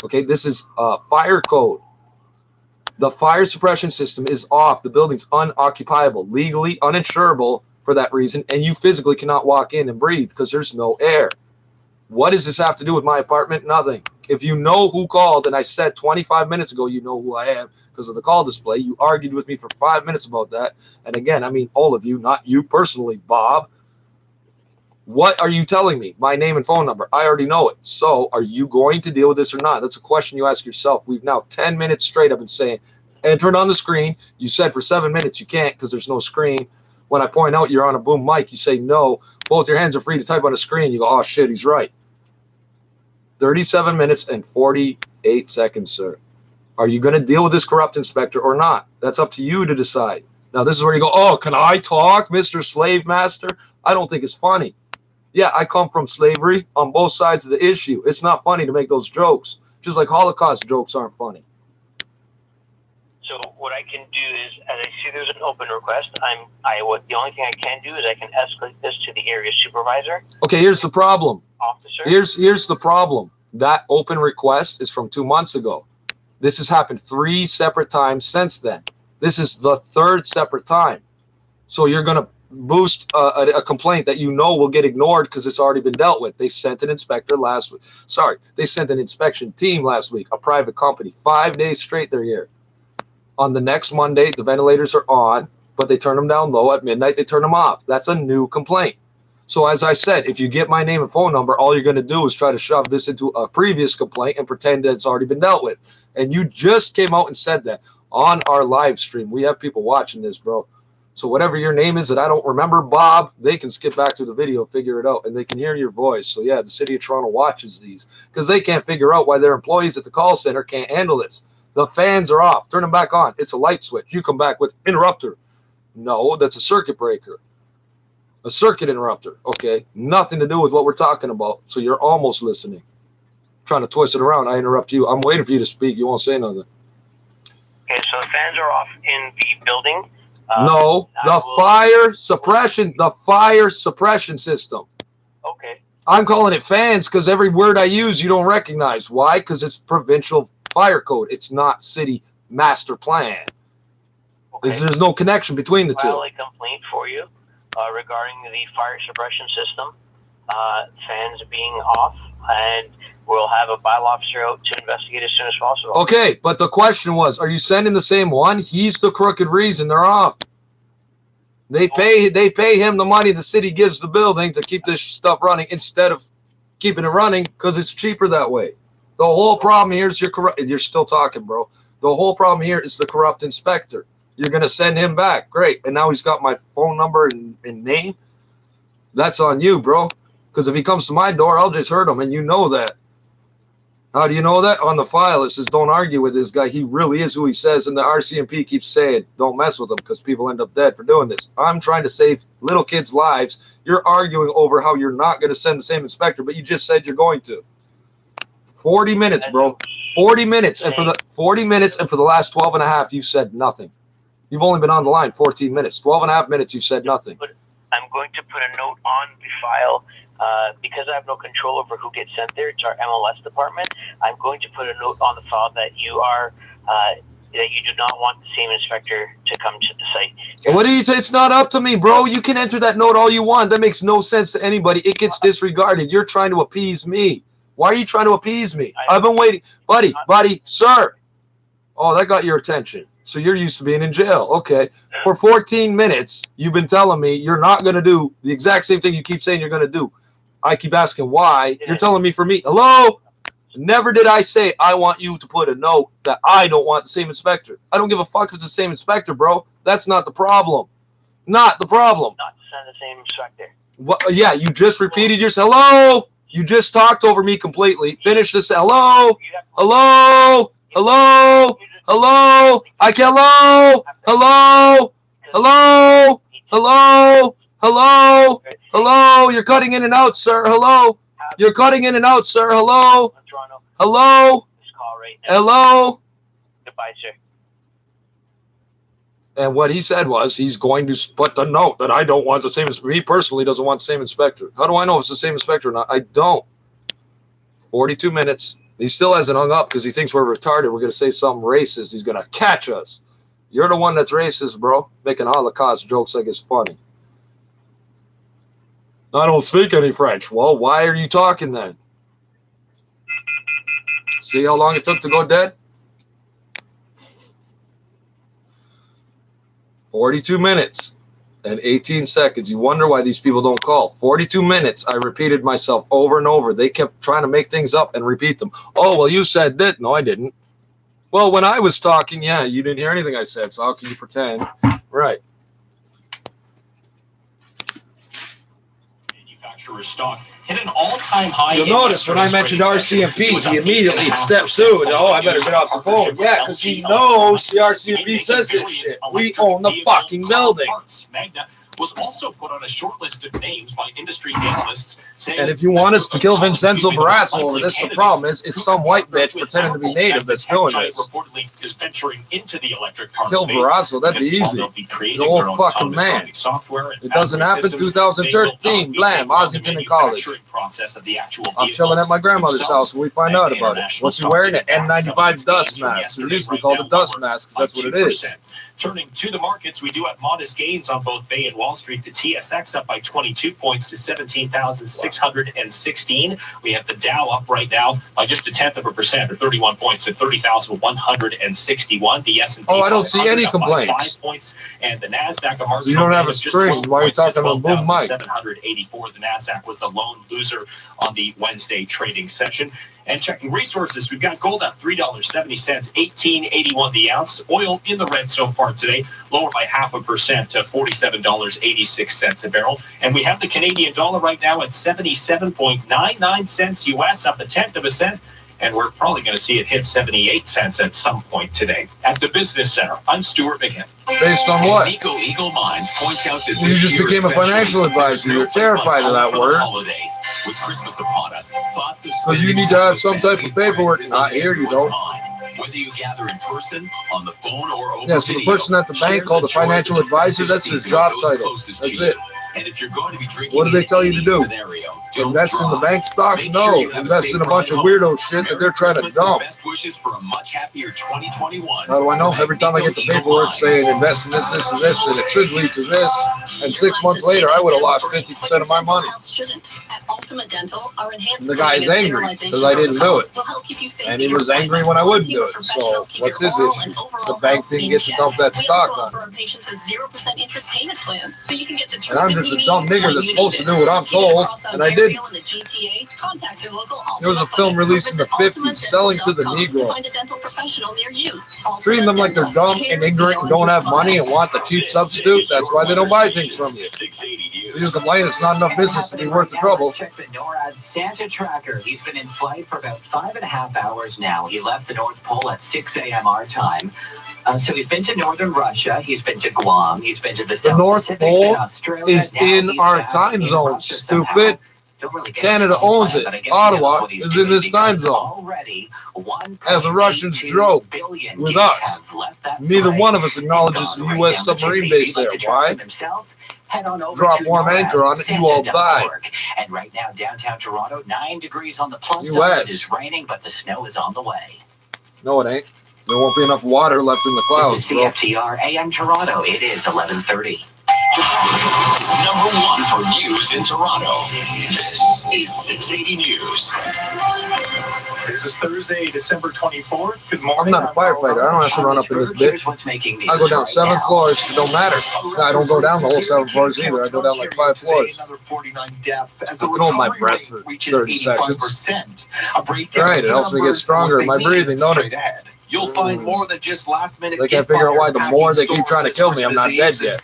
Okay, this is fire code. The fire suppression system is off. The building's unoccupiable, legally uninsurable for that reason, and you physically cannot walk in and breathe because there's no air. What does this have to do with my apartment? Nothing. If you know who called, and I said 25 minutes ago, you know who I am because of the call display. You argued with me for 5 minutes about that. And again, I mean all of you, not you personally, Bob. What are you telling me? My name and phone number. I already know it. So are you going to deal with this or not? That's a question you ask yourself. We've now 10 minutes straight up been saying, enter it on the screen. You said for 7 minutes you can't because there's no screen. When I point out you're on a boom mic, you say no. Both your hands are free to type on a screen. You go, oh, shit, he's right. 37 minutes and 48 seconds, sir. Are you going to deal with this corrupt inspector or not? That's up to you to decide. Now, this is where you go, oh, can I talk, Mr. Slave Master? I don't think it's funny. Yeah, I come from slavery on both sides of the issue. It's not funny to make those jokes, just like Holocaust jokes aren't funny. So what I can do is, as I see there's an open request, the only thing I can do is I can escalate this to the area supervisor. Okay, here's the problem. Officer. Here's the problem. That open request is from 2 months ago. This has happened 3 separate times since then. This is the 3rd separate time. So you're going to boost a complaint that you know will get ignored because it's already been dealt with. They sent an inspector last week. Sorry, they sent an inspection team last week, a private company. 5 days straight they're here. On the next Monday, the ventilators are on, but they turn them down low. At midnight, they turn them off. That's a new complaint. So as I said, if you get my name and phone number, all you're going to do is try to shove this into a previous complaint and pretend that it's already been dealt with. And you just came out and said that on our live stream. We have people watching this, bro. So whatever your name is that I don't remember, Bob, they can skip back to the video, figure it out, and they can hear your voice. So yeah, the city of Toronto watches these because they can't figure out why their employees at the call center can't handle this. The fans are off. Turn them back on. It's a light switch. You come back with interrupter. No, that's a circuit breaker. A circuit interrupter. Okay, nothing to do with what we're talking about. So you're almost listening. Trying to twist it around. I interrupt you. I'm waiting for you to speak. You won't say nothing. Okay, so the fans are off in the building. No, the fire suppression system. Okay. I'm calling it fans because every word I use you don't recognize. Why? Because it's provincial fire code. It's not city master plan. Okay. There's no connection between the two. I'll file a complaint for you regarding the fire suppression system, fans being off, and we'll have a bylaw officer out to investigate as soon as possible. Okay, but the question was, are you sending the same one? He's the crooked reason they're off. They pay him the money the city gives the building to keep this stuff running instead of keeping it running because it's cheaper that way. The whole problem here is you're still talking, bro. The whole problem here is the corrupt inspector. You're going to send him back. Great. And now he's got my phone number and name. That's on you, bro. Because if he comes to my door, I'll just hurt him, and you know that. How do you know that? On the file, it says, don't argue with this guy. He really is who he says, and the RCMP keeps saying, don't mess with him because people end up dead for doing this. I'm trying to save little kids' lives. You're arguing over how you're not going to send the same inspector, but you just said you're going to. 40 minutes, bro. 40 minutes, and for the last 12 and a half, you said nothing. You've only been on the line 14 minutes. 12 and a half minutes, you said nothing. But I'm going to put a note on the file. Because I have no control over who gets sent there, it's our MLS department. I'm going to put a note on the file that you are that you do not want the same inspector to come to the site. What do you say? It's not up to me, bro. You can enter that note all you want. That makes no sense to anybody. It gets disregarded. You're trying to appease me. Why are you trying to appease me? I've been waiting, buddy, sir. Oh, that got your attention. So you're used to being in jail. Okay. For 14 minutes, you've been telling me you're not going to do the exact same thing you keep saying you're going to do. I keep asking why. You're telling me for me. Hello? Never did I say I want you to put a note that I don't want the same inspector. I don't give a fuck if it's the same inspector, bro. That's not the problem. Not the problem. Not to send the same inspector. What? Yeah, you just repeated yourself. Hello? You just talked over me completely. Finish this. Hello? Hello? Hello? Hello? I can. Hello? Hello? Hello? Hello? Hello? Hello? You're cutting in and out, sir. Hello? You're cutting in and out, sir. Hello? Hello? Hello? Goodbye, sir. And what he said was he's going to put the note that I don't want the same. He personally doesn't want the same inspector. How do I know if it's the same inspector or not? I don't. 42 minutes. He still hasn't hung up because he thinks we're retarded. We're going to say something racist. He's going to catch us. You're the one that's racist, bro. Making Holocaust jokes like it's funny. I don't speak any French. Well, why are you talking then? See how long it took to go dead? 42 minutes and 18 seconds. You wonder why these people don't call. 42 minutes. I repeated myself over and over. They kept trying to make things up and repeat them. Oh, well, you said that. No, I didn't. Well, when I was talking, yeah, you didn't hear anything I said, so how can you pretend? Right. Stock hit an all-time high. You'll notice when I mentioned RCMP, he immediately stepped to it. Oh, I better get off the phone. Yeah, because he knows the RCMP says this shit. We own the fucking building. Magna was also put on a short list of names by industry analysts. And if you want us to kill Vincenzo Barrasso over this, the problem is it's some white bitch pretending to be native that's doing this. Reportedly is venturing into the electric car kill Barrasso, that'd be easy. The old fucking man. It doesn't happen. 2013, blam, Ossington in college. I'm chilling at my grandmother's house and we find out about it. What's he wearing? An N95 dust mask. It used to be called a dust mask because that's what it is. Turning to the markets, we do have modest gains on both Bay and Wall Street. The TSX up by 22 points to 17,616. We have the Dow up right now by just 0.1%, or 31 points at 30,161. The S&P. Oh, I don't see any complaints. 5 points, and the Nasdaq. You don't have a screen. Why are you talking about boom mic? 784. The Nasdaq was the lone loser on the Wednesday trading session. And checking resources, we've got gold at $3.70, 18.81 the ounce. Oil in the red so far today, lower by 0.5% to $47.86 a barrel. And we have the Canadian dollar right now at 77.99 cents US, up 0.1 cent. And we're probably going to see it hit 78 cents at some point today. At the Business Center, I'm Stuart McGinn. Based on what? Eagle Minds points out that you just became a financial advisor. You're terrified of that word. With Christmas upon us, thoughts of so you need to have some type of paperwork. Not here, you don't. Whether you gather in person, on the phone, or over yeah, so the person at the bank called a financial advisor, that's his job title. That's it. And if you're going to be drinking, what do they tell you to do? Invest in the bank stock? No. Invest in a bunch of weirdo shit that they're trying to dump. Best wishes for a much happier 2021. How do I know? Every time I get the paperwork saying invest in this, this, and this, and it should lead to this, and 6 months later, I would have lost 50% of my money. And the guy's angry because I didn't do it. And he was angry when I wouldn't do it. So what's his issue? The bank didn't get to dump that stock on him. And I'm just a dumb nigger that's supposed to do what I'm told, and I didn't. There was a film released in the 50s, Selling to the Negro. Treating them like they're dumb and ignorant and don't have money and want the cheap substitute. That's why they don't buy things from you. So you complain it's not enough business to be worth the trouble. Check the NORAD Santa tracker. He's been in flight for about 5.5 hours now. He left the North Pole at 6 a.m. our time. So he's been to northern Russia, he's been to Guam, he's been to the South North Pacific, Pole Australia, is in our time zone, stupid. Canada owns it. Ottawa is in this time zone. As the Russians drove with us, neither one of us acknowledges the U.S. submarine base there. Why? Drop one anchor on it, you all die. And right now, downtown Toronto, 9 degrees on the plus side. It is raining, but the snow is on the way. No, it ain't. There won't be enough water left in the clouds, bro. CFTR AM Toronto. It is 11:30. #1 for news in Toronto. This is 680 News. This is Thursday, December 24th. Good morning. I'm not a firefighter. I don't have to run up in this bitch. I go down 7 floors. It don't matter. I don't go down the whole 7 floors either. I go down like 5 floors. I can hold my breath for 30 seconds. Right, it helps me get stronger in my breathing, don't it? You'll find more than just last-minute. They can't figure out why the more they keep trying to kill me, I'm not dead yet.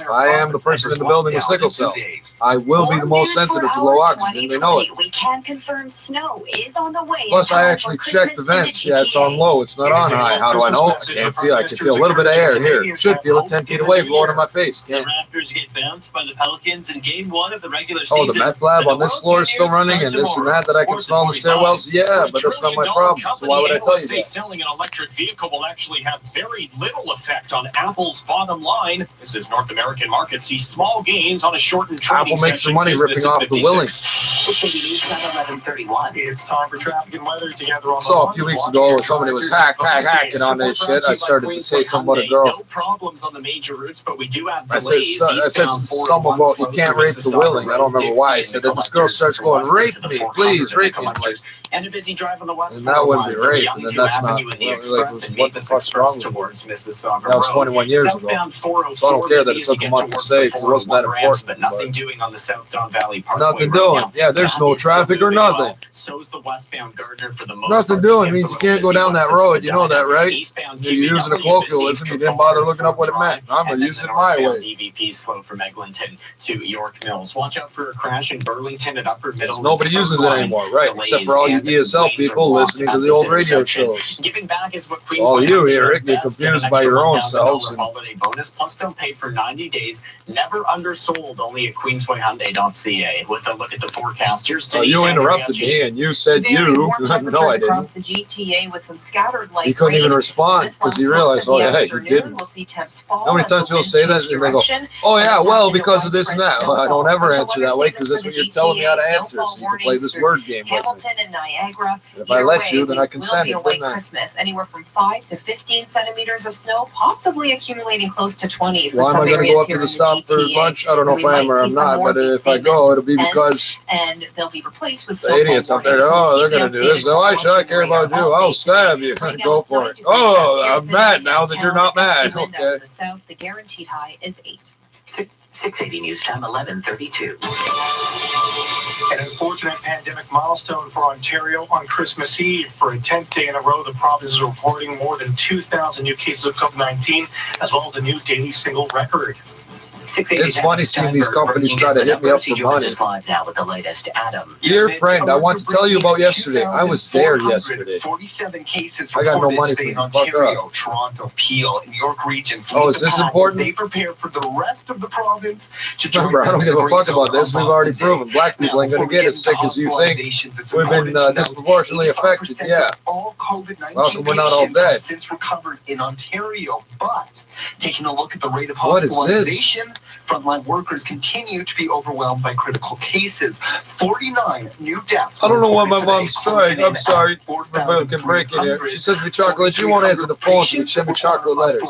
I am the person in the building with sickle cell. I will be the most sensitive to low oxygen. They know it. We can confirm snow is on the way. Plus, I actually checked the vents. Yeah, it's on low. It's not on high. How do I know? I can't feel. I can feel a little bit of air here. Should feel it 10 feet away, blowing in my face. The Raptors get bounced by the Pelicans in Game 1 of the regular season. Oh, the meth lab on this floor is still running, and this and that I can smell in the stairwells. Yeah, but that's not my problem. So why would I tell you that? Selling an electric vehicle will actually have very little effect on Apple's bottom line. This is North American markets see small gains on a shortened trading Apple makes some money ripping off the willing. It's time for traffic and weather together on So a few weeks ago, somebody was hacking on this shit. I started to say something about a girl. No problems on the major routes, but we do have I delays. said something about you can't rape the willing. I don't remember why. I said that this girl starts going, rape me, please, rape me. Like, and a busy drive on the west. And that wouldn't be rape, and then that's not, like, what the fuck's wrong with me? That was 21 years ago. So I don't care that it took a month to say, because it wasn't that important. But nothing doing on the South Don Valley Parkway. Nothing doing. Yeah, there's no traffic or nothing. So's the westbound Gardner for the most Nothing doing means you can't go down that road. You know that, right? You're using a colloquialism. You didn't bother looking up what it meant. I'm going to use it my way. DVP slow from Eglinton to York Mills. Watch out for a crash in Burlington at Upper Middle. Nobody uses it anymore, right? Except for all you ESL people listening to the old radio shows. Giving back is what Queens All you hear it, get confused by your own selves. Holiday bonus plus don't pay for 90 days. Never undersold. Only at queenswayhyundai.ca. With a look at the forecast, here's today. You interrupted me and you said you. No, I Across didn't. the GTA with some scattered light You couldn't rain. even respond because you realized, oh yeah, you didn't. We'll see temps fall. How many times people say that and they go, oh yeah, well, because of this and that. Well, I don't ever answer that way because that's what you're telling me how to answer. So you can play this word game with me. Hamilton and Niagara. And if I let you, then I consent, didn't I? Christmas, anywhere from 5 to 15 centimeters of snow, possibly accumulating close to 20 for Why am some I going to areas go up here to in the stop for GTA. lunch? I don't know if I am or I'm not, but if I go, it'll be because and they'll be replaced with the idiots up there, oh, they're going to do this. Oh, why should I care about you? I'll stab you. Go for it. Oh, I'm mad now that you're not mad. Okay. The south, the guaranteed high is 8. 680 News Time 11:32. An unfortunate pandemic milestone for Ontario on Christmas Eve. For a 10th day in a row, the province is reporting more than 2,000 new cases of COVID-19, as well as a new daily single record. It's funny seeing these companies try to hit me up for money. Live now with the latest. Adam. Dear friend, I want to tell you about yesterday. I was there yesterday. 47 cases I got no money for in you. Fuck Ontario, up. Toronto, Peel, and York regions. Oh, is this important? They prepare for the rest of the province to Remember, I don't give a fuck about this. We've already proven black people ain't going to get as sick as you think. We've been disproportionately affected, yeah. All COVID-19 Well, we're not all patients have dead. since recovered in Ontario, but taking a look at the rate of What is this? hospitalization, frontline workers continue to be overwhelmed by critical cases. 49 new deaths. I don't know why my mom's trying. I'm sorry. I can break in here. She sends me chocolate. She won't answer the phone. She send me chocolate letters.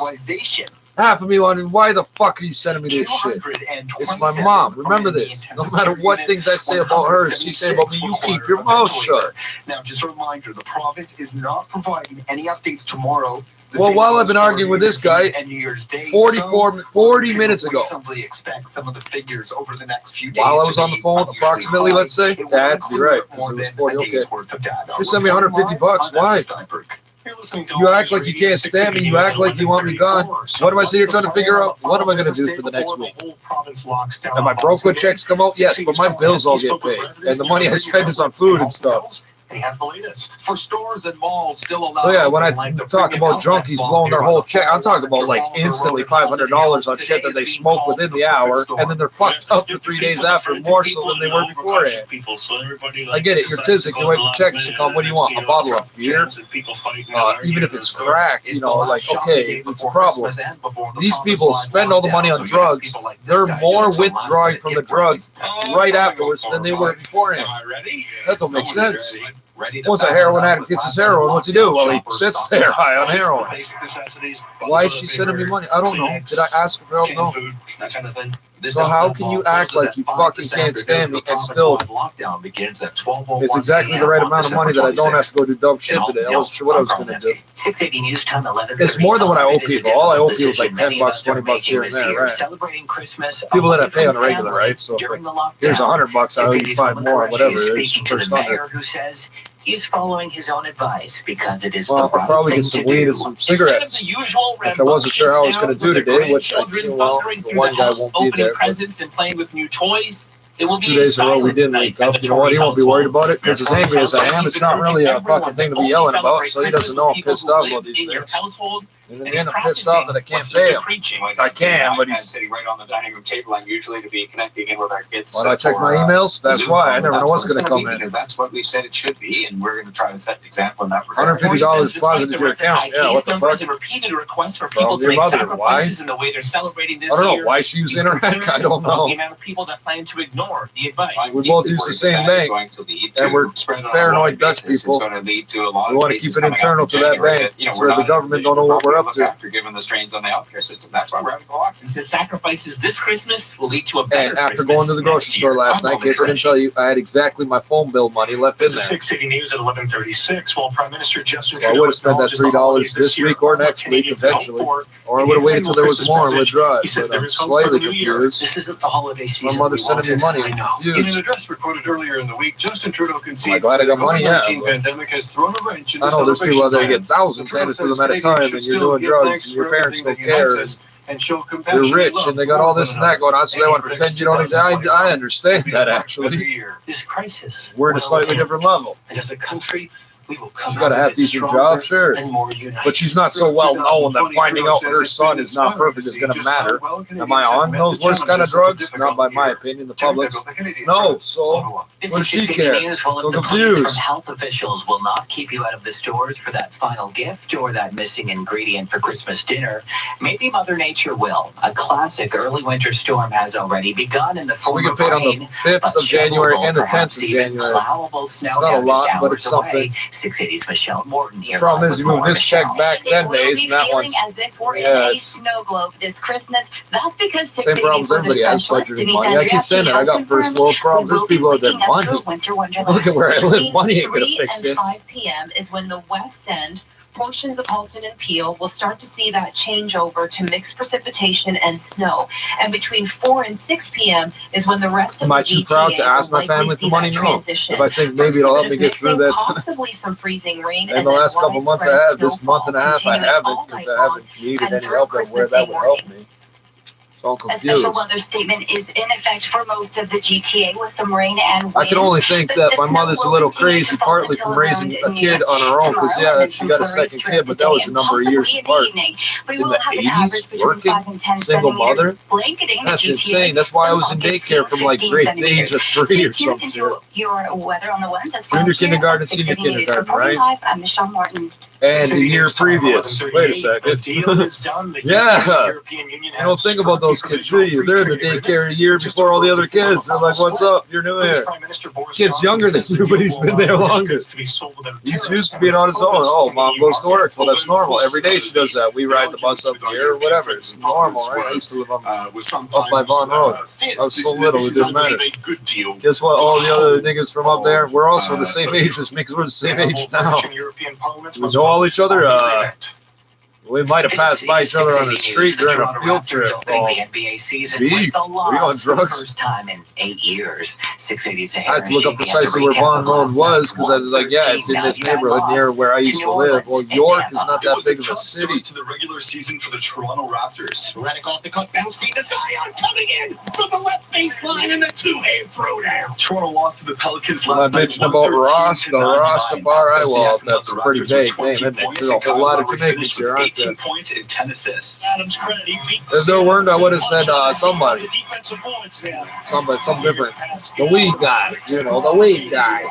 Half of me wondering, why the fuck are you sending me this shit? It's my mom. Remember this. No matter what things I say about her, she say about me, you keep your mouth shut. Now, just a reminder, the province is not providing any updates tomorrow. Well, while I've been arguing with this guy, 40 minutes ago, expect some of the figures over the next few days while I was on the phone, approximately, let's say, that's right, because it was 40, okay. She sent me $150. Why? You act like you can't stand me. You act like you want me gone. What am I sitting here trying to figure out? What am I going to do for the next week? Am I broke when checks come out? Yes, but my bills all get paid. And the money I spend is on food and stuff. He has the latest. For stores and malls still allowed. So yeah, when I talk about junkies blowing their whole check, I'm talking about like instantly $500 on shit that they smoke within the hour, and then they're fucked up for 3 days after, more so than they were beforehand. I get it, you're Tizik, you wait for checks to come, what do you want, a bottle of beer? Even if it's crack, you know, like, okay, it's a problem. These people spend all the money on drugs, they're more withdrawing from the drugs right afterwards than they were beforehand. That don't make sense. Once a heroin addict gets his heroin, what's he do? Well, he sits there high on heroin. Why is she sending me money? I don't know. Did I ask her for help? No. That kind of thing. So how can you act like you fucking can't stand me and still? Lockdown begins at 12:01. It's exactly the right amount of money that I don't have to go do dumb shit today. I wasn't sure what I was going to do. 680 News Time 11. It's more than what I owe people. All I owe people is like $10, $20 here and there, right? Celebrating Christmas. People that I pay on a regular, right? So here's $100, I owe you 5 more, whatever. It's first $100. Who says he's following his own advice because it is well, the I'll right probably thing get some to weed do. and some cigarettes, which I wasn't sure how I was going to do today, which I well, the one guy won't be there. Presents and playing with new toys. It will be 2 days in a row we didn't wake up. You know what? He won't be worried about it because as angry as I am, it's not really a fucking thing to be yelling about. So he doesn't know I'm pissed off about these things. And in the end, I'm pissed off that I can't pay him. I can, but he's sitting right on the dining room table. I'm usually to be connecting in with our kids. Why do I check my emails? That's why. I never know what's going to come in. Because that's what we said it should be, and we're going to try to set the example in that regard. $150 deposit to your account. Yeah, what the fuck? Repeated requests for people to make sacrifices in the way they're celebrating this year. I don't know. Why she used Interac? I don't know. The amount of people that plan to ignore the advice. We both use the same bank, and we're paranoid Dutch people. We want to keep it internal to that bank so the government don't know what we're up to. Given the strains on the healthcare system, that's why we're having to go off. He says sacrifices this Christmas will lead to a better And after going to the grocery store last night, in case I didn't tell you, I had exactly my phone bill money left in there. 680 News at 11:36. While Prime Minister Justin Trudeau, I would have spent that $3 this week or next week eventually, or I would have waited till there was more and withdraw it. But I'm slightly confused. This isn't the holiday season. My mother's sending me money. I'm confused. In an address recorded earlier in the week, Justin Trudeau concedes I'm glad I got money, yeah. The COVID-19 pandemic has thrown a wrench in the I know there's people out there that get celebration thousands handed to them at a time, and you're doing drugs, and your parents don't care. And show compassion. You're rich, and they got all this and that going on, so they want to pretend you don't exist. I understand that, actually. This crisis. We're at a slightly different level. And as a country, we will come She's got to have decent job, sure. But she's not so well known that finding out her son is not perfect is going to matter. Am I on those worst kind of drugs? Not by my opinion, the public's. No, so what does she care? So confused. Health officials will not keep you out of the stores for that final gift or that missing ingredient for Christmas dinner. Maybe Mother Nature will. A classic early winter storm has already begun in the form of rain. So we get paid on the 5th of January and the 10th of January. It's not a lot, but it's something. 680's Michelle Morton here. Problem is, you move this check back 10 days, and that one's as if we're in a snow globe this Christmas. That's because same problems everybody has budgeting money. I keep saying that I got first world problems. There's people out there money. Look at where I live. Money ain't gonna fix this. 3 and 5 p.m. is when the West End, portions of Halton and Peel will start to see that change over to mixed precipitation and snow. And between 4 and 6 p.m. is when the rest of the GTA. Am I too proud to ask my family for money? No. If I think maybe it'll help me get through that. Possibly some freezing rain. And the last couple months I had, this month and a half I haven't, because I haven't needed any help where that would help me. A special weather statement is in effect for most of the GTA with some rain and wind. I can only think that my mother's a little crazy, partly from raising a kid on her own, because yeah, she got a second kid, but that was a number of years apart. In the 80s, working, single mother, that's insane. That's why I was in daycare from like grade age of 3 or something. Your weather on the one says junior kindergarten, senior kindergarten, right? I'm Michelle Morton. And the year previous. Wait a second. Yeah. You don't think about those kids, do you? They're in the daycare a year before all the other kids. They're like, what's up? You're new here. Kid's younger than you, but he's been there longer. He's used to being on his own. Oh, mom goes to work. Well, that's normal. Every day she does that. We ride the bus up here or whatever. It's normal, right? I used to live up by Vaughan Road. I was so little, it didn't matter. Guess what? All the other niggas from up there, we're also the same age as me because we're the same age now. We know all each other. We might have passed by each other on the street during a field trip. Beef. We on drugs. First time in 8 years. 680's I had to look up precisely where Vaughan Road was because I was like, yeah, it's in this neighborhood near where I used to live. Well, York is not that big of a city. To the regular season for the Toronto Raptors. Redick off the cut down, Steve Zion coming in from the left baseline and the two-hand throwdown. Toronto lost to the Pelicans last night. I mentioned about Ross, the Rastafari. Well, that's a pretty vague name, isn't it? There's a whole lot of Jamaicans here, aren't there? 18 points and 10 assists. If there weren't, I would have said somebody. Some different. The weed guy, the weed guy.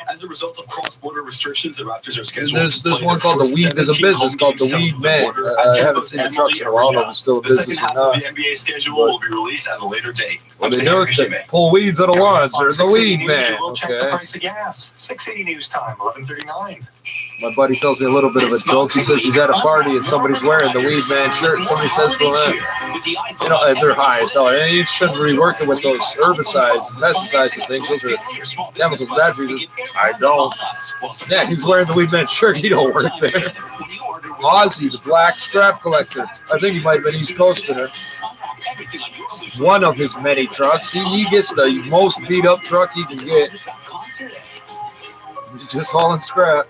As a result of cross-border restrictions, the Raptors are scheduled. There's one called the Weed. There's a business called the Weed Man. I haven't seen the trucks in a while. I don't know if it's still a business or not. The NBA schedule will be released at a later date. When they do it, they pull weeds out of lawns. They're the Weed Man. We'll check the Okay. price of gas. 680 news time, 11:39. My buddy tells me a little bit of a joke. He says he's at a party and somebody's wearing the Weed Man shirt. And somebody says to him, they're high as hell. And you shouldn't be working with those herbicides and pesticides and things. Those are chemicals bad for you. I don't. Yeah, he's wearing the Weed Man shirt. He don't work there. Ozzy, the black scrap collector. I think he might have been East Coaster. One of his many trucks. He gets the most beat up truck he can get. He's just hauling scrap.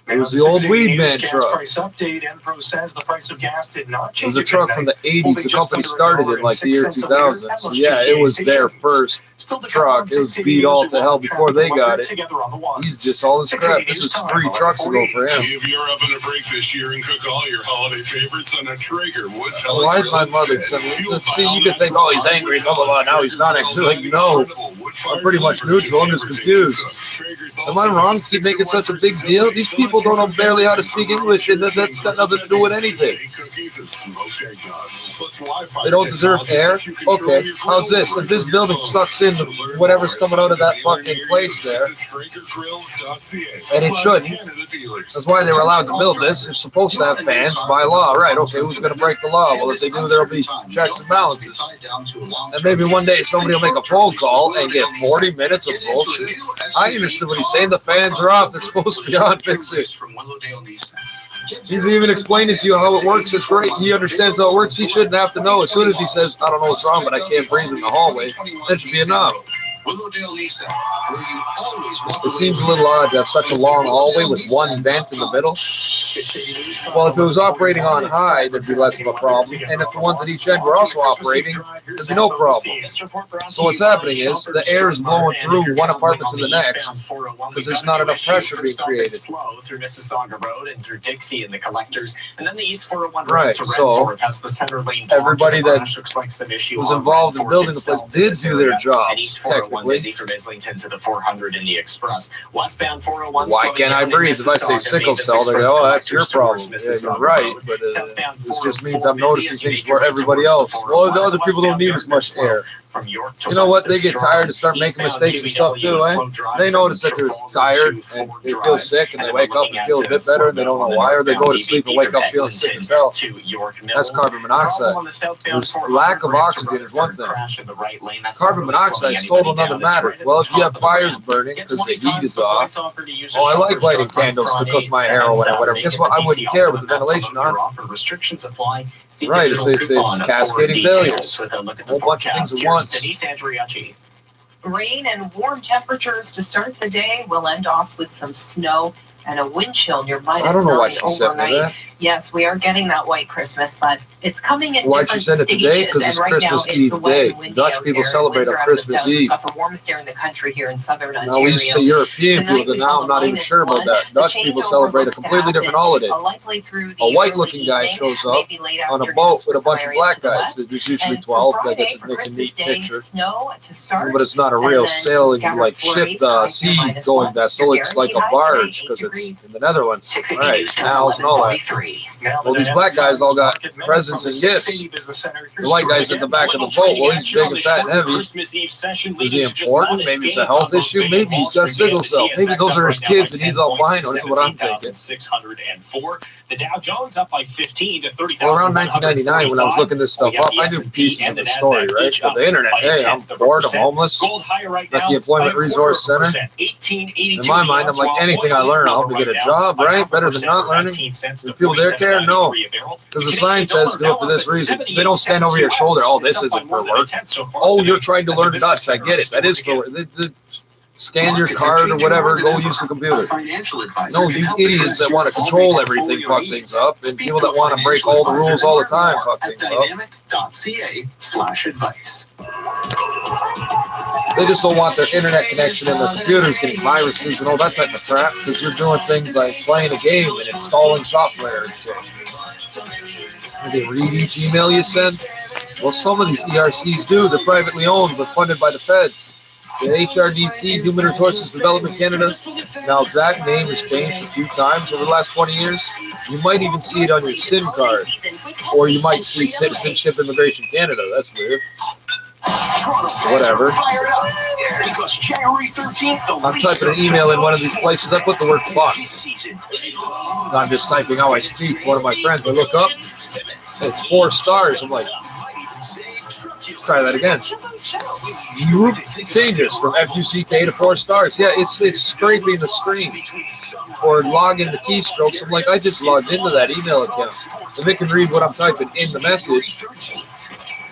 It was the old Weed Man truck. Price update. Enpro says the price of gas did not It change. was a truck from the 80s. The company started in like the year 2000. So yeah, it was their first truck. It was beat all to hell before they got it. He's just all in scrap. This is 3 trucks ago for him. Give your oven a break this year and cook all your holiday favorites on a Traeger wood pellet Why grill my mother said, see, you could think, oh, he's angry, blah, blah, blah. Now he's not angry. Like, no. I'm pretty much neutral. I'm just confused. Am I wrong to keep making such a big deal? These people don't know barely how to speak English, and that's got nothing to do with anything. They don't deserve air? Okay, how's this? If this building sucks in whatever's coming out of that fucking place there, and it shouldn't, that's why they were allowed to build this. It's supposed to have fans by law. Right, okay, who's going to break the law? Well, if they do, there'll be checks and balances. And maybe one day somebody will make a phone call and get 40 minutes of bullshit. I understand what he's saying. The fans are off. They're supposed to be on. Fix it. He's even explaining to you how it works. It's great. He understands how it works. He shouldn't have to know. As soon as he says, I don't know what's wrong, but I can't breathe in the hallway, that should be enough. It seems a little odd to have such a long hallway with one vent in the middle. Well, if it was operating on high, there'd be less of a problem. And if the ones at each end were also operating, there'd be no problem. So what's happening is the air is blowing through one apartment to the next because there's not enough pressure being created. Through Mississauga Road and through Dixie and the collectors, and then the East 401 right, so everybody that was involved in building the place did do their job, technically. From Islington to the 400 in the Express. Westbound 401. Why can't I breathe? If I say sickle cell, they go, oh, that's your problem. Yeah, you're right, but this just means I'm noticing things for everybody else. Well, the other people don't need as much air. You know what? They get tired and start making mistakes and stuff too, eh? They notice that they're tired and they feel sick and they wake up and feel a bit better and they don't know why, or they go to sleep and wake up feeling sick as hell. That's carbon monoxide. There's lack of oxygen is one thing. Carbon monoxide is total another matter. Well, if you have fires burning because the heat is off, oh, I like lighting candles to cook my hair or whatever. Guess what? I wouldn't care with the ventilation on. Right, it's cascading failures. A whole bunch of things at once. Rain and warm temperatures to start the day. We'll end off with some snow and a wind chill near -9 I don't know why she sent me that. Yes, we are getting that white Christmas, but it's coming in Why'd different you send it today? Because it's Christmas Eve day. Dutch people celebrate on Christmas Eve. We've got the warmest air in the country here in southern Ontario. Now we used to say European people, but now I'm not even sure about that. Dutch people celebrate a completely different holiday. A white-looking guy shows up on a boat with a bunch of black guys. There's usually 12. I guess it makes a neat picture. But it's not a real sailing, like ship, sea-going vessel. It's like a barge because it's in the Netherlands. Right, canals and all that. Well, these black guys all got presents and gifts. The white guy's at the back of the boat. Well, he's big and fat and heavy. Is he important? Maybe it's a health issue. Maybe he's got sickle cell. Maybe those are his kids and he's albino. That's what I'm thinking. The Dow Jones up by 15 to 30,000. Well, around 1999, when I was looking this stuff up, I knew pieces of the story, right? But the internet, hey, I'm bored, I'm homeless. At the Employment Resource Center. In my mind, I'm like, anything I learn, I'll help me get a job, right? Better than not learning. Do people there care? No. Because the sign says do it for this reason. They don't stand over your shoulder. Oh, this isn't for work. Oh, you're trying to learn Dutch. I get it. That is for work. Scan your card or whatever, go use the computer. No, these idiots that want to control everything fuck things up, and people that want to break all the rules all the time fuck things up. Dynamic.ca/advice. They just don't want their internet connection and their computers getting viruses and all that type of crap, because you're doing things like playing a game and installing software and shit. Do they read each email you send? Well, some of these ERCs do. They're privately owned but funded by the feds. The HRDC, Human Resources Development Canada. Now that name has changed a few times over the last 20 years. You might even see it on your SIM card. Or you might see Citizenship Immigration Canada. That's weird. Whatever. I'm typing an email in one of these places. I put the word fuck. I'm just typing how I speak to one of my friends. I look up. It's 4 stars. I'm like, try that again. Group changes from FUCK to 4 stars. Yeah, it's scraping the screen. Or logging the keystrokes. I'm like, I just logged into that email account. If it can read what I'm typing in the message,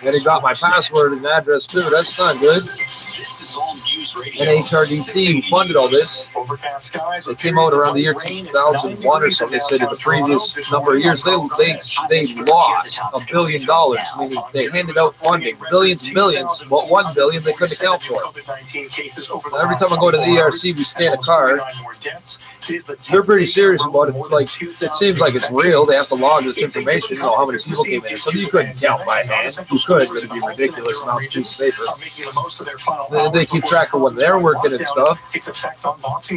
and it got my password and address too. That's not good. And HRDC, who funded all this, they came out around the year 2001 or something. They said in the previous number of years, they lost $1 billion, meaning they handed out funding, billions and billions, but $1 billion they couldn't account for. Now, every time I go to the ERC, we scan a card. They're pretty serious about it. Like, it seems like it's real. They have to log this information, you know, how many people came in. So you couldn't count by hand. You could, but it'd be ridiculous amounts of piece of paper. They keep track of when they're working and stuff.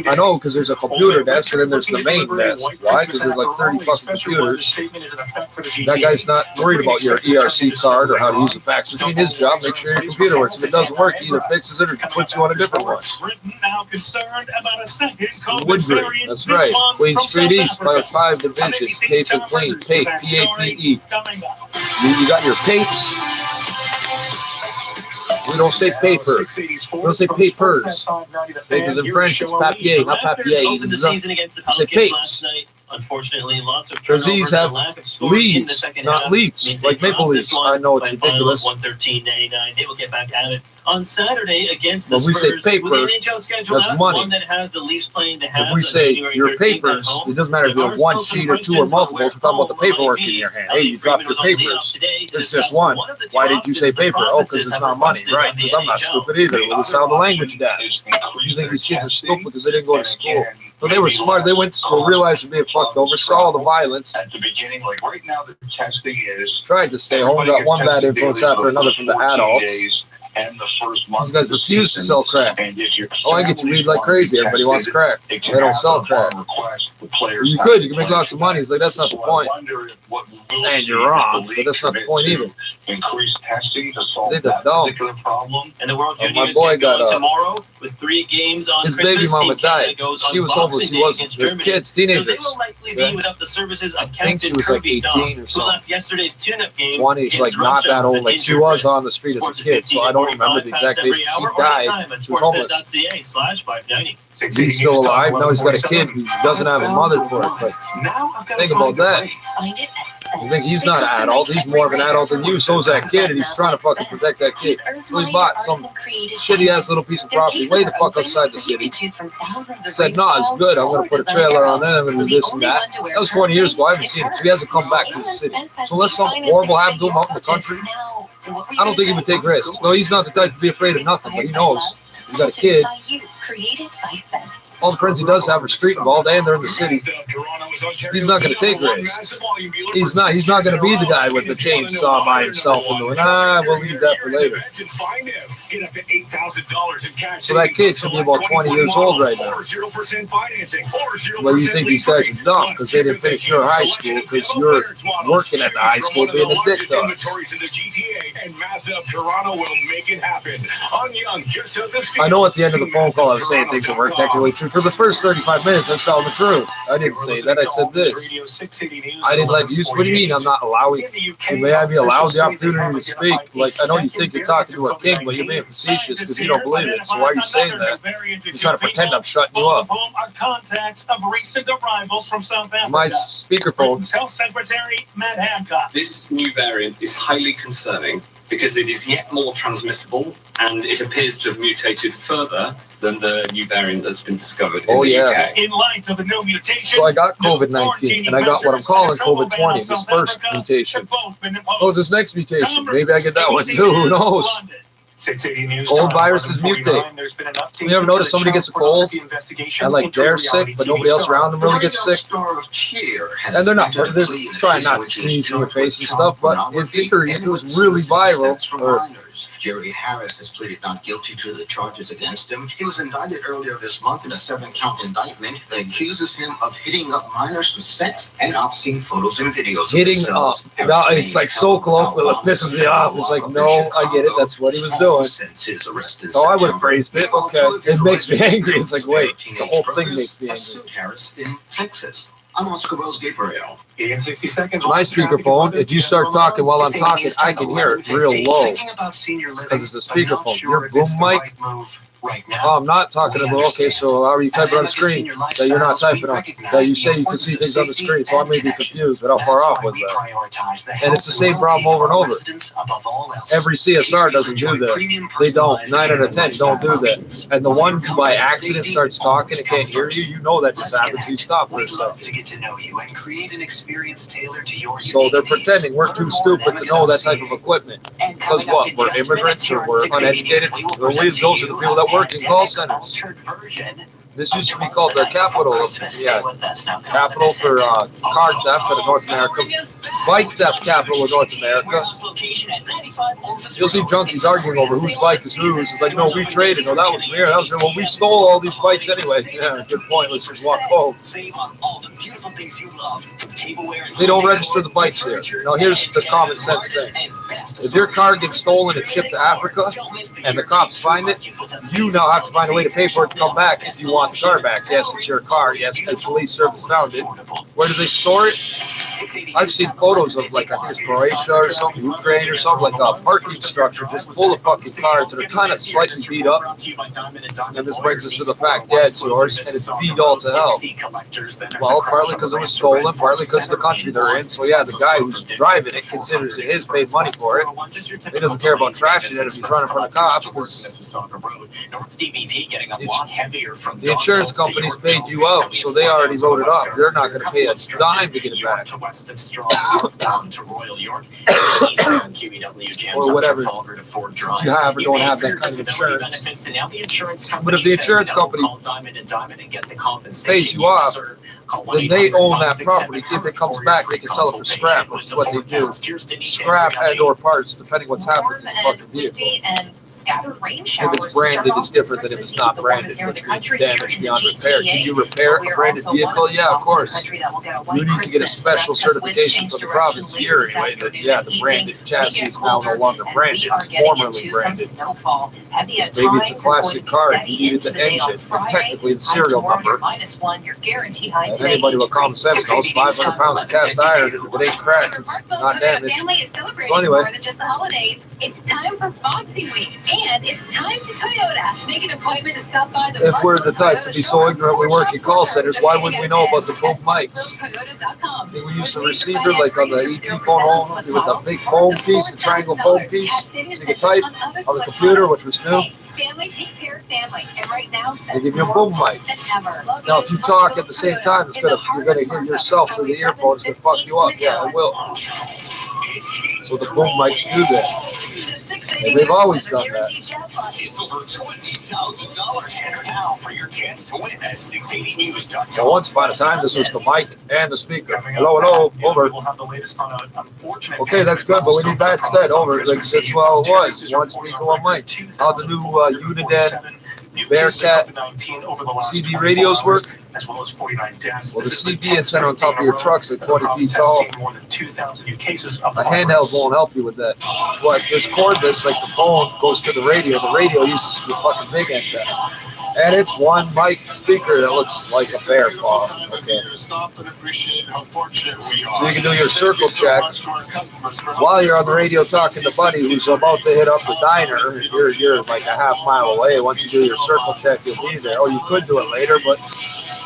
I know, because there's a computer desk, and then there's the main desk. Why? Because there's like 30 fucking computers. That guy's not worried about your ERC card or how to use a fax machine. His job, make sure your computer works. If it doesn't work, he either fixes it or puts you on a different one. Woodbury, that's right. Queen Street East, 5 divisions. Pape and Clean, Pape, P-A-P-E. You got your papes. We don't say paper. We don't say papers. Papers in French, it's papier, not papier. We say papes. Unfortunately, lots of because these have leaves, not leaks, like maple leaves. I know it's ridiculous. 113.99. They will get back at it on Saturday against the Spurs. When we say paper, that's money. That has the Leafs playing to have if we say your papers, it doesn't matter if you have 1 sheet or 2 or multiples. We're talking about the paperwork in your hand. Hey, you dropped your papers. It's just one. Why did you say paper? Oh, because it's not money, right? Because I'm not stupid either. Well, it's how the language that. You think these kids are stupid because they didn't go to school? But they were smart. They went to school, realized they're being fucked over, saw all the violence. At the beginning, like right now, the testing is tried to stay home, got one bad influence after another from the adults. And the first month these guys refuse to sell crack. Oh, I get to read like crazy. Everybody wants crack. They don't sell crack. You could make lots of money. It's like, that's not the point. And you're wrong, but that's not the point either. Increased testing to solve that particular problem. And the World my boy got tomorrow with 3 games on his baby mama died. She was homeless. He wasn't. They're kids, teenagers. They will likely be without the services of I think she was like 18 or something. Yesterday's tune-up game 20. She's like not that old. Like she was on the street as a kid, so I don't remember the exact age. She died. She was homeless. He's still alive. Now he's got a kid who doesn't have a mother for it. But think about that. You think he's not an adult? He's more of an adult than you. So's that kid, and he's trying to fucking protect that kid. So he bought some shitty-ass little piece of property way the fuck outside the city. Said, no, it's good. I'm going to put a trailer on it. I'm going to do this and that. That was 20 years ago. I haven't seen him. So he hasn't come back to the city. So unless something horrible happened to him out in the country, I don't think he would take risks. No, he's not the type to be afraid of nothing, but he knows. He's got a kid. All the friends he does have are street involved, and they're in the city. He's not going to take risks. He's not going to be the guy with the chainsaw by himself and going, we'll leave that for later. So that kid should be about 20 years old right now. Well, you think these guys are dumb because they didn't finish your high school because you're working at the high school being a dick to us. I know at the end of the phone call I was saying things that weren't technically true. For the first 35 minutes, I was telling the truth. I didn't say that. I said this. I didn't let you. What do you mean I'm not allowing? May I be allowed the opportunity to speak? Like, I know you think you're talking to a king, but you're being facetious because you don't believe it. So why are you saying that? You're trying to pretend I'm shutting you up. My speakerphone. Health Secretary Matt Hancock. This new variant is highly concerning because it is yet more transmissible and it appears to have mutated further than the new variant that's been discovered in the UK. In light of the new mutation, so I got COVID-19 and I got what I'm calling COVID-20, this first mutation. Oh, this next mutation, maybe I get that one too, who knows? Cold viruses mutate. You ever notice somebody gets a cold and like they're sick, but nobody else around them really gets sick? And they're trying not to sneeze in your face and stuff, but in theory, if it was really viral, or Jerry Harris has pleaded not guilty to the charges against him. He was indicted earlier this month in a 7-count indictment that accuses him of hitting up minors with sex and obscene photos and videos. Hitting up. No, it's like so colloquial, it pisses me off. It's like, no, I get it. That's what he was doing. So I would have phrased it. Okay. It makes me angry. It's like, wait, the whole thing makes me angry. Harris in Texas. I'm Oscar Wells Gabriel. In 60 seconds. My speakerphone, if you start talking while I'm talking, I can hear it real low because it's a speakerphone. Your boom mic. Oh, I'm not talking about, okay, so how are you typing on the screen that you're not typing on? That you say you can see things on the screen, so I may be confused, but how far off was that? And it's the same problem over and over. Every CSR doesn't do that. They don't. 9 out of 10 don't do that. And the one who by accident starts talking and can't hear you, you know that just happens, you stop for a second. So they're pretending we're too stupid to know that type of equipment. Because what? We're immigrants or we're uneducated? Those are the people that work in call centers. This used to be called the capital for car theft out of North America, bike theft capital of North America. You'll see junkies arguing over whose bike is whose. It's like, no, we traded. No, that was here. That was here. Well, we stole all these bikes anyway. Yeah, good point. Let's just walk home. They don't register the bikes here. Now, here's the common sense thing. If your car gets stolen and shipped to Africa, and the cops find it, you now have to find a way to pay for it to come back if you want the car back. Yes, it's your car. Yes, the police service found it. Where do they store it? I've seen photos of, like, I think it's Croatia or something, Ukraine or something, like a parking structure just full of fucking cars that are kind of slightly beat up. And this brings us to the fact, yeah, it's yours, and it's beat all to hell. Well, partly because it was stolen, partly because of the country they're in. So, yeah, the guy who's driving it considers it his, paid money for it. He doesn't care about trashing it if he's running from the cops. The insurance companies paid you out, so they already wrote it up. They're not going to pay a dime to get it back. Or whatever you have or don't have that kind of insurance. But if the insurance company pays you off, then they own that property. If it comes back, they can sell it for scrap, which is what they do. Scrap and or parts, depending what's happened to the fucking vehicle. If it's branded, it's different than if it's not branded, which means damage beyond repair. Can you repair a branded vehicle? Yeah, of course. You need to get a special certification from the province here anyway that, yeah, the branded chassis is now no longer branded. It's formerly branded. Maybe it's a classic car and you needed the engine, and technically the serial number. And anybody with common sense knows 500 pounds of cast iron, if it ain't cracked, it's not damaged. So anyway. It's time for Boxing Week, and it's time to Toyota. Make an appointment to stop by the If we're the type to be so ignorant we work in call centers, why wouldn't we know about the boom mics? We use the receiver like on the ET phone home with a big foam piece, the triangle foam piece, so you can type on the computer, which was new. Family takes care of family, and right now, they give you a boom mic. Now, if you talk at the same time, you're gonna hear yourself through the earphones. It's gonna fuck you up. Yeah, it will. So the boom mics do that. And they've always done that. Now, once upon a time, this was the mic and the speaker. Hello, hello, over. Okay, that's good, but we need that instead. Over. That's how it was. One speaker, one mic. How the new Uniden Bearcat CB radios work? Well, the CB antenna on top of your truck's like 20 feet tall. A handheld won't help you with that. What, this cordless, like the phone, goes to the radio. The radio uses the fucking big antenna. And it's one mic speaker that looks like a bear paw. Okay. So you can do your circle check while you're on the radio talking to Buddy who's about to hit up the diner. You're like a half mile away. Once you do your circle check, you'll be there. Oh, you could do it later, but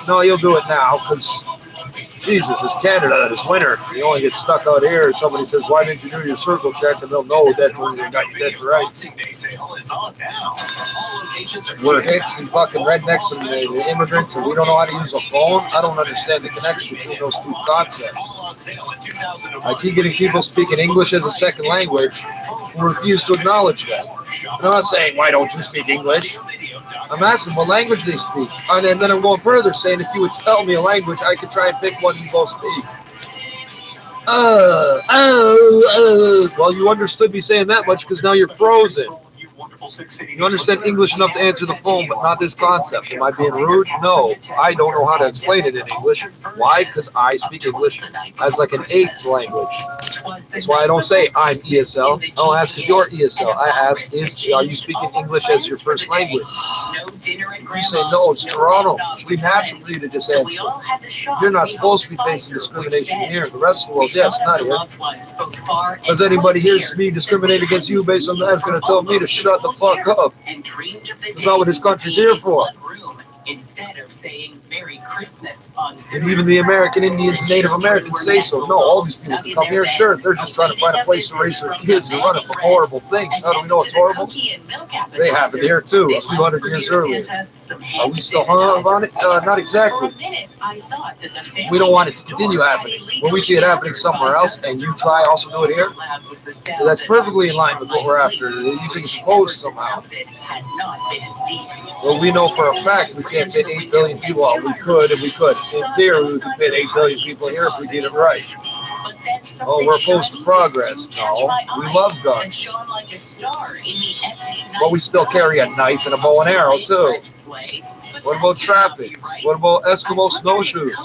no, you'll do it now because, Jesus, it's Canada, it's winter. You only get stuck out here and somebody says, why didn't you do your circle check? And they'll know that's when you got your dead rights. We're hicks and fucking rednecks and the immigrants and we don't know how to use a phone. I don't understand the connection between those two concepts. I keep getting people speaking English as a second language who refuse to acknowledge that. I'm not saying, why don't you speak English? I'm asking what language they speak. And then I'm going further, saying if you would tell me a language, I could try and pick one and go speak. Well, you understood me saying that much because now you're frozen. You understand English enough to answer the phone, but not this concept. Am I being rude? No. I don't know how to explain it in English. Why? Because I speak English as like an 8th language. That's why I don't say I'm ESL. I don't ask if you're ESL. I ask, are you speaking English as your first language? You say, no, it's Toronto. It should be natural for you to just answer. You're not supposed to be facing discrimination here. The rest of the world, yes, not here. Does anybody here me discriminate against you based on that is going to tell me to shut the fuck up? That's not what this country's here for. Instead of saying Merry Christmas on and even the American Indians and Native Americans say so. No, all these people can come here. Sure, they're just trying to find a place to raise their kids and running from horrible things. How do we know it's horrible? They happened here too, a few hundred years earlier. Are we still hung up on it? Not exactly. We don't want it to continue happening. When we see it happening somewhere else and you try also do it here, that's perfectly in line with what we're after. You think it's opposed somehow. Well, we know for a fact we can't fit 8 billion people out. We could if we could. In theory, we could fit 8 billion people here if we did it right. Oh, we're opposed to progress. No, we love guns. But we still carry a knife and a bow and arrow, too. What about traffic? What about Eskimo snowshoes?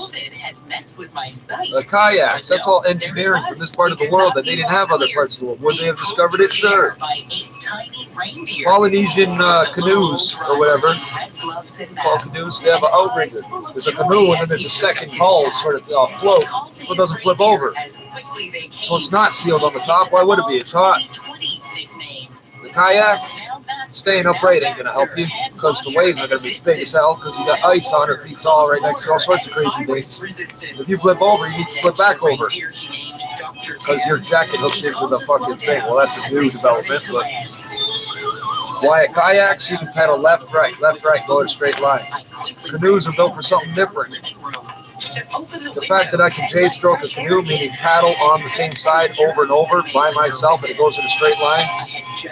Kayaks, that's all engineering from this part of the world that they didn't have other parts of the world. Would they have discovered it? Sure. Polynesian canoes or whatever, called canoes, they have an outrigger. There's a canoe and then there's a second hull sort of float so it doesn't flip over. So it's not sealed on the top. Why would it be? It's hot. The kayak, staying upright ain't going to help you because the waves are going to be big as hell because you got ice 100 feet tall right next to all sorts of crazy things. If you flip over, you need to flip back over because your jacket hooks into the fucking thing. Well, that's a new development, but why at kayaks, you can pedal left, right, go in a straight line. Canoes are built for something different. The fact that I can J-stroke a canoe, meaning paddle on the same side over and over by myself and it goes in a straight line.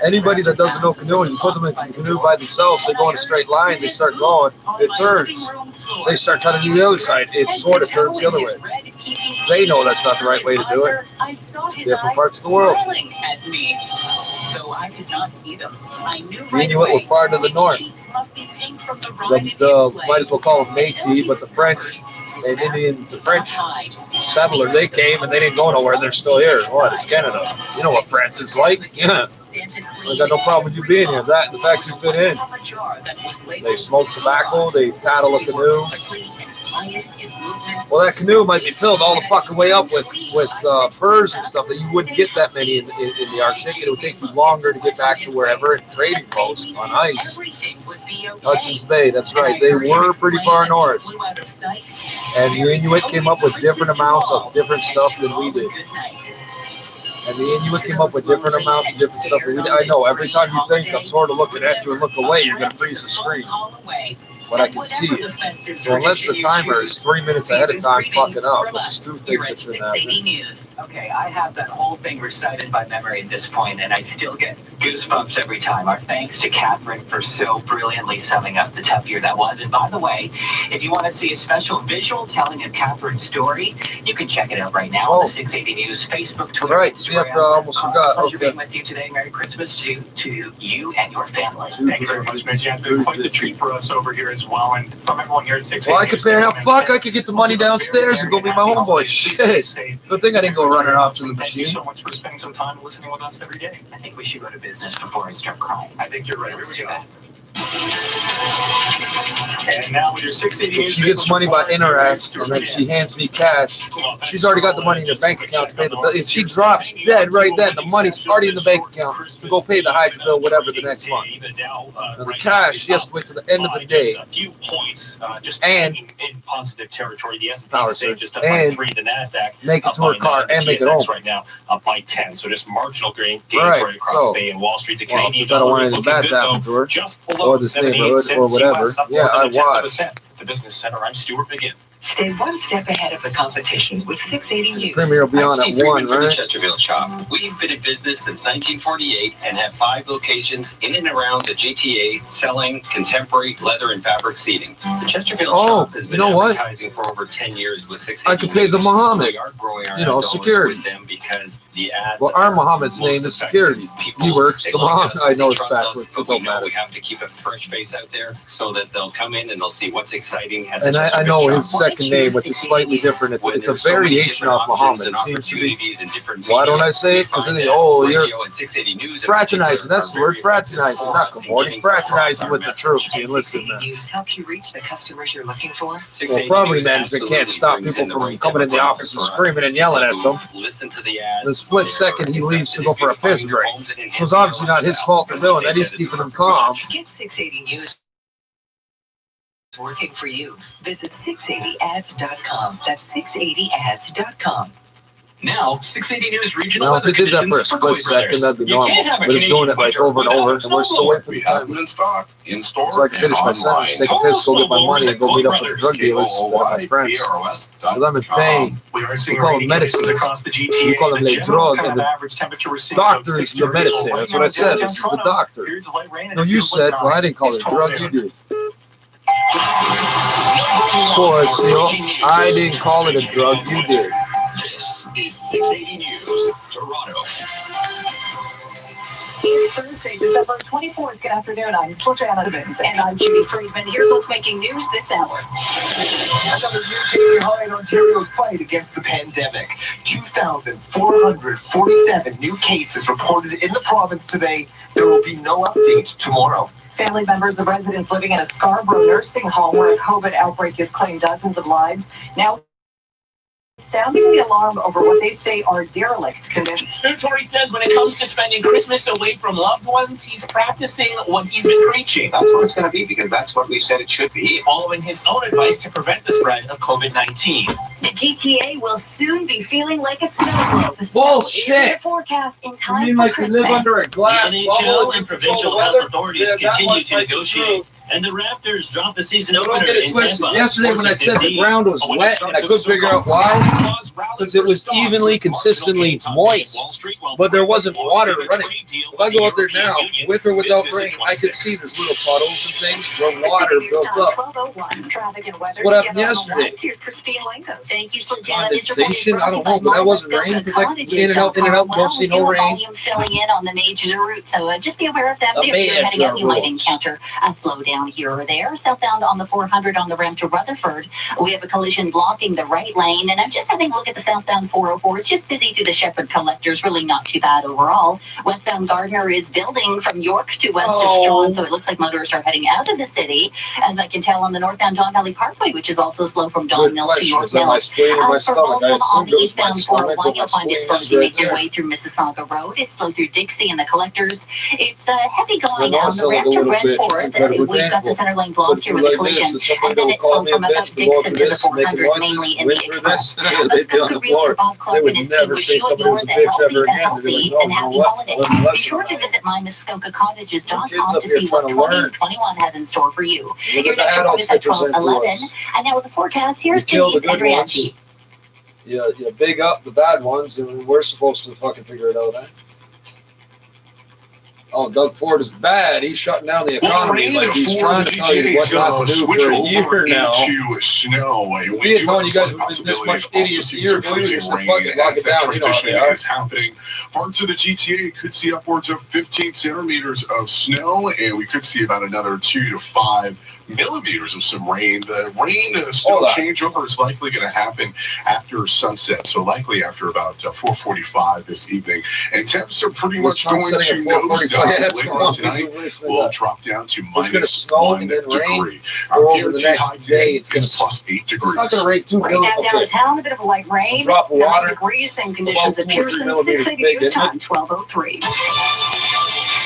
Anybody that doesn't know canoeing, you put them in the canoe by themselves, they go in a straight line, they start going, it turns. They start trying to do the other side, it sort of turns the other way. They know that's not the right way to do it. Different parts of the world. The Inuit were far to the north. The might as well call them Métis, but the French and the French settler, they came and they didn't go nowhere. They're still here. What? It's Canada. You know what France is like? Yeah. I got no problem with you being here. The fact you fit in. They smoke tobacco. They paddle a canoe. Well, that canoe might be filled all the fucking way up with furs and stuff that you wouldn't get that many in the Arctic. It would take you longer to get back to wherever in trading posts on ice. Hudson's Bay, that's right. They were pretty far north. And the Inuit came up with different amounts of different stuff than we did. And the Inuit came up with different amounts of different stuff than we did. I know, every time you think I'm sort of looking at you and look away, you're going to freeze the screen. But I can see it. So unless the timer is 3 minutes ahead of time fucking up, which is two things that shouldn't happen. Okay, I have that whole thing recited by memory at this point, and I still get goosebumps every time. Our thanks to Catherine for so brilliantly summing up the tough year that was. And by the way, if you want to see a special visual telling of Catherine's story, you can check it out right now on the 680 News Facebook, Twitter, right, Instagram. I almost forgot. Pleasure being with you today. Merry Christmas to you and your family. Thank you very much, Mitch. Yeah, it's been quite the treat for us over here as well, and from everyone here at 680. Well, I could pay now. Fuck, I could get the money downstairs and go meet my homeboy. Shit. Good thing I didn't go running off to the machine. Thank you so much for spending some time listening with us every day. I think we should go to business before I start crying. I think you're right. Let's do that. And now with your 680 she gets money by Interact, and then she hands me cash. She's already got the money in her bank account to pay the bill. If she drops dead right then, the money's already in the bank account to go pay the hydro bill, whatever, the next month. Now the cash, she has to wait to the end of the day. A few points, just and in positive territory. The S&P just up by 3, the Nasdaq make it to her car and make it home. Right now up by 10. So just marginal gains right across the Bay and Wall Street. The Canadian since I don't want anything bad to happen to her, or this neighborhood, or whatever. Yeah, I watch. The Business Center. I'm Stuart McGinn. Stay one step ahead of the competition with 680 News. Premier will be on at 1, For the right? Chesterfield shop. We've been in business since 1948 and have 5 locations in and around the GTA selling contemporary leather and fabric seating. The Chesterfield shop has been advertising for over 10 years with 680 I could pay the Muhammad, We are growing our you know, security. with them because the ads. Well, our Muhammad's name is security. He works the Muhammad. I know it's backwards, so don't matter. We have to keep a fresh face out there so that they'll come in and they'll see what's exciting. And I know his second name, which is slightly different. It's a variation of Muhammad. It seems to be. Why don't I say it? Because then you're fraternizing. That's the word, fraternizing. Not good morning. Fraternizing with the troops. You listen, man. News helps you reach the customers you're looking for. Well, property management can't stop people from coming in the office and screaming and yelling at them. The split second he leaves to go for a piss break. So it's obviously not his fault for doing that. He's keeping them calm. Get 680 News working for you. Visit 680ads.com. That's 680ads.com. Now, 680 News regional Now, if they did that for a split second, that'd be normal. But it's doing it like over and over, and we're still waiting for the time. In stock, in store, So I can finish my sentence, take a piss, go get my money, and go meet up with the drug dealers that are my friends. Because I'm in pain. We call them medicines. We call them the drug, and the doctor is the medicine. That's what I said. This is the doctor. No, you said, well, I didn't call it a drug, you did. Poor Seal. I didn't call it a drug, you did. Is 680 News, Toronto. It's Thursday, December 24th. Good afternoon. I'm Slusha Evans. And I'm Judy Friedman. Here's what's making news this hour. Another new day behind Ontario's fight against the pandemic. 2,447 new cases reported in the province today. There will be no update tomorrow. Family members of residents living in a Scarborough nursing home where a COVID outbreak has claimed dozens of lives now sounding the alarm over what they say are derelict conditions. Sartori says when it comes to spending Christmas away from loved ones, he's practicing what he's been preaching. That's what it's going to be because that's what we said it should be. Following his own advice to prevent the spread of COVID-19. The GTA will soon be feeling like a snow globe. Bullshit! The forecast in time You mean for like Christmas. we live under a glass The bubble NHL and and provincial health authorities continue to negotiate. And the Raptors drop the season Don't opener get it in twisted. Tampa. Yesterday when I said the ground was wet and I couldn't figure out why, because it was evenly, consistently moist, but there wasn't water running. If I go out there now, with or without rain, I could see there's little puddles and things where water built up. That's what happened yesterday. Thank you, Condensation? I don't know, but that wasn't rain because I in and out, don't see no rain. Filling in on the major route, so just be aware of that. The If you're heading out, you might roads. encounter a slowdown here or there. Southbound on the 400 on the ramp to Rutherford, we have a collision blocking the right lane, and I'm just having a look at the southbound 404. It's just busy through the Shepherd collectors, really not too bad overall. Westbound Gardner is building from York to west of Strawn, so it looks like motorists are heading out of the city, as I can tell on the northbound Don Valley Parkway, which is also slow from Don Mills to York Mills. For volume on the eastbound 401, you'll find it slow as you make your way through Mississauga Road. It's slow through Dixie and the collectors. It's heavy going on the ramp to Redford. We've got the center lane blocked here with a collision, and then it's slow from about Dixon to the 400, mainly in the express. Let's go to Realtor Bob Clark and his team wish you and yours a healthy and happy holiday. Be sure to visit mymuskokacottages.com to see what 2021 has in store for you. Your next report is at 12:11, and now with the forecast, here's Denise Andriacci. You big up the bad ones, and we're supposed to fucking figure it out, eh? Oh, Doug Ford is bad. He's shutting down the economy like he's trying to tell you what not to do for a year now. We had known you guys would have been this much idiots a year ago. We would have said, fuck it, lock it down. You know how they are. Is happening. Parts of the GTA could see upwards of 15 centimeters of snow, and we could see about another 2 to 5 millimeters of some rain. The rain and snow changeover is likely going to happen after sunset, so likely after about 4:45 this evening. And temps are pretty much going to nose down. Later on tonight, we'll drop down to minus 1 degree. Our guaranteed high today is plus 8 degrees. It's not going to rain too Right now downtown, a bit of a light rain, drop of 9 water, degrees, same conditions at about 2 or 3 Pearson, millimeters 680 big, News isn't time, it? 12:03.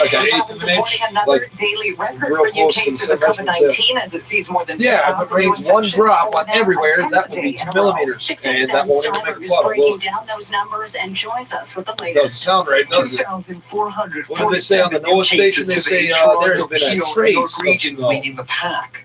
Like an eighth of an inch, Another like daily record real for new close to cases the of COVID-19 as it sees more than yeah, if it rains 1 drop on everywhere, that would be 2 millimeters, and that won't even make a puddle. Breaking down those numbers and joins us with the latest. Doesn't sound right, does it? 2,400. What do they say on the NOAA station? They say there has been a trace of snow. Leading the pack.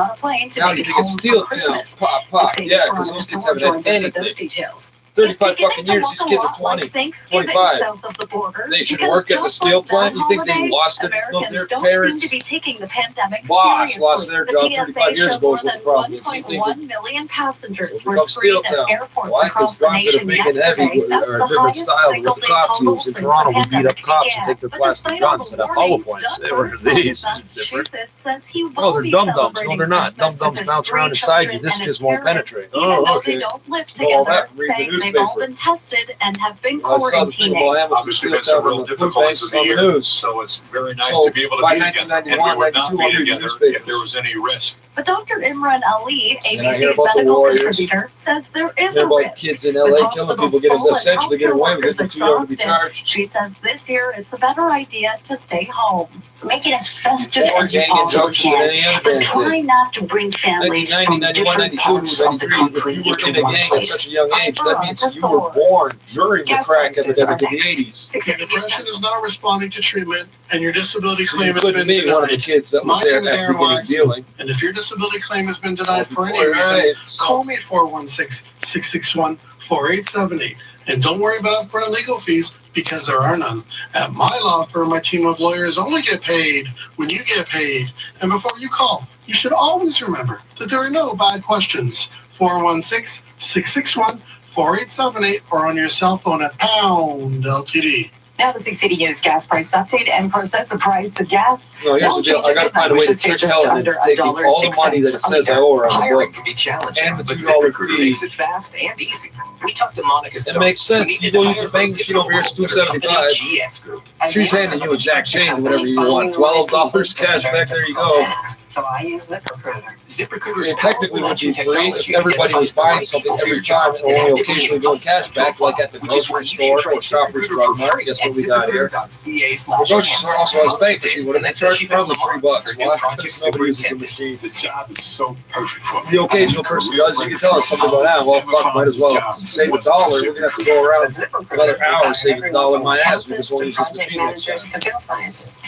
on a plane to now make you it think home it's steel for tail. Christmas. Pop, pop. 680's Yeah, Toronto's because those kids Thor haven't had joins us with anything. those details. 35 fucking years, these kids are 20, 25. They should work at the steel plant. You think they lost their parents? Lost their job 35 years ago is what the problem is. You think 1 million passengers were become screened steel town. at airports Why? across Because the guns that nation are big and heavy yesterday. are a different style than what the cops use. In Toronto, we beat up cops and take their plastic guns that have hollow points. They were these. This is different. Oh, they're dum-dums. No, they're not. Dum-dums bounce around inside you. This just won't penetrate. Oh, okay. They don't live All together, that, read the saying they've all newspaper. been tested and have been I saw the thing quarantining. about Hamilton Obviously, Steel that's a Town real on the food difficult banks of the on the year, news. so it's very nice So to be able to by be together, and we 1991, would not 92, be I'm reading together newspapers. if there was any risk. But Dr. Imran Ali, And I hear ABC's about the medical Warriors. contributor, says there is Hear a about risk. kids in With LA killing hospitals people, getting full and essentially getting away with it. They're too young to be exhausted, charged. she says this year it's a better idea to stay home. Make it as festive Or as you gang possibly injunctions at any can, other and try band. not to bring families 1990, from 91, different 92, parts of the 93. If country you were into in a one gang at place. such a young age, that means you were born during the Gas crack prices epidemic are of the next. 80s. Depression is not responding to treatment, and your disability So claim you has couldn't been be one of the denied. kids that was My there name is at the Aaron beginning Wax, dealing. and if your disability claim has been denied for any Before you say reason, it, call me at 416-661-4878. And don't worry about upfront legal fees, because there are none. At my law firm, my team of lawyers only get paid when you get paid. And before you call, you should always remember that there are no bad questions. 416-661-4878 or on your cell phone at pound LTD. Now the 6 City News gas price update and process the price of gas. No, here's the deal. I got to find a way to trick Helen into taking all the money that it says I owe her on the Hiring book can be challenging, and the but $2 ZipRecruiter fee. makes it fast and easy. We talked to Monica It Stone. makes sense. You go use the bank machine over here, it's $2.75. GS Group. She's handing you exact change, whatever you want. $12 cash back, there you go. So I use ZipRecruiter. I ZipRecruiter mean, technically, it would be free if everybody was buying something every time and only occasionally doing cash back, like at the grocery store or Shoppers Drug Mart. Guess what we got here? The grocery store also has a bank machine. What do they charge? Probably $3. Why? Because nobody uses the machine. The job is so perfect for me. The occasional person does. You can tell us something about that. Well, fuck, might as well save $1. We're gonna have to go around another hour saving $1 in my ass. We just won't use this machine next time.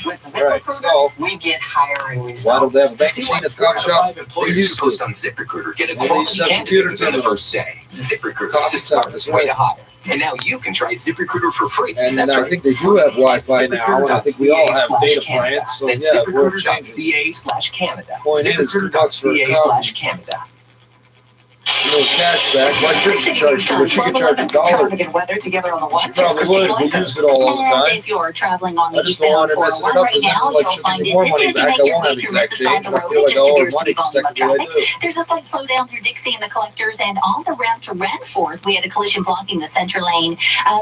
With Right. ZipRecruiter, So we get hiring results. why don't they have a bank machine at the coffee shop? They used to. Post on ZipRecruiter. Get a Maybe quality some candidate computer within the terminal. first day. ZipRecruiter, Coffee the shop, smartest that's way right. to hire. And now you can try ZipRecruiter for free. And That's I right. think they do have Wi-Fi now, and I think we all have data plans. So That's yeah, we're changing. ZipRecruiter.ca/Canada. Point in is $2 for a coffee. ZipRecruiter.ca/Canada. A little cash back. Why shouldn't you charge $2? She could charge $1. Traffic and weather together on the She one. probably would if we used it all the And time. if you're traveling on I the just don't eastbound want her messing it 401 up right because then now, like you'll she'll find give me it more as money soon as you back. make I your won't way have through exact Mississauga change, and I Road, feel it like I just owe her appears to money be just volume of technically I traffic. do. There's a slight slowdown through Dixie and the collectors and on the route to Ranforth. We had a collision blocking the center lane.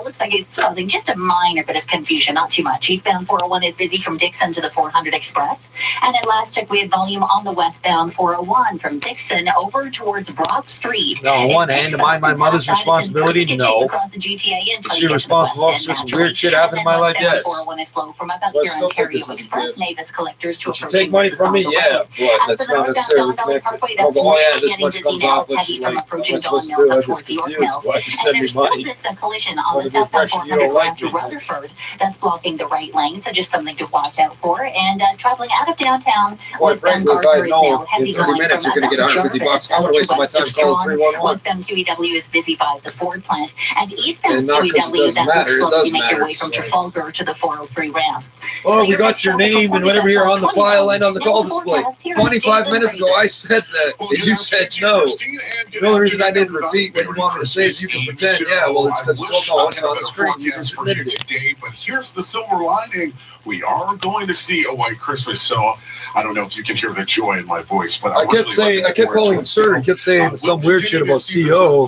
Looks like it's causing just a minor bit of confusion, not too much. Eastbound 401 is busy from Dixon to the 400 Express. And at last check, we had volume on the westbound 401 from Dixon over towards Broad Street. No, on one hand, am I my mother's responsibility? No. Across the GTA Is she responsible for some weird shit happened in my life? Yes. 401 is slow from about So I here still take Ontario this as a Express gift. Mavis collectors to Did she approaching take money from me? Mississauga Yeah, Road. but that's not necessarily connected. I'll go, oh yeah, this much comes off, but she's like, what am I supposed to do? I just confused. Why'd you send me money? There's a collision on Under the the southbound impression you 400 don't like route to me. Rutherford that's blocking the right lane, so just something to watch out for. And traveling out of downtown, Quite westbound frankly, if I Gardner had is known now in heavy 30 going minutes from you're going to get Jarvis $150, I'm going to waste my west time of calling Strawn. 311. Westbound QEW is busy by the Ford plant, and eastbound And not 'cause it QEW doesn't that matter, it looks slow as does you make your matter, way from so. Trafalgar to the 403 ramp. Oh, we got your name and whatever you're on the file and on the call display. 25 minutes ago, I said that, and you said no. The only reason I didn't repeat what you want me to say is you can pretend, yeah, well, it's because you don't know what's on the screen. You just admitted it. Today, but here's the silver lining. We are going to see a white Christmas, so I don't know if you can hear the joy in my voice, but I kept calling him sir and kept saying some weird shit about CO.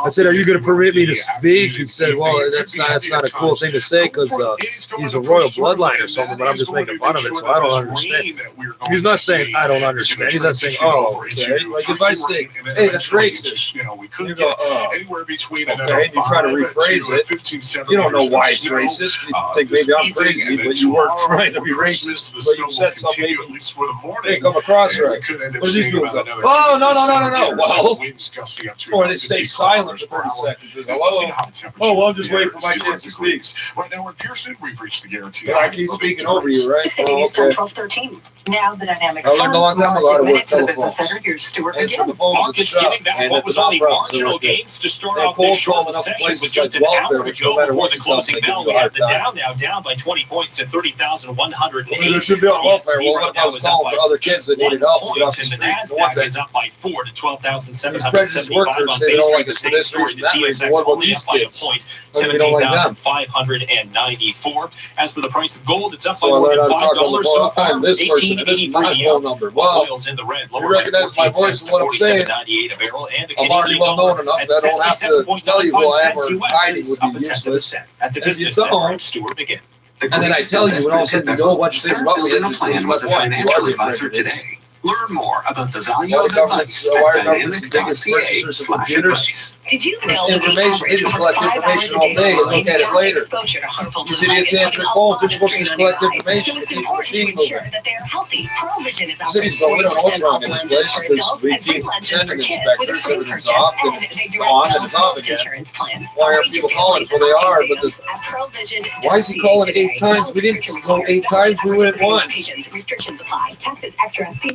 I said, are you going to permit me to speak? He said, well, that's not a cool thing to say because he's a royal bloodline or something, but I'm just making fun of it, so I don't understand. He's not saying I don't understand. He's not saying, oh, okay. Like if I say, hey, that's racist, you go, oh, okay, and you try to rephrase it. You don't know why it's racist. You think maybe I'm crazy, but you weren't trying to be racist, but you said something maybe didn't come across right. But these people go, oh, no, no. Well, or they stay silent for 30 seconds. Hello. Oh, well, I'm just waiting for my chance to speak. Right now, we're Pearson. We've reached the guarantee. But I keep speaking over you, right? 680 News Time 1213. Now the dynamic. I learned a long time ago how to work telephones. Center, here's Stuart Answer the phones at the shop and at the nonprofits. Gains to start They're off this calling short up session places with just like an welfare, hour which to no go matter before what the you tell them, closing they give bell. you a We have hard the time. Dow now down by 20 points to 30,108. I mean, there should be on welfare. Well, what if I was calling for other kids that needed help to get off the street? The Nasdaq is up by 4 to 12,775. These prejudiced workers say they don't like us for this reason, that reason. What about these kids? Maybe you don't like them. 17,594. As for the price of gold, it's up by So I more learned than how to talk on the $5 phone. so I far. find this person, and this is my phone number. Wow. Oil's in the red. You recognize my voice and what I'm saying? $47.98 a barrel, and I'm already well known enough that I don't have to tell you who I am, or hiding would be useless. If you don't, and then I tell you, and all of a sudden you know a bunch of things about me, and just lose my point. You are different today. Learn more about the value of government's our government's the biggest purchasers of computers. Did you This know information, they just collect information all day and look at it later. These idiots answering phones, they're supposed to just collect information to keep the machine moving. The city's going, we don't know what's wrong in this place because we keep sending inspectors, everything's off, and it's on, and it's off again. Why aren't people calling before they are? But why is he calling 8 times? We didn't go 8 times, we went once.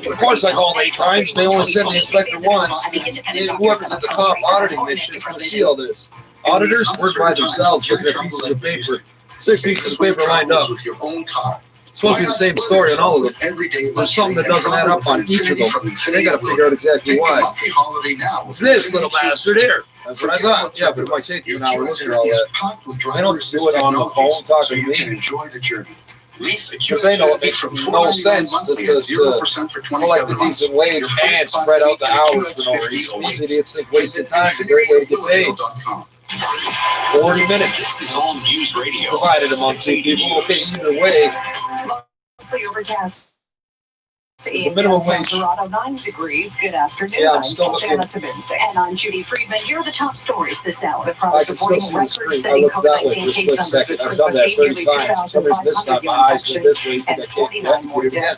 Of course I called 8 times, they only sent the inspector once. And whoever's at the top auditing this shit's gonna see all this. Auditors work by themselves, looking at pieces of paper. 6 pieces of paper lined up. It's supposed to be the same story on all of them. There's something that doesn't add up on each of them. And they gotta figure out exactly why. This little bastard here. That's what I thought. Yeah, but it might take you an hour looking at all that. I don't do it on the phone talking to me. Because they know it makes no sense to collect a decent wage and spread out the hours for no reason. These idiots think wasting time is a great way to get paid. 40 minutes. This is all news radio. Divided among 2 people. Okay, either way. Mostly overcast. The minimum wage. Toronto, 9 degrees. Good afternoon. Yeah, I'm still looking. And I'm Judy Friedman. Here are the top stories this hour. The I can still see the screen. I looked that way for a split second. I've done that 30 times. For some reason this time my eyes go this way. I think I can't do it again.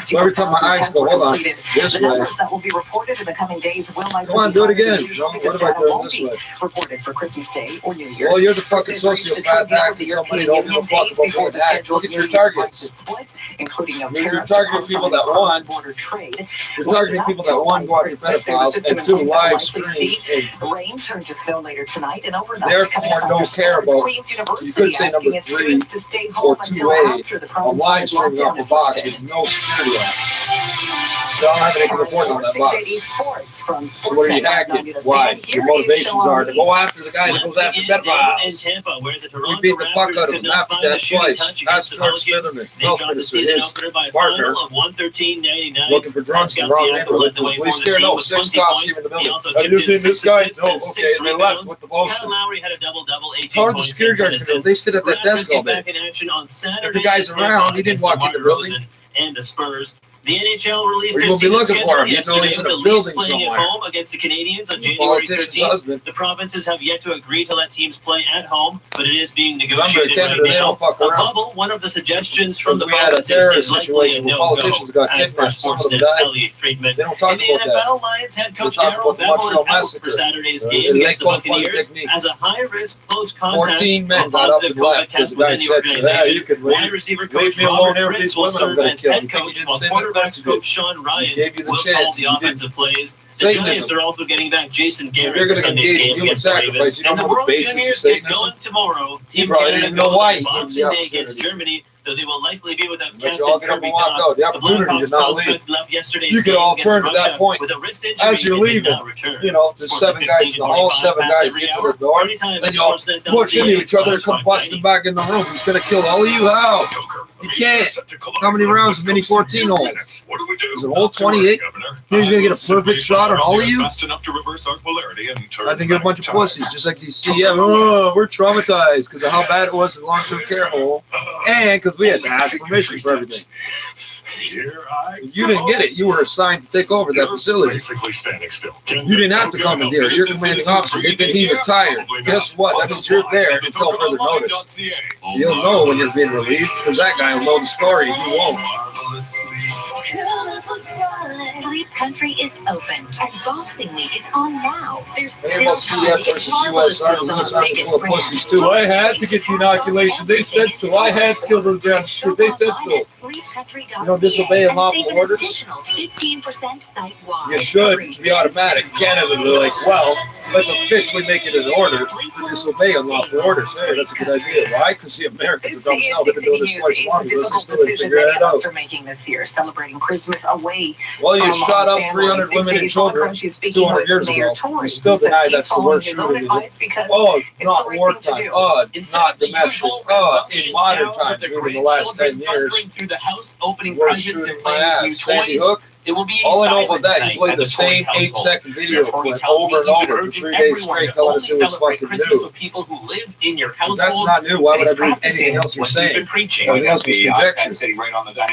So every time my eyes go, hold on, this way. That will be reported in the coming days. Come on, do it again. What if I turn this way? Reported for Christmas Day or New Year's. Well, you're the fucking sociopath acting somebody don't give a fuck about what act. Look at your targets. You're targeting people that want. You're targeting people that one go after pedophiles and 2 live stream. Rain turned to snow later tonight and overnight. Therefore, don't care about. You could say number 3 or 2A on live streaming off a box with no security on it. They don't have anything reporting on that box. So what are you hacking? Why? Your motivations are to go after the guy that goes after pedophiles. We beat the fuck out of him after that twice. Ask George Smitherman, health minister, his partner, looking for drunks in the wrong neighborhood. The police there, no, 6 cops came in the building. Have you seen this guy? No, okay, and they left with the poster. How are the security guards gonna do? They sit at that desk all day. If the guy's around, he didn't walk in the building. And the Spurs. The NHL released their season schedule yesterday with the Leafs playing at home against the Canadiens on January 13th. The provinces have yet to agree to let teams play at home, but it is being negotiated right now. A bubble, one of the suggestions from the provinces is likely a no-go, as per Sportsnet's Elliot Friedman. They don't talk and about the NFL Lions head coach Darryl Bevell is out for Saturday's game against the Buccaneers as a high-risk close contact 14 men got up and left because the guy said to them, you can leave me alone here with these women I'm going to kill. You think he didn't say that? Coach Sean Ryan gave you the will chance. call the offensive plays. The Giants are also getting back Jason Garrett. You're going to engage in human sacrifice. You don't know the basics of Satanism. Tomorrow, you probably didn't know why he gave you the against opportunity. Germany, though they will likely be without But you all get up and walk out. The opportunity did not leave. You could all turn to that point. As you're leaving, you know, there's 7 guys in the hall, 7 guys get to the door, then you all push into each other and come busting back in the room. He's going to kill all of you. How? You can't. How many rounds of mini 14 holes? Is it hole 28? He's going to get a perfect shot on all of you? I think you're a bunch of pussies, just like these CM. Oh, we're traumatized because of how bad it was in long-term care hole, and because we had to ask permission for everything. You didn't get it. You were assigned to take over that facility. You didn't have to commandeer. You're commanding officer. You're being retired. Guess what? That means you're there until further notice. You'll know when you're being relieved because that guy will know the story and you won't. Sleep Country is open, and Boxing Week is on now. There's Hey, about CF versus US Army, US Army full of pussies too. I had to get the inoculation. They said so. I had to kill those damn shit. They said so. You don't disobey unlawful orders? You should. It should be automatic. Canada, they're like, well, let's officially make it an order to disobey unlawful orders. Hey, that's a good idea. Why? Because the Americans are dumb as hell. They've been doing this twice long. Let's just do it and figure it out. Making this year, celebrating Christmas away. Well, you shot up 300 women and children 200 years ago. You still deny that's the worst shooting. Oh, not wartime. Oh, not domestic. Oh, in modern times, in the last 10 years. Through the house, opening Worst presents shooting and my playing with ass. Sandy new toys. Hook. It will be All I know about that, you played the same 8-second video clip over and over for 3 days straight, telling us it was fucking new. People who live in your household. That's not new. Why would I believe anything else you're saying? Everything else was conjecture.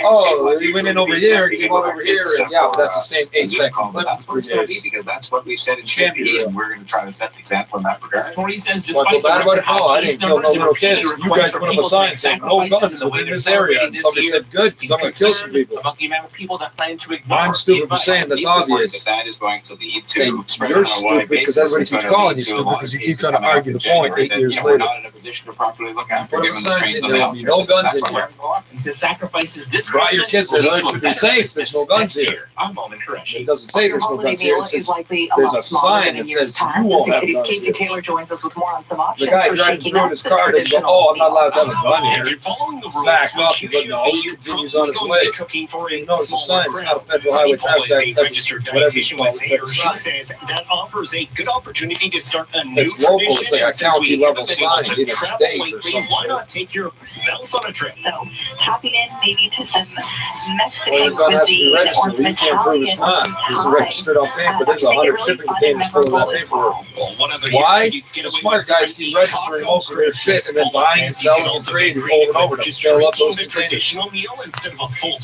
Oh, he went in over here, came over here, and yeah, but that's the same 8-second clip for 3 days. Because that's what we've said it should be, and we're going to try to set the example in that regard. Tori says, What feel bad about it? No, I didn't kill no little kids. You guys put up a sign saying no guns within this area, and somebody said good, because I'm going to kill some people. About the amount of people that plan to ignore. I'm stupid for saying that's obvious. That is going to lead to you're stupid because everybody keeps calling you stupid because you keep trying to argue the point 8 years later. We're not in a position to properly look after Put up signs in there. There'll be no guns in here. He says sacrifices this. Brought your kids there. It should be safe. There's no guns here. I'm moment correction. It doesn't say there's no guns here. It says there's a sign that says you won't have guns Casey here. Taylor joins us with more on some The options. guy driving through in his car doesn't go, oh, I'm not allowed to have a gun here. Back up. But no, he continues on his way. No, it's a sign. It's not a federal highway traffic act type of whatever you call it. She says that offers a good opportunity to start a new It's local. It's like a tradition, and since we county level haven't been able sign to in a travel state or lately, some why shit. not take your mouth on a trip? So, hopping in maybe to some Well, Mexican your gun has to be cuisine or registered. some You can't prove it's not. It's registered on paper. There's 100 shipping containers full of that paperwork. Why? The smart guys keep registering most of their shit and then buying and selling and trading over and over to fill up those containers.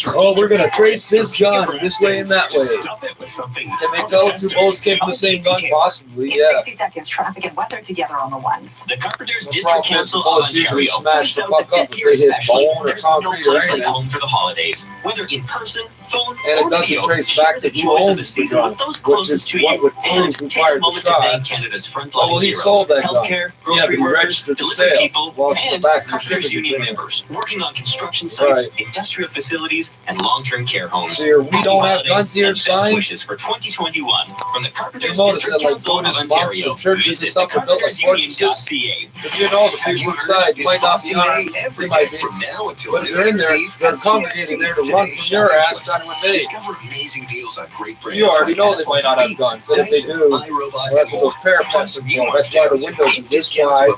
Oh, we're going to trace this gun this way and that way. Can they tell if 2 bullets came from the same gun? Possibly, In yeah. 60 seconds, traffic and weather together on the ones. The Carpenters The District problem is the Council of bullets usually Ontario smash the points out fuck that up this if year they hit especially, bone or there's no concrete or place like anything. home for the holidays, whether in person, phone, And or it doesn't video. trace back to Share the who joys of owns the the season gun, with those which closest is to what you. would And prove take required a the moment to thank shots. Canada's frontline Oh, well, he heroes, sold that gun. healthcare, Yeah, grocery but he workers, registered the delivery sale people, while it's in the and back of the Carpenters shipping Union container. members working on construction sites, Right. industrial facilities, and long-term care homes. See, we don't have Happy guns here, holidays and best sign. wishes for 2021 from the Carpenters You notice District that, like, Council of Buddhist monks Ontario. and churches and Visit stuff are built like fortresses. thecarpentersunion.ca. But you know, the people inside might not be armed. They might be. From now until But if they're in there, they're congregating there to run from your ass trying to invade. Discover amazing deals on great brands. You already know they might not have guns. And if they do, well, that's what those parapests are for. That's why the windows are this wide,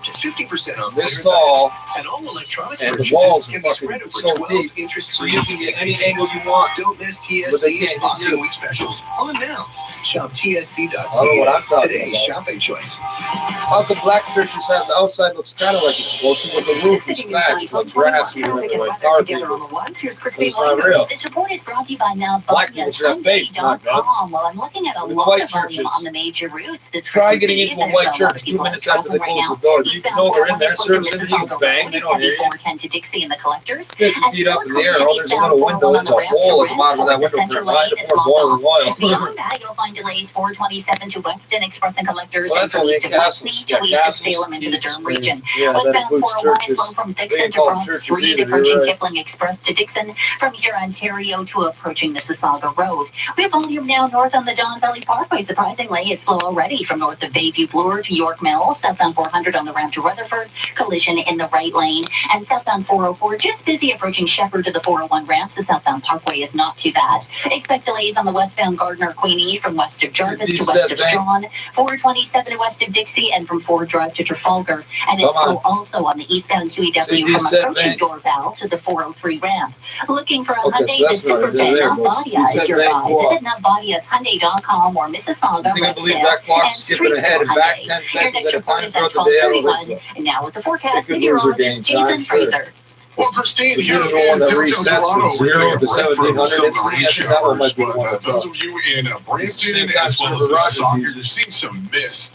this tall, And all electronics and the purchases walls are can be fucking spread over so 12 deep, so interest-free you can get any angle you want. Don't miss But they TSC's can't hit Boxing you. Week specials on now. Shop TSC.ca. I don't know what I'm talking Today's about. shopping choice. How the black churches have the outside looks kind of like it's supposed to, but the roof is patched like grassy and Traffic and like weather tar together on people. the ones. Here's So Christine it's not real. This report is brought to you by Black people should have faith, not guns. NowBodyas.com. Well, I'm looking at a I mean, the lot white of volume churches. on the major routes this Try Christmas getting Eve. into a There's white lot of church 2 people minutes after they traveling close the right door. now. You know they're in there Eastbound servicing the youth bang. They don't hear you. 410 to Dixie and the Collectors. 50 And feet up in the air. still Oh, there's a little window. There's a hole at the bottom of that window for a line to pour boiling oil. Beyond that, you'll find delays 427 to Weston, Express and Collectors, Well, and that's from only east of in castles. Westmead Yeah, to east of castles, Salem into the Durham keeps, region. yeah, that Westbound includes 401 is churches. slow from They Dixon ain't to called Bronx churches Street, either, approaching you're right. Kipling Express to Dixon, from here Ontario to approaching Mississauga Road. We have volume now north on the Don Valley Parkway. Surprisingly, it's slow already from north of Bayview Bloor to York Mills, southbound 400 on the ramp to Rutherford, collision in the right lane, and southbound 404 just busy approaching Shepherd to the 401 ramp. The southbound Parkway is not too bad. Expect delays on the westbound Gardner Queenie from west of Jarvis to west of Strawn, 427 west of Dixie, and from Ford Drive to Trafalgar. And it's slow also on the eastbound QEW from approaching Dorval to the 403 ramp. Looking for a Hyundai that's super fan, Navadia is your guide. Visit NavadiasHyundai.com or Mississauga I Red believe Sale that and clock's skipping Streetsville ahead and back Hyundai. 10 Your seconds next at a report time is at throughout the day. I don't 12:31. think so. And now with the forecast, Take a loser game, meteorologist Jason John, sure. Fraser. Well, Christine, here in downtown Toronto, 0 to 1700 instantly. I think that one might be the one. Those of you in Brampton as well as Mississauga, you're seeing some mist.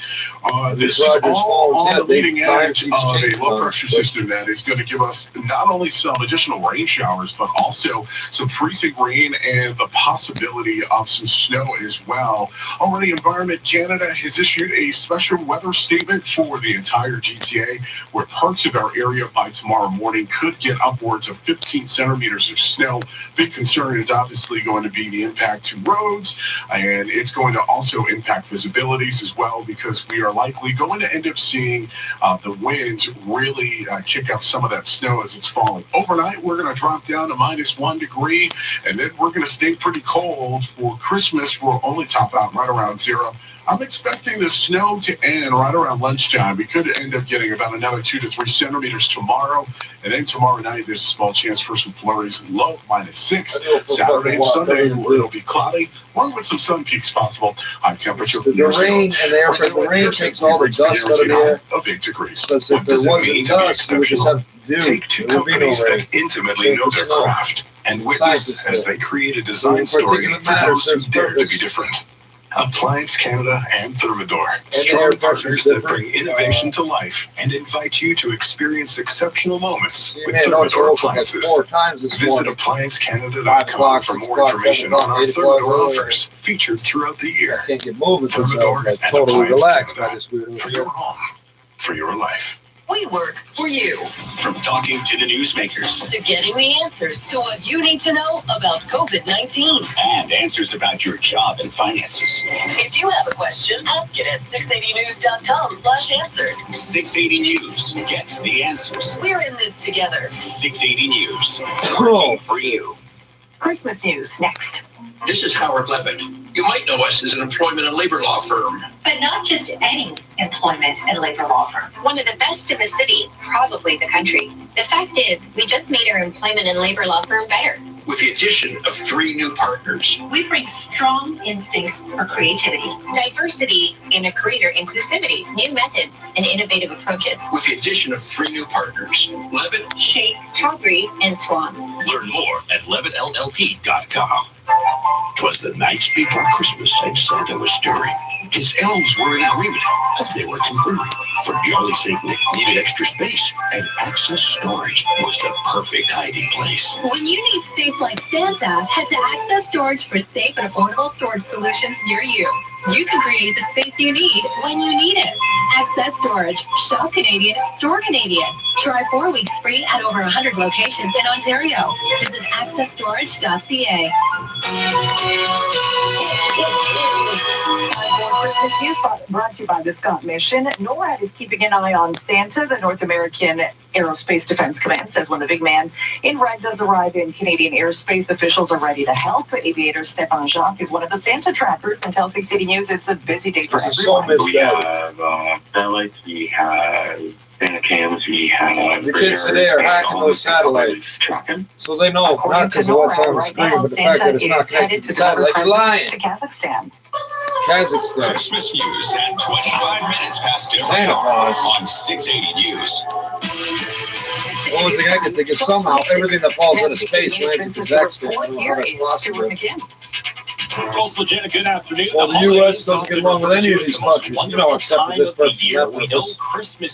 This is all on the leading edge of a low-pressure system that is going to give us not only some additional rain showers, but also some freezing rain and the possibility of some snow as well. Already, Environment Canada has issued a special weather statement for the entire GTA, where parts of our area by tomorrow morning could get upwards of 15 centimeters of snow. Big concern is obviously going to be the impact to roads, and it's going to also impact visibilities as well, because we are likely going to end up seeing the winds really kick up some of that snow as it's falling. Overnight, we're going to drop down to -1 degree, and then we're going to stay pretty cold. For Christmas, we'll only top out right around 0. I'm expecting the snow to end right around lunchtime. We could end up getting about another 2 to 3 centimeters tomorrow. And then tomorrow night, there's a small chance for some flurries, low -6. Saturday and Sunday, it'll be cloudy, along with some sun peaks possible. High temperature. The rain and the rain takes all the dust out of the air. Of 8 degrees. Because if there wasn't dust, we would just have dew. Take two companies that intimately know their craft and witness as they create a design story for those who dare to be different. Appliance Canada and Thermador, strong partners that bring innovation to life and invite you to experience exceptional moments with Thermador appliances. Visit ApplianceCanada.com for more information on our Thermador offers featured throughout the year. Can't get moving because Thermador I'm totally relaxed by this weird for your home, for your life. We work for you. From talking to the newsmakers To getting the answers to what you need to know about COVID-19. and answers about your job and finances. If you have a question, ask it at 680news.com/answers. 680 News gets the answers. We're in this together. 680 News, working for you. Christmas news next. This is Howard Levitt. You might know us as an employment and labor law firm. But not just any employment and labor law firm. One of the best in the city, probably the country. The fact is, we just made our employment and labor law firm better. With the addition of 3 new partners. We bring strong instincts for creativity, diversity, and a greater inclusivity, new methods, and innovative approaches. With the addition of 3 new partners. Levitt, Shake, Calgary, and Swan. Learn more at levittllp.com. 'Twas the nights before Christmas and Santa was stirring. His elves were in agreement as they were conferring. For jolly St. Nick needed extra space, and access storage was the perfect hiding place. When you need space like Santa, head to Access Storage for safe and affordable storage solutions near you. You can create the space you need when you need it. Access Storage. Shop Canadian, store Canadian. Try 4 weeks free at over 100 locations in Ontario. Visit accessstorage.ca. Christmas news brought to you by the Scott Mission. NORAD is keeping an eye on Santa. The North American Aerospace Defense Command says when the big man in red does arrive in Canadian airspace, officials are ready to help. Aviator Stefan Jacques is one of the Santa trackers and tells CCD News it's a busy day for everyone. We have satellites, we have Santa cams, we have... The kids today are hacking those satellites. So they know, not because of what's on the screen, but the fact that it's not connected to the satellite. You're lying. To Kazakhstan. Kazakhstan. Christmas news at 25 minutes past 2 Santa Claus. on 680 News. The only thing I can think is somehow everything that falls out of space lands in Kazakhstan. I don't know how that's possible. Also, Jenna, good afternoon. Well, the U.S. doesn't get along with any of these countries, you know, except for this purpose.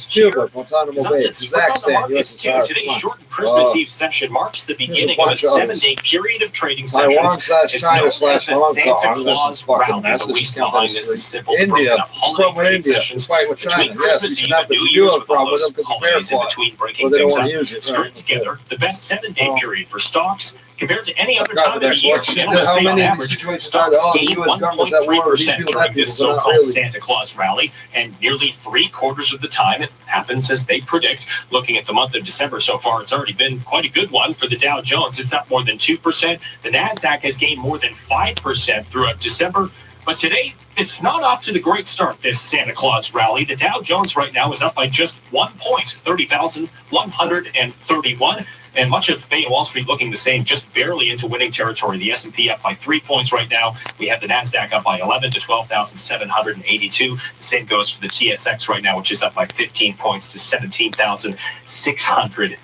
Cuba, Guantanamo Bay, Kazakhstan, U.S. Today's shortened Christmas Eve session marks the beginning of a 7-day period of trading sessions. Taiwan/China/Hong Kong, this is fucking mess. Let's just count that straight. India, what's the problem with India? It's fighting with China. Yes, you should have, but you do have a problem with them because of fair play. Well, they don't want to use it. String together the best 7-day period for stocks compared to any other time of the year. How many of these situations are there? The U.S. government's at war with these people, that this so-called Santa Claus rally, and nearly 3/4 of the time it happens as they predict. Looking at the month of December so far, it's already been quite a good one for the Dow Jones. It's up more than 2%. The NASDAQ has gained more than 5% throughout December. But today, it's not off to the great start, this Santa Claus rally. The Dow Jones right now is up by just 1 point, 30,131. And much of Bay and Wall Street looking the same, just barely into winning territory. The S&P up by 3 points right now. We have the NASDAQ up by 11 to 12,782. The same goes for the TSX right now, which is up by 15 points to 17,600.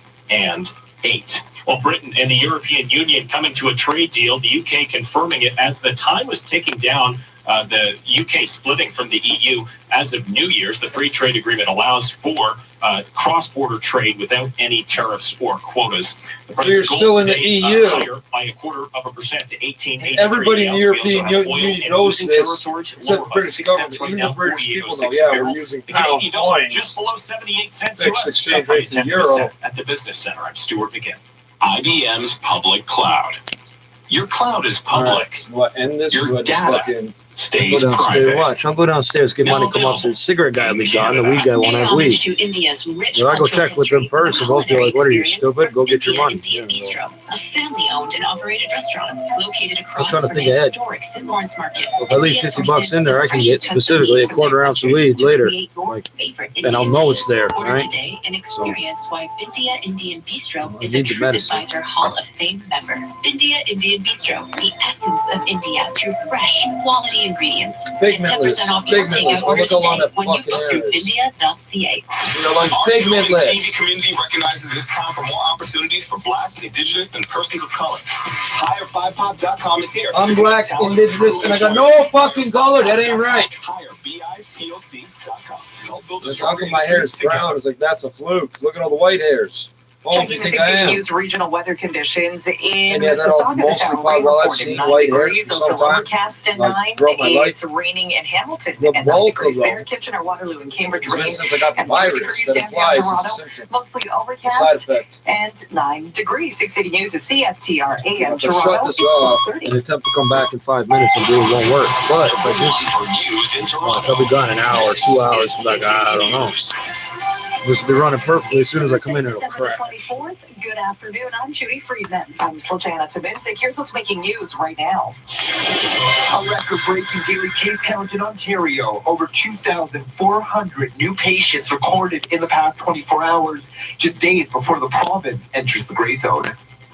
8. Well, Britain and the European Union coming to a trade deal, the UK confirming it as the time was ticking down. The UK splitting from the EU as of New Year's. The free trade agreement allows for cross-border trade without any tariffs or quotas. So you're still in the EU. Higher by 0.25% to 18.83. Everybody in the European Union knows this, except the British government. Even the British people know, yeah, we're using pound coins. Just below 78 cents fixed exchange rate to euro. At the Business Center, I'm Stuart McGinn. IBM's public cloud. Your cloud is public. Right, so what, end this? Your data stays go downstairs. private. Watch, I'll go downstairs, get money, come upstairs. Cigarette guy will be gone, the weed guy won't have weed. So I go check with them first, and both be like, what are you, stupid? Go get your money. Yeah, a family-owned and operated restaurant located across I'm trying to from think the ahead. historic St. Lawrence Market. If I leave $50 in there, I can get specifically a quarter ounce of weed later. Like, and I'll know it's there, Order right? today and experience why Bindia Indian Bistro I is a need the medicine. TripAdvisor Hall of Fame member. Bindia Indian Bistro, the essence of India through fresh, quality ingredients. Figmentless, figmentless. I'll look along that fucking areas. Bindia.ca. You're like figmentless. The community recognizes this time for more opportunities for Black, Indigenous, and persons of color. Hire5pop.com is here. I'm Black, Indigenous, and I got no fucking color. That ain't right. Like, how come my hair is brown? It's like, that's a fluke. Look at all the white hairs. Oh, do you think I am? Use regional weather conditions in Yeah, that all Mississauga. mostly probably while I've seen white hairs for some time. Overcast at Like, 9. throughout my life. It's raining in Hamilton. The and bulk 9 degrees of there. them. Kitchener, Waterloo, and Cambridge It's been rain. since I got the And 30 virus degrees that downtown applies. It's a Toronto, symptom. mostly Side overcast. effect. And 9 degrees. 6 City News is CFTR I AM have to Toronto. shut this off and attempt to come back in 5 minutes and do it won't work. But if I just watch, I'll be gone an hour, 2 hours. Like, I don't know. This will be running perfectly. As soon as I come in, it'll crack. 24th. Good afternoon. I'm Judy Friedman. I'm Slatana Tominsic. Here's what's making news right now. A record-breaking daily case count in Ontario. Over 2,400 new patients recorded in the past 24 hours, just days before the province enters the gray zone.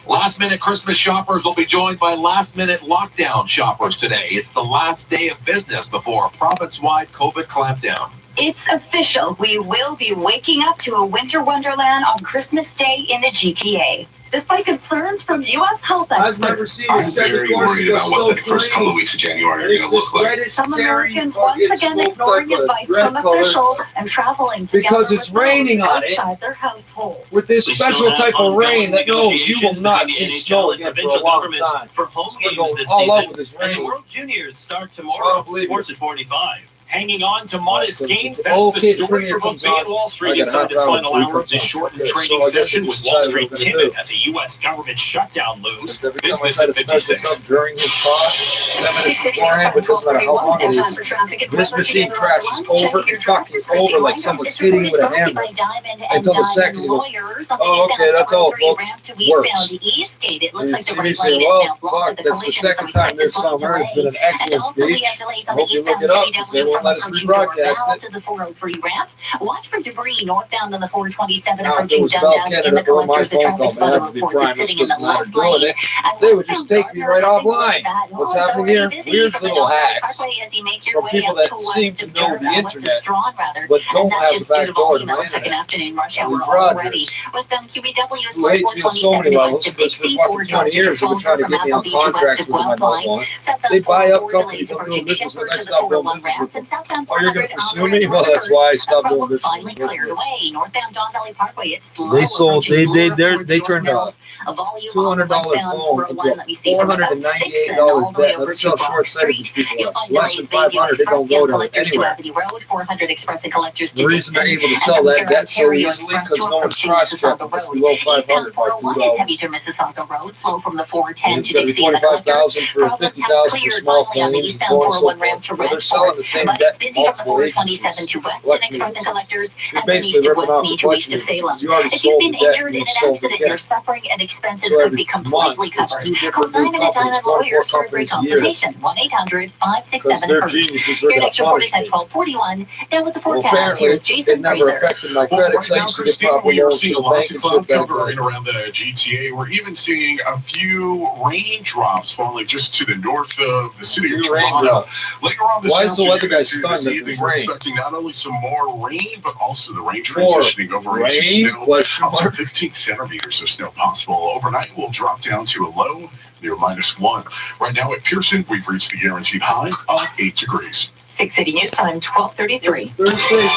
Last-minute Christmas shoppers will be joined by last-minute lockdown shoppers today. It's the last day of business before a province-wide COVID clampdown. It's official. We will be waking up to a winter wonderland on Christmas Day in the GTA. Despite concerns from U.S. health experts, I've never seen a I'm very worried about what the first couple of weeks of January are going to look like. some Americans once again ignoring advice from officials and traveling Because together it's with raining those on it. outside their household. With this special type of rain that knows you will not see snow again for a long time. For home We're games going this all season, out with this and the rain. World Juniors start So I tomorrow. don't believe Sports at 45. Hanging on to modest gains, that's okay, the story for both Bay and Wall Street inside the final hour of this shortened trading session with Wall Street timid as a U.S. government shutdown looms. Every time I Business try to at start this 56. up during his talk, 10 minutes beforehand, but doesn't matter how long it is, this machine crashes over and fucking over like someone's hitting with a hammer until the second he goes, oh, okay, that's all, folks. Works. You see me say, well, fuck, that's the second time this summer. It's been an excellent speech. I hope you look it up because they won't let us rebroadcast it. To the 403 ramp. Watch for debris northbound on the 427 Now, if it approaching was Bell downtown in Canada the or my collectors. The phone traffic call, man, spotter that'd be reports prime. it's This sitting in the doesn't matter left doing lane. it. They would just take me right offline. What's happening here? Weird little hacks from people that seem to know the internet, but don't have the back door to my internet. These Rogers. Who hates me on so many levels because for fucking 20 years they've been trying to get me on contracts with them I don't want. They buy up companies. I'm doing business with. I stopped doing business with them. Oh, you're going to pursue me? Well, that's why I stopped doing business with them. They sold, they turned a $200 phone into a $498 debt. Let's see how short-sighted these people are. Less than 500, they don't go to anywhere. The reason they're able to sell that debt so easily because no one's cross-checking. It's below 500 by $2. It's going to be $25,000 for $50,000 for small claims and so on and so forth. But they're selling the same debt to multiple agencies. Collection agencies. You're basically ripping off the collection agencies. You already sold the debt and you sold the debt. Suffering and expenses So could every be completely month, it's covered. 2 different Call new Diamond and companies, Diamond Lawyers for a free 24 companies a year. consultation. 1-800-567 Because they're hurt. geniuses, they're Your going next to report punish is at me. 12:41. Now with the Well, forecast, apparently, here is it Jason never Fraser. affected my Well, credits. I right now, used to get Christina, proper we are loans seeing from the lots bank of and cloud shit back cover then. in around the GTA. We're even seeing a few raindrops falling just to the north of the city of Toronto. Later on this Why is the weather guy afternoon, stunned at this We're rain. expecting not only some more rain, but also the rain More transitioning over rain? into snow. Up to 15 centimeters of snow possible. Overnight, we'll drop down to a low near -1. Right now at Pearson, we've reached the guaranteed high of 8 degrees. 680 News Time, 12:33. Thursday.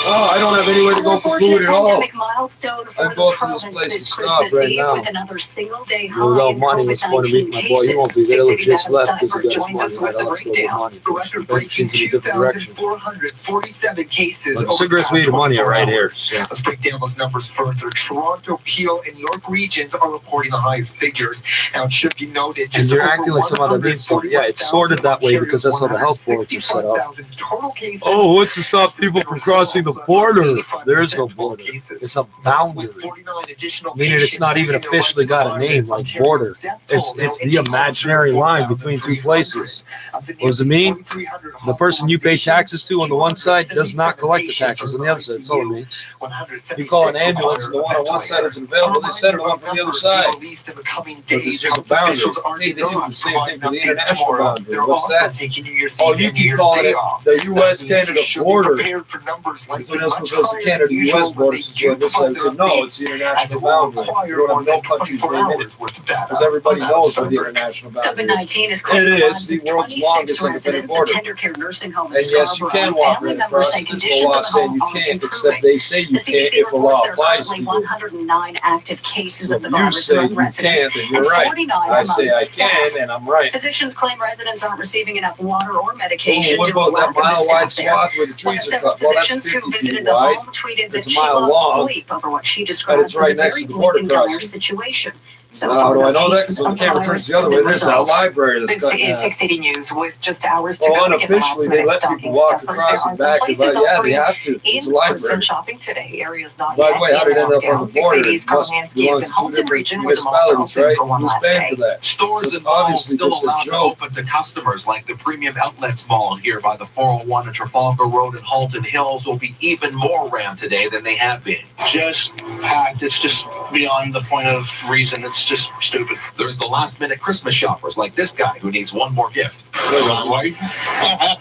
Oh, I don't have anywhere to go for food at all. Milestone for I go the up to this province place to this stop Christmas right Eve now. with another single day high Without in money, what's going to meet my boy? He won't be there. He just left because he got his joins us money. with the Let's go get breakdown. money. Record-breaking Bench into different directions. 2,447 cases. But over cigarettes, the weed, and money are right 24 here. hours. So. Let's break down those numbers further. Toronto, Peel, and York regions are reporting the highest figures. Now, it should be noted, And just you're over acting like some other means stuff. Yeah, it's sorted that way because that's how the health boards are set up. 165,000 total cases. Oh, what's to stop people from crossing the border? There is no border. It's a boundary. Meaning it's not even officially got a name like border. It's the imaginary line between two places. What does it mean? The person you pay taxes to on the one side does not collect the taxes on the other side. That's all it means. You call an ambulance and the one on one side isn't available, they send the one from the other side. Because it's just a boundary. Hey, they do the same thing for the international boundary. What's that? Oh, you keep calling it the U.S.-Canada border. And someone else goes to Canada-U.S. border, since you're on this side, so no, it's the international boundary. You don't have no country's name in it. Because everybody knows where the international boundary is. It is the world's longest independent border. And yes, you can walk right across it. There's no law saying you can't, except they say you can't if the law applies to you. 109 active cases So of the you virus say among you residents, can't, and you're right. 49 I say among I staff. can, and I'm right. Physicians claim residents aren't receiving enough water or medication Oh, what due to a about lack that of the mile-wide staff there. swath where the One of trees are several cut? Well, that's physicians who 50 visited feet the wide. home tweeted that It's a she mile lost long. sleep over what she But describes it's right as a next very to the border bleak and dire crossing. situation. So How do I know that? cases Because when the of camera virus turns the other have way, been there's a resolved. library that's This cut is in. 680 News with just hours to Oh, go. to get the unofficially, last they minute let stocking people walk stuffers. across There and are back. some Because, places yeah, they offering have to. It's a library. in-person shopping today. Areas not By the yet way, how did it end up locked on the down. border? 680's It must Carl Mansky belong is to in two Halton different region where the malls are municipalities, open right? for one Who's last paying day. for that? Stores So and malls obviously still just a allowed to joke. open to customers, like the Premium Outlets Mall here by the 401 and Trafalgar Road and Halton Hills will be even more rammed today than they have been. Just packed. It's just beyond the point of reason. It's just stupid. There's the last-minute Christmas shoppers, like this guy who needs one more gift. My wife?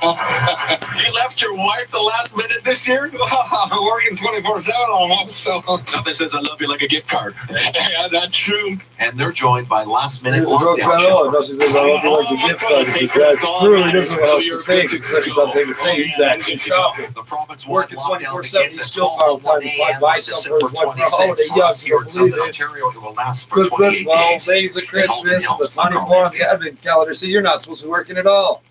You left your wife the last minute this year? I'm working 24/7 almost, so. Nothing says I love you like a gift card. Yeah, that's true. And they're joined by last-minute The joke's lockdown not all. shoppers. Nothing says I love you like a gift card. He says that's true. He doesn't know what else to say because it's such a dumb thing to say. He's actually shopping. The province Working 24/7. He's still found time to buy something for his wife for a holiday. Yeah, you don't believe it. Ontario, it will last for Because the 28 12 days. days of Christmas, the 24 on the advent calendar, so you're not supposed to be working at all.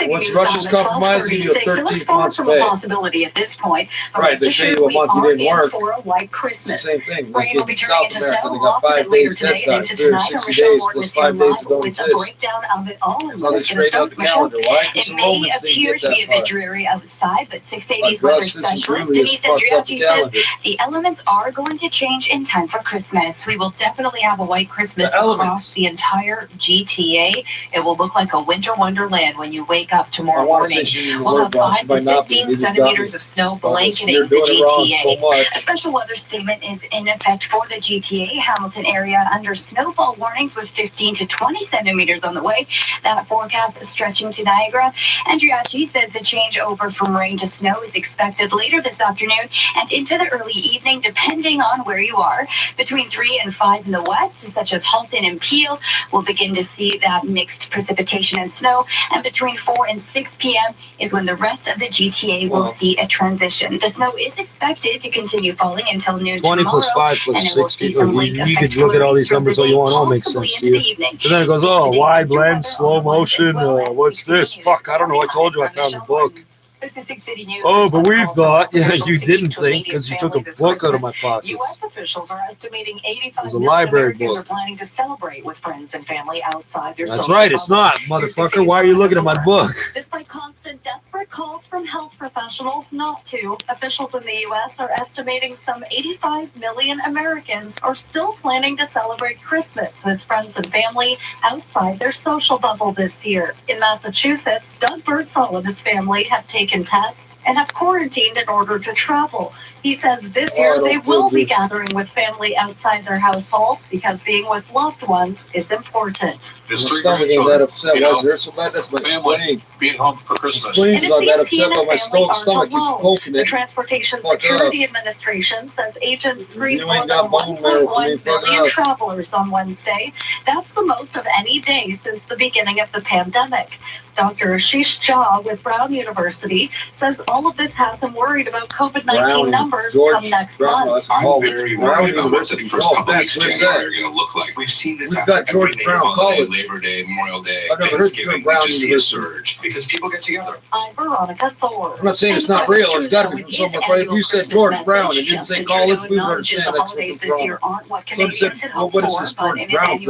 Once Russia's compromising, you have 13 months from pay. a possibility at this point. Right, they pay you a month you didn't work. For a white It's the Christmas. same thing. Rain Like will be in turning South into America, snow they got off a 5 bit later days today head and time, into tonight. 360 Michelle days Morton plus is here 5 days live that don't with a exist. breakdown of it all. That's how they straighten out the calendar. Why? Because the It may Romans didn't appear get to be a that bit far. dreary outside, but 680's weather Augustus and specialist Julius Denise fucked up the Andriacci says calendar. the elements are going to change in time for Christmas. We will definitely have a white Christmas The elements. across the entire GTA. It will look like a winter wonderland when you wake up I tomorrow want to say morning. she didn't We'll word have wrong. She 5 might to not be. 15 They just got me. centimeters of snow You're blanketing the doing it wrong so GTA. much. A special weather statement is in effect for the GTA Hamilton area under snowfall warnings with 15 to 20 centimeters on the way. That forecast is stretching to Niagara. Andriacci says the changeover from rain to snow is expected later this afternoon and into the early evening, depending on where you are. Between 3 and 5 in the west, such as Halton and Peel, we'll begin to see that mixed precipitation and snow. And between 4 and 6 p.m. is when the rest of the GTA will see a transition. The snow is expected to continue falling until noon 20 tomorrow. plus 5 plus and then we'll 60. see some You lake could effect look at all these flurries numbers all through you the want. It all day, makes sense to possibly you. into the evening. And then it goes, Take oh, today wide extra lens, weather slow on the ones motion. as well as What's this? 680 Fuck, I don't know. I told you I found a book. This is 680 News. Oh, but we thought, yeah, Officials you seeking didn't to think immediate because you took a family this book out of my Christmas. pockets. U.S. officials are estimating 85 It was a million library Americans book. are planning to celebrate with friends and family outside their That's social right, it's bubbles. not, motherfucker. Why are you looking at my book? Despite constant desperate calls from health professionals not to, officials in the U.S. are estimating some 85 million Americans are still planning to celebrate Christmas with friends and family outside their social bubble this year. In Massachusetts, Doug Birdsall and his family have taken tests and have quarantined in order to travel. He says this year they will be gathering with family outside their household because being with loved ones is important. My stomach ain't that upset. Why is there so bad? That's my spleen. Being home for Christmas. My spleen's not that upset, but my stomach keeps poking The it. Transportation Security Administration says agents screened more than 1.1 million travelers on Wednesday. That's the most of any day since the beginning of the pandemic. Dr. Ashish Jha with Brown University says all of this has him worried about COVID-19 numbers come next month. I'm very worried about what the first couple weeks of January are going to look like. We've seen this happen every major holiday, Labor Day, Memorial Day, Thanksgiving. We just see a surge because people get together. I'm Veronica Thor. I'm not saying it's not real. It's got to be from somewhere. If you said George Brown and didn't say college, we would understand that's what's wrong. So I said, well, what is this George Brown thing?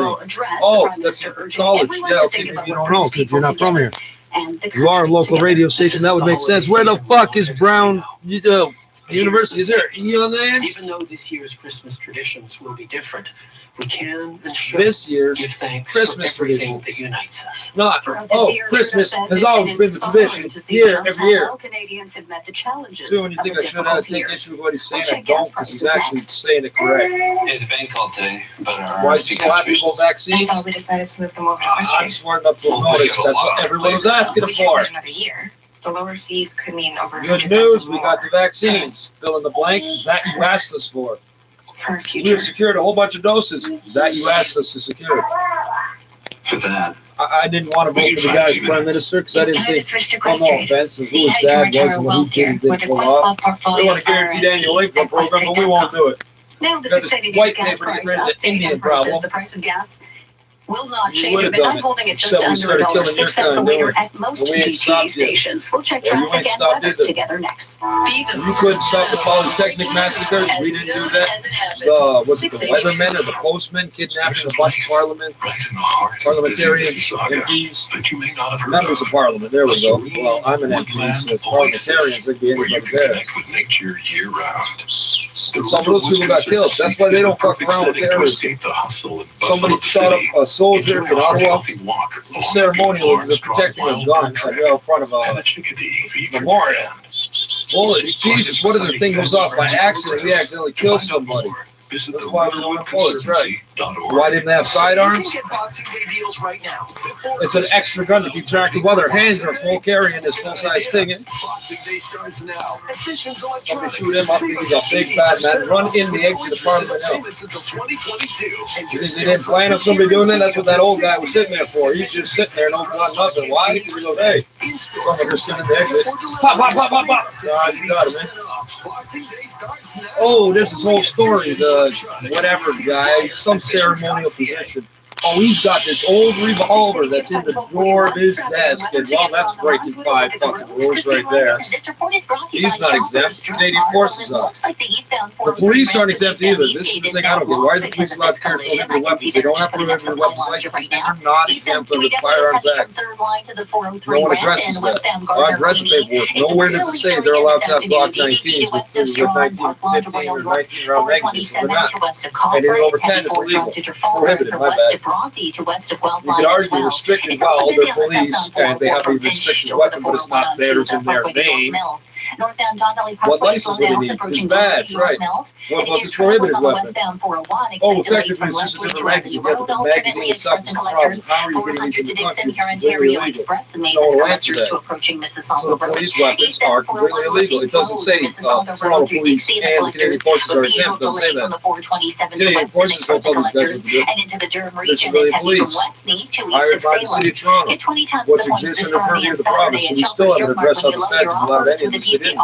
Oh, that's college. Yeah, okay, maybe you don't know because you're not from here. You are a local radio station. That would make sense. Where the fuck is Brown University? Is there E on the end? Even though this year's Christmas traditions will be different, we can and should this year's give thanks Christmas for everything traditions. that unites us. Not, Christmas has always been the tradition. Here, every year. Canadians have met the challenges. Too, and you think I should take issue with what he's saying? I don't, because he's actually saying it correct. It's been called today, but why is he slapping people vaccines? We decided to move them over to I'm smart enough to notice that's what everyone was asking for. another year. The lower fees could mean over Good news, we got the vaccines. Fill in the blank, that you asked us for. We have secured a whole bunch of doses that you asked us to secure. For that. I didn't want to vote for the guy as prime minister because I didn't think, no offense, who his dad was and what he did pull off. They want to guarantee the annual income program, but we won't do it. Now, this Got exciting this white gas paper to get price rid of the update Indian versus problem. the price of gas will not You change, would've but done I'm it, holding it just except we under started killing your $1.06 a kind, liter didn't we? at most And we ain't GTA stopped yet. stations. We'll check Well, you traffic ain't and stopped weather either. together next. You couldn't stop the Polytechnic massacre. We didn't do that. Was it the weathermen or the postmen kidnapping a bunch of parliamentarians, MPs, members of parliament? There we go. Well, I'm an MP, so parliamentarians, there'd be anybody there. And some of those people got killed. That's why they don't fuck around with terrorism. Somebody shot up a soldier in Ottawa. The ceremonial is protecting a gun in front of a memorial. Well, it's Jesus. What if the thing goes off by accident? We accidentally kill somebody. That's why we don't have bullets, right? Why didn't they have sidearms? It's an extra gun to keep track of whether hands are full carry in this full-size thing. Somebody shoot him up. He's a big bad man. Run in the exit of Parliament Hill. You think they didn't plan on somebody doing that? That's what that old guy was sitting there for. He's just sitting there, no gun, nothing. Why? Because he goes, hey, someone just came in the exit. Pop, pop, pop, pop, pop. God, you got him, man. Oh, there's this whole story. The whatever guy, some ceremonial position. Oh, he's got this old revolver that's in the drawer of his desk, and well, that's breaking 5 fucking rules right there. He's not exempt. Canadian forces are. The police aren't exempt either. This is the thing I don't get. Why are the police allowed to carry prohibited weapons? They don't have prohibited weapons licenses. They're not exempt under the Firearms Act. No one addresses that. I've read the paperwork. Nowhere does it say they're allowed to have Glock 19s with 19 or 15 or 19 round magazines. They're not. Anything over 10 is illegal. Prohibited, my bad. You could argue restricted while they're police and they have a restricted weapon, but it's not theirs in their name. What license would they need? It's bad, right. What about this prohibited weapon? Oh, well, technically it's just a different magazine. You get the magazine itself is the problem. How are you getting these in the country? It's completely illegal. No one will answer that. So the police weapons are completely illegal. It doesn't say Toronto Police and Canadian Forces are exempt. It doesn't say that. Canadian Forces don't tell these guys what to do. They're civilian police, hired by the city of Toronto, which exists in the purview of the province, and we still haven't addressed how the feds have allowed any of this to do. You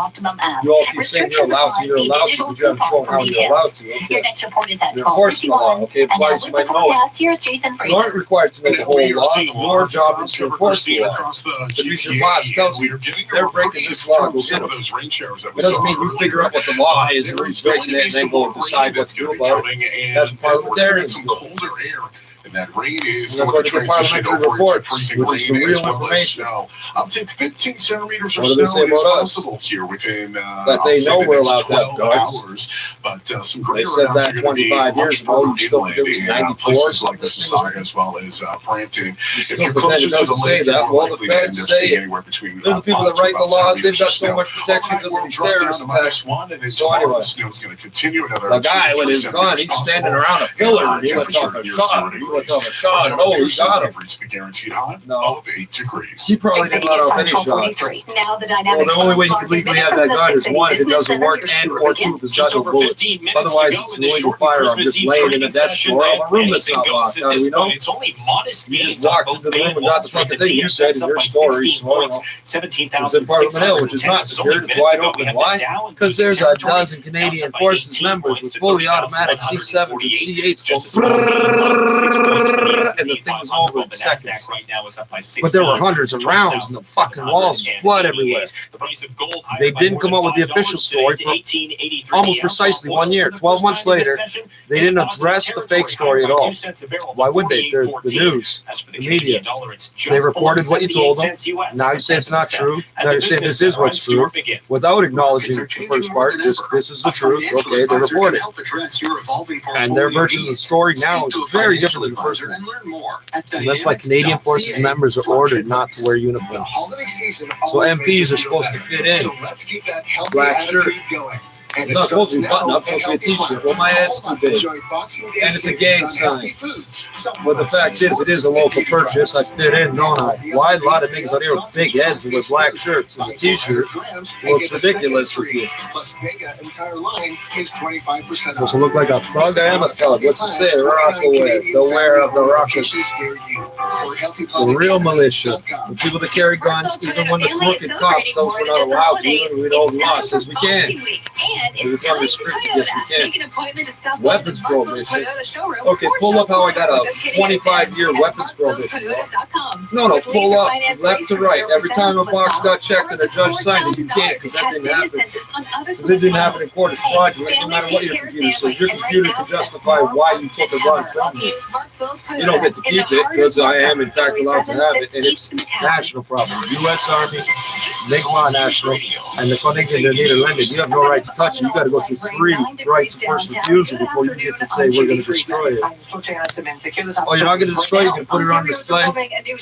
all keep saying you're allowed to, but you haven't shown how you're allowed to. Okay. You're enforcing the law, okay? Applies, you might know it. You aren't required to know the whole law. Your job is to enforce the law. If your boss tells you they're breaking this law, go get them. It doesn't mean you figure out what the law is or who's breaking it and then go decide what to do about it. That's parliamentarians do. that rain is that's going why to the parliamentary reports, which is the real information. Up to 15 centimeters what of do they snow say is about us? possible here within that they know we're allowed to have guards. hours. But some They greater said amounts that are going to be 25 years ago. You still think it was 94 places like something. Mississauga as well as Brampton. If you're closer to the lake, that, well, the feds say it. They're the people that write the laws. They've got so much protection because of these terrorist attacks. So anyway, the guy with his gun, he's standing around a pillar and he lets off a shot. He lets off a shot and oh, he got him. No, he probably didn't let off any shots. Now the Well, the only way you can legally have that gun is one, if it doesn't work, and or two, if it's got no bullets. Otherwise, it's an illegal firearm just laying in a desk drawer of a room that's not locked. How do we know? You just walked into the room and got the fucking thing. You said in your story, so you know, it's in Parliament Hill, which is not secured. It's wide open. Why? Because there's a dozen Canadian Forces members with fully automatic C7s and C8s and the thing was over in seconds. But there were hundreds of rounds and the fucking walls of blood everywhere. They didn't come up with the official story for almost precisely 1 year. 12 months later, they didn't address the fake story at all. Why would they? They're the news, the media. They reported what you told them. Now you say it's not true. Now you're saying this is what's true. Without acknowledging the first part, this is the truth. Okay, they reported. And their version of the story now is very different than the first one. And that's why Canadian Forces members are ordered not to wear uniforms. So MPs are supposed to fit in. Black shirt. It's not supposed to be button up, it's supposed to be a t-shirt. Well, my head's too big. And it's a gang sign. But the fact is, it is a local purchase. I fit in, don't I? Why? A lot of niggas out here with big heads and with black shirts and a t-shirt. Well, it's ridiculous if you. Supposed to look like a thug? I am a thug. What's it say? Rockaway. Beware of the rockers. The real militia. The people that carry guns, even when the crooked cops tell us we're not allowed to, even we don't lost as we can. It's unrestricted, yes we can. Weapons prohibition. Okay, pull up how I got a 25-year weapons prohibition. No, pull up left to right. Every time a box got checked and a judge signed it, you can't because that didn't happen. Since it didn't happen in court, it's fraudulent no matter what your computer says. Your computer can justify why you took a gun from me. You don't get to keep it because I am in fact allowed to have it, and it's national property. U.S. Army, Mi'kmaq National, and the Canadian Netherlands. You have no right to touch it. You got to go through 3 rights of first refusal before you get to say we're going to destroy it. Oh, you're not going to destroy it? You're going to put it on display?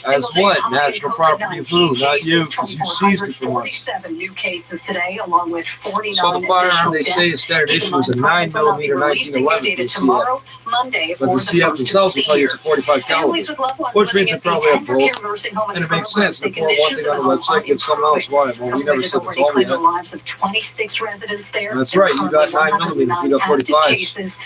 As what? National property of who? Not you, because you seized it from us. So the firearm they say is standard issue is a 9mm 1911 from the CF. But the CF themselves will tell you it's a 45 caliber, which means it probably have both. And it makes sense. Report one thing on the website, get something else. Why? Well, we never said it's all we had. That's right, you got 9mm, we got 45s.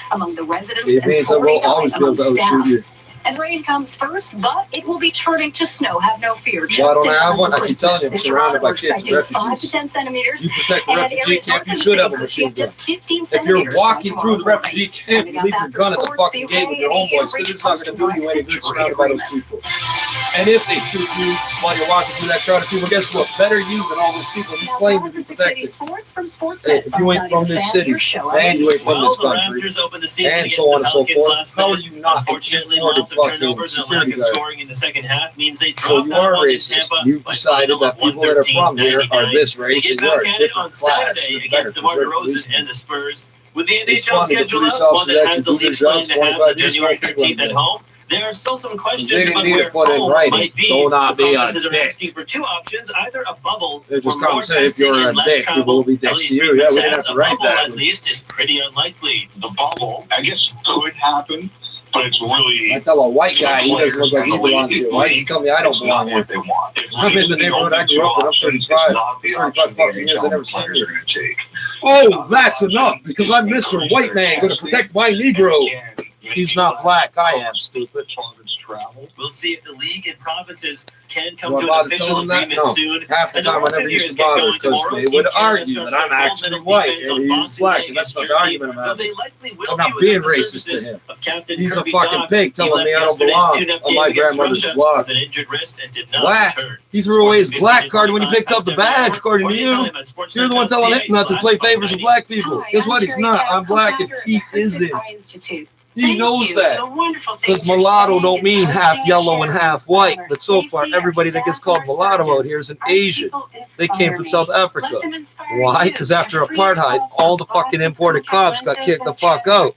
It means that we'll always be able to outshoot you. And rain comes first, but it will be turning to snow. Have no fear. Why don't I have one? I keep telling you, I'm surrounded by kids and refugees. 5 to 10 centimeters. You protect the refugee camp, you should have a machine gun. If you're walking through the refugee camp, you leave your gun at the fucking gate with your homeboys, because it's not going to do you any good surrounded by those people. And if they shoot you while you're walking through that crowd of people, guess what? Better you than all those people you claim to be protected. Hey, if you ain't from this city, and you ain't from this country, and so on and so forth, how are you not imported fucking security guard? So you are racist. You've decided that people that are from here are this race, and you're a different class. You're better because it's fun to get police officers actually do their jobs 25 years ago. There are still some questions about where home might be. Do not be a dick. For 2 options, either a bubble. They just come say if you're a dick, people will be dicks to you. Yeah, we didn't have to write that. At least is pretty unlikely. The bubble, I guess, could happen, but it's really. I tell a white guy he doesn't look like he belongs here. Why just tell me I don't belong here? I'm in the neighborhood I grew up in. I'm 35. 35 fucking years. I never seen it. Oh, that's enough because I'm Mr. White Man going to protect my Negro. He's not black. I am, stupid. We'll see if the league and provinces can come to an official agreement soon. Half the time I never used to bother because they would argue that I'm actually white and he's black, and that's not the argument I'm having. I'm not being racist to him. He's a fucking pig telling me I don't belong on my grandmother's block. Black. He threw away his black card when he picked up the badge, according to you. You're the one telling him not to play favors with black people. Guess what? He's not. I'm black and he isn't. He knows that. Because mulatto don't mean half yellow and half white. But so far, everybody that gets called mulatto out here is an Asian. They came from South Africa. Why? Because after apartheid, all the fucking imported cops got kicked the fuck out.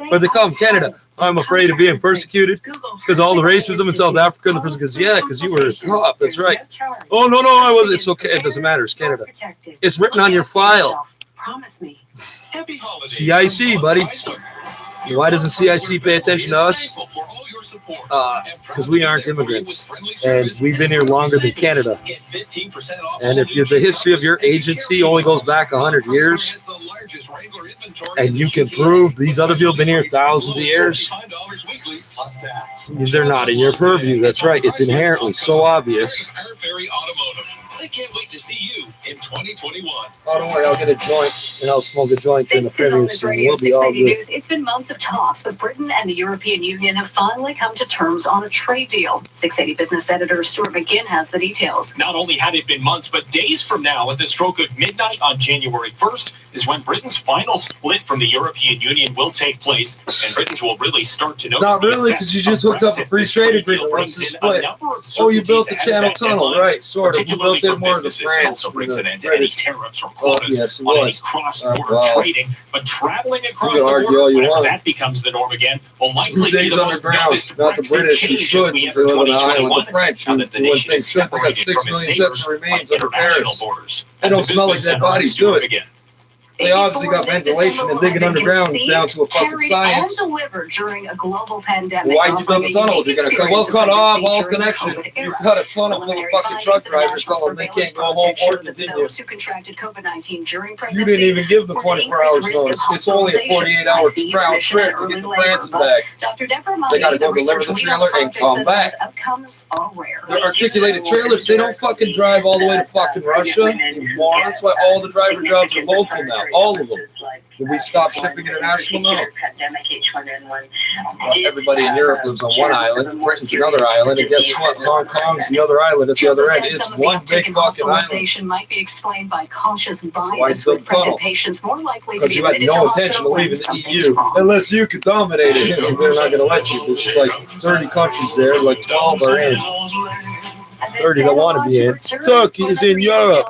But they come Canada. I'm afraid of being persecuted because all the racism in South Africa. And the person goes, yeah, because you were a cop. That's right. Oh, no, I wasn't. It's okay. It doesn't matter. It's Canada. It's written on your file. CIC, buddy. Why doesn't CIC pay attention to us? Because we aren't immigrants, and we've been here longer than Canada. And if the history of your agency only goes back 100 years, and you can prove these other people have been here thousands of years, they're not in your purview. That's right. It's inherently so obvious. They can't wait to see you in 2021. Oh, don't worry, I'll get a joint and I'll smoke a joint in the previous scene. We'll be all good. News. It's been months of talks, but Britain and the European Union have finally come to terms on a trade deal. 680 business editor Stuart McGinn has the details. Not only had it been months, but days from now, at the stroke of midnight on January 1st, is when Britain's final split from the European Union will take place, and Britons will really start to notice. Not really, because you just hooked up a free trade agreement once the split. Oh, you built the Channel Tunnel, right? Sort of. You built it more to France. Brings an end to any tariffs or quotas on any cross-border trading, but traveling across the border, that becomes the norm again, will likely be the most noticed not the British who should, since they live on the island. The French who wouldn't think should. They got 6 million citizens remains under Paris. They don't smell like dead bodies, do it. They obviously got ventilation and digging underground down to a fucking science. And delivered during a global pandemic. Why'd you build a tunnel? You're gonna cut off all connection. You cut a tunnel full of fucking truck drivers, tell them they can't go home or continue. Those who contracted COVID-19 during pregnancy. You didn't even give them 24 hours notice. It's only a 48-hour round trip to get to France and back. They gotta go deliver the trailer and come back. They're articulated trailers. They don't fucking drive all the way to fucking Russia. That's why all the driver jobs are local now. All of them. Did we stop shipping international? No. Everybody in Europe lives on one island, Britain's another island, and guess what? Hong Kong's the other island at the other end. It's one big fucking island. Might be explained by cautious bias with pregnant patients more likely to be because you had no intention of leaving the EU unless you could dominate it. They're not going to let you. There's like 30 countries there, like 12 are in. 30 that want to be in. Turkey is in Europe.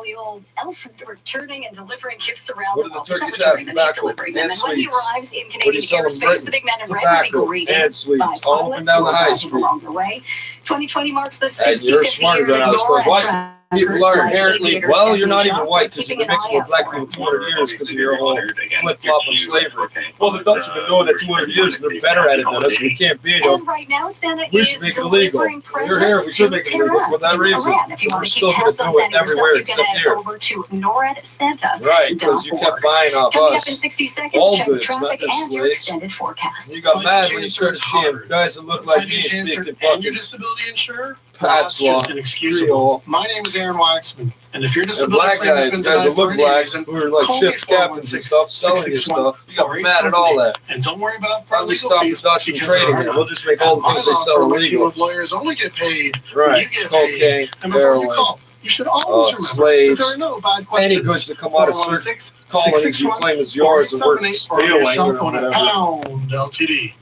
Returning and delivering gifts around what do the Turkish have? Tobacco and sweets. What do you sell in Britain? Tobacco and sweets. All up and down the high street. 2020 marks the 60th and you're smarter than I was supposed. White people are inherently, well, you're not even white because you've been mixed with black people 200 years because of your whole flip-flop on slavery. Well, the Dutch have been doing it 200 years and they're better at it than us. We can't be them. We should make it illegal. You're here, we should make it illegal for that reason. We're still going to do it everywhere except here. Right, because you kept buying off us. All goods, not just slaves. You got mad when you started seeing guys that look like me speaking fucking insurer? Patois, inexcusable. My name is Aaron Waxman, and if your disability black guys that look black, who are like ship's captains and stuff, selling your stuff, you got mad at all that. And don't worry about probably stop the Dutch from trading it. We'll just make all the things they sell illegal. Lawyers only get paid. Right, cocaine, heroin. You should always remember slaves, that there are no bad questions. Any goods that come out of certain colonies you claim is yours and worth stealing or whatever. Ltd.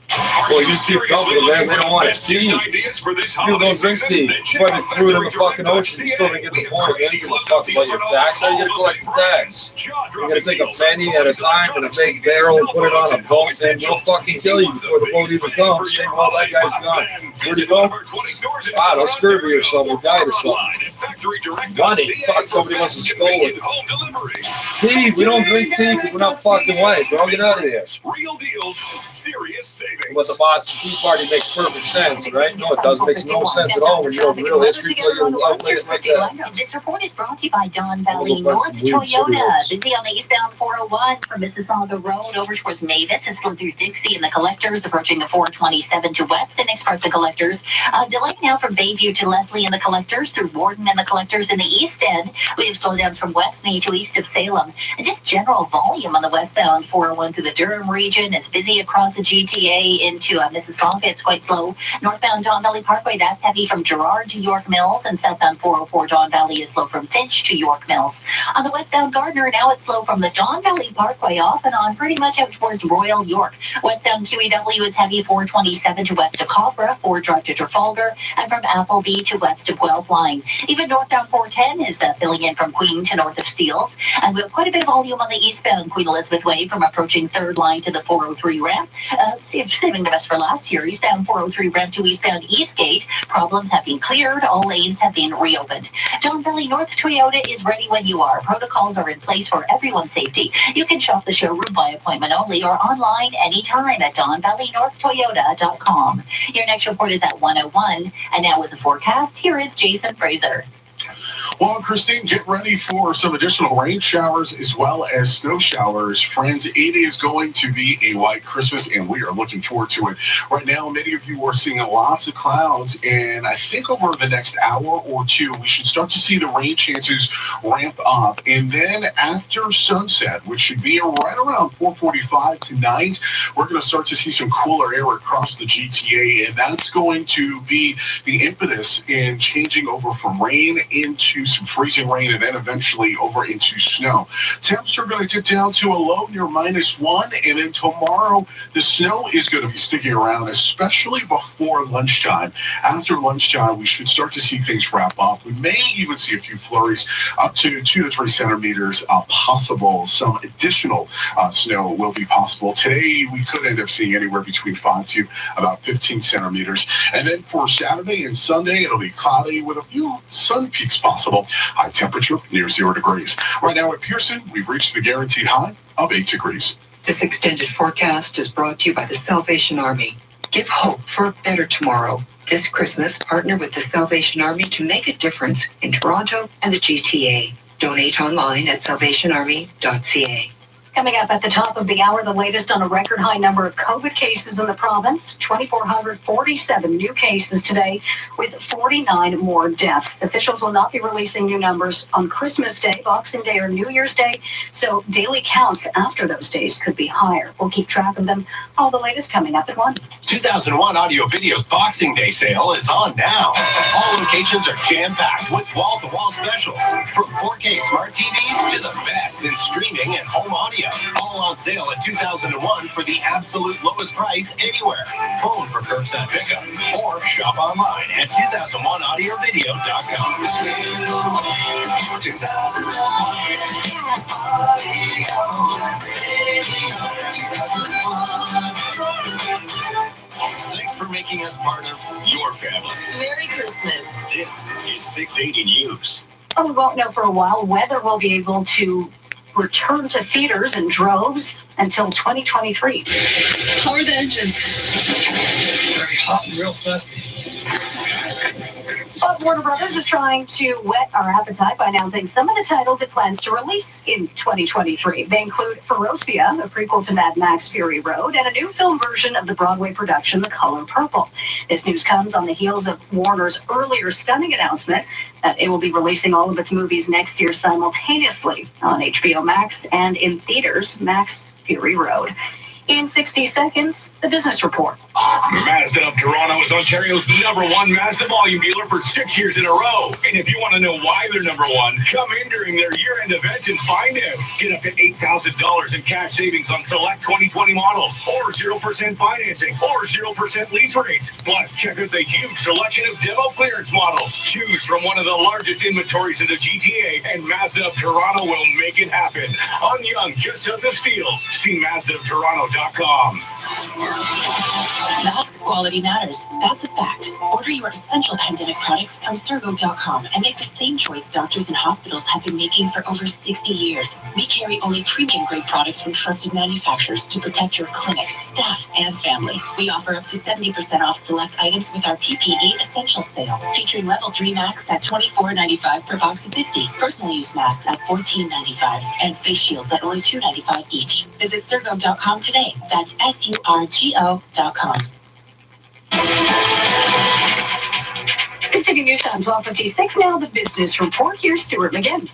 Well, you keep dumping them, man. They don't want tea. People don't drink tea. That's why they threw it in the fucking ocean. You still didn't get the point. You don't give a fuck about your tax. How are you going to collect the tax? You're going to take a penny at a time and a big barrel and put it on a boat, and we'll fucking kill you before the boat even comes. Saying, well, that guy's gone. Where'd he go? Ah, don't scurvy or something. Died or something. Money. Fuck, somebody must have stolen it. Tea. We don't drink tea because we're not fucking white. Bro, get out of here. Real deals, serious savings. But the Boston Tea Party makes perfect sense, right? No, it doesn't. It makes no sense at all when you know the real history till you outlay it like that. This report is brought to you by Don Valley North Toyota. Busy on the eastbound 401 from Mississauga Road over towards Mavis. It's going through Dixie and the Collectors, approaching the 427 to Weston Express and Collectors. Delay now from Bayview to Leslie and the Collectors, through Warden and the collectors in the East End. We have slowdowns from West Main to east of Salem. And just general volume on the westbound 401 through the Durham region. It's busy across the GTA into Mississauga. It's quite slow. Northbound Don Valley Parkway, that's heavy from Girard to York Mills. And southbound 404 Don Valley is slow from Finch to York Mills. On the westbound Gardner, now it's slow from the Don Valley Parkway off and on pretty much out towards Royal York. Westbound QEW is heavy 427 to west of Cobra, 4 drive to Trafalgar, and from Appleby to west of Guelph Line. Even northbound 410 is filling in from Queen to north of Seals. And we have quite a bit of volume on the eastbound Queen Elizabeth Way from approaching 3rd line to the 403 ramp. Saving the best for last year, eastbound 403 ramp to eastbound Eastgate. Problems have been cleared. All lanes have been reopened. Don Valley North Toyota is ready when you are. Protocols are in place for everyone's safety. You can shop the showroom by appointment only or online anytime at DonValleyNorthToyota.com. Your next report is at 1:01. And now with the forecast, here is Jason Fraser. Well, Christine, get ready for some additional rain showers as well as snow showers. Friends, it is going to be a white Christmas, and we are looking forward to it. Right now, many of you are seeing lots of clouds, and I think over the next hour or two, we should start to see the rain chances ramp up. And then after sunset, which should be right around 4:45 tonight, we're going to start to see some cooler air across the GTA, and that's going to be the impetus in changing over from rain into some freezing rain and then eventually over into snow. Temps are going to dip down to a low near -1, and then tomorrow the snow is going to be sticking around, especially before lunchtime. After lunchtime, we should start to see things wrap up. We may even see a few flurries up to 2 to 3 centimeters possible. Some additional snow will be possible. Today, we could end up seeing anywhere between 5 to about 15 centimeters. And then for Saturday and Sunday, it'll be cloudy with a few sun peaks possible. High temperature near 0 degrees. Right now at Pearson, we've reached the guaranteed high of 8 degrees. This extended forecast is brought to you by the Salvation Army. Give hope for a better tomorrow. This Christmas, partner with the Salvation Army to make a difference in Toronto and the GTA. Donate online at salvationarmy.ca. Coming up at the top of the hour, the latest on a record high number of COVID cases in the province. 2,447 new cases today, with 49 more deaths. Officials will not be releasing new numbers on Christmas Day, Boxing Day, or New Year's Day, so daily counts after those days could be higher. We'll keep track of them. All the latest coming up at 1. 2001 Audio Video's Boxing Day sale is on now. All locations are jam-packed with wall-to-wall specials. From 4K smart TVs to the best in streaming and home audio. All on sale at 2001 for the absolute lowest price anywhere. Phone for curbside pickup or shop online at 2001audiovideo.com. 2001. Thanks for making us part of your family. Merry Christmas. This is 680 News. Oh, we won't know for a while whether we'll be able to return to theaters in droves until 2023. How are the engines? Very hot and real thirsty. But Warner Brothers is trying to whet our appetite by announcing some of the titles it plans to release in 2023. They include Ferocia, a prequel to Mad Max Fury Road, and a new film version of the Broadway production The Color Purple. This news comes on the heels of Warner's earlier stunning announcement that it will be releasing all of its movies next year simultaneously on HBO Max and in theaters, Max Fury Road. In 60 seconds, the business report. Mazda of Toronto is Ontario's #1 Mazda volume dealer for 6 years in a row. And if you want to know why they're #1, come in during their year-end event and find out. Get up to $8,000 in cash savings on select 2020 models, or 0% financing, or 0% lease rates. Plus, check out the huge selection of demo clearance models. Choose from one of the largest inventories in the GTA, and Mazda of Toronto will make it happen. On Yonge, just south of Steeles. See MazdaofToronto.com. Mask quality matters. That's a fact. Order your essential pandemic products from Sergo.com and make the same choice doctors and hospitals have been making for over 60 years. We carry only premium grade products from trusted manufacturers to protect your clinic, staff, and family. We offer up to 70% off select items with our PPE Essentials sale, featuring level 3 masks at $24.95 per box of 50, personal use masks at $14.95, and face shields at only $2.95 each. Visit Sergo.com today. That's SURGO.com. 680 680 News Time, 12:56 now. The business report. Here's Stuart McGinn.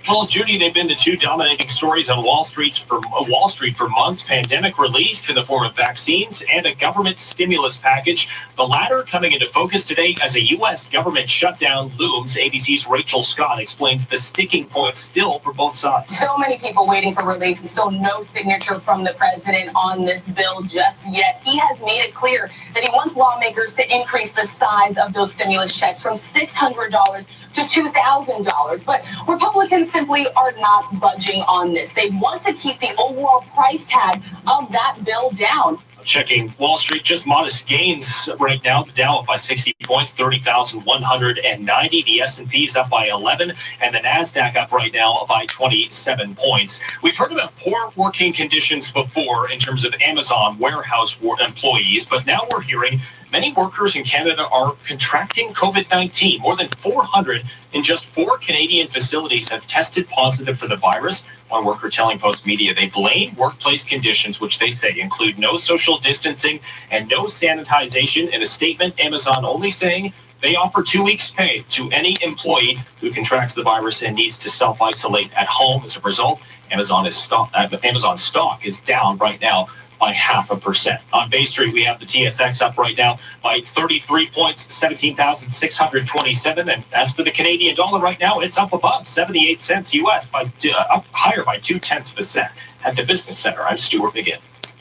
Well, Judy, they've been the two dominating stories on Wall Street for months: pandemic relief in the form of vaccines and a government stimulus package. The latter coming into focus today as a U.S. government shutdown looms. ABC's Rachel Scott explains the sticking points still for both sides. So many people waiting for relief, and still no signature from the president on this bill just yet. He has made it clear that he wants lawmakers to increase the size of those stimulus checks from $600 to $2,000. But Republicans simply are not budging on this. They want to keep the overall price tag of that bill down. Checking Wall Street, just modest gains right now. The Dow up by 60 points, 30,190. The S&P is up by 11, and the NASDAQ up right now by 27 points. We've heard about poor working conditions before in terms of Amazon warehouse employees, but now we're hearing many workers in Canada are contracting COVID-19. More than 400 in just 4 Canadian facilities have tested positive for the virus. One worker telling Post Media they blame workplace conditions, which they say include no social distancing and no sanitization. In a statement, Amazon only saying they offer 2 weeks' pay to any employee who contracts the virus and needs to self-isolate at home. As a result, Amazon stock is down right now by 0.5%. On Bay Street, we have the TSX up right now by 33 points, 17,627. And as for the Canadian dollar right now, it's up above 78 cents US, up higher by 0.2%. At the Business Center, I'm Stuart McGinn.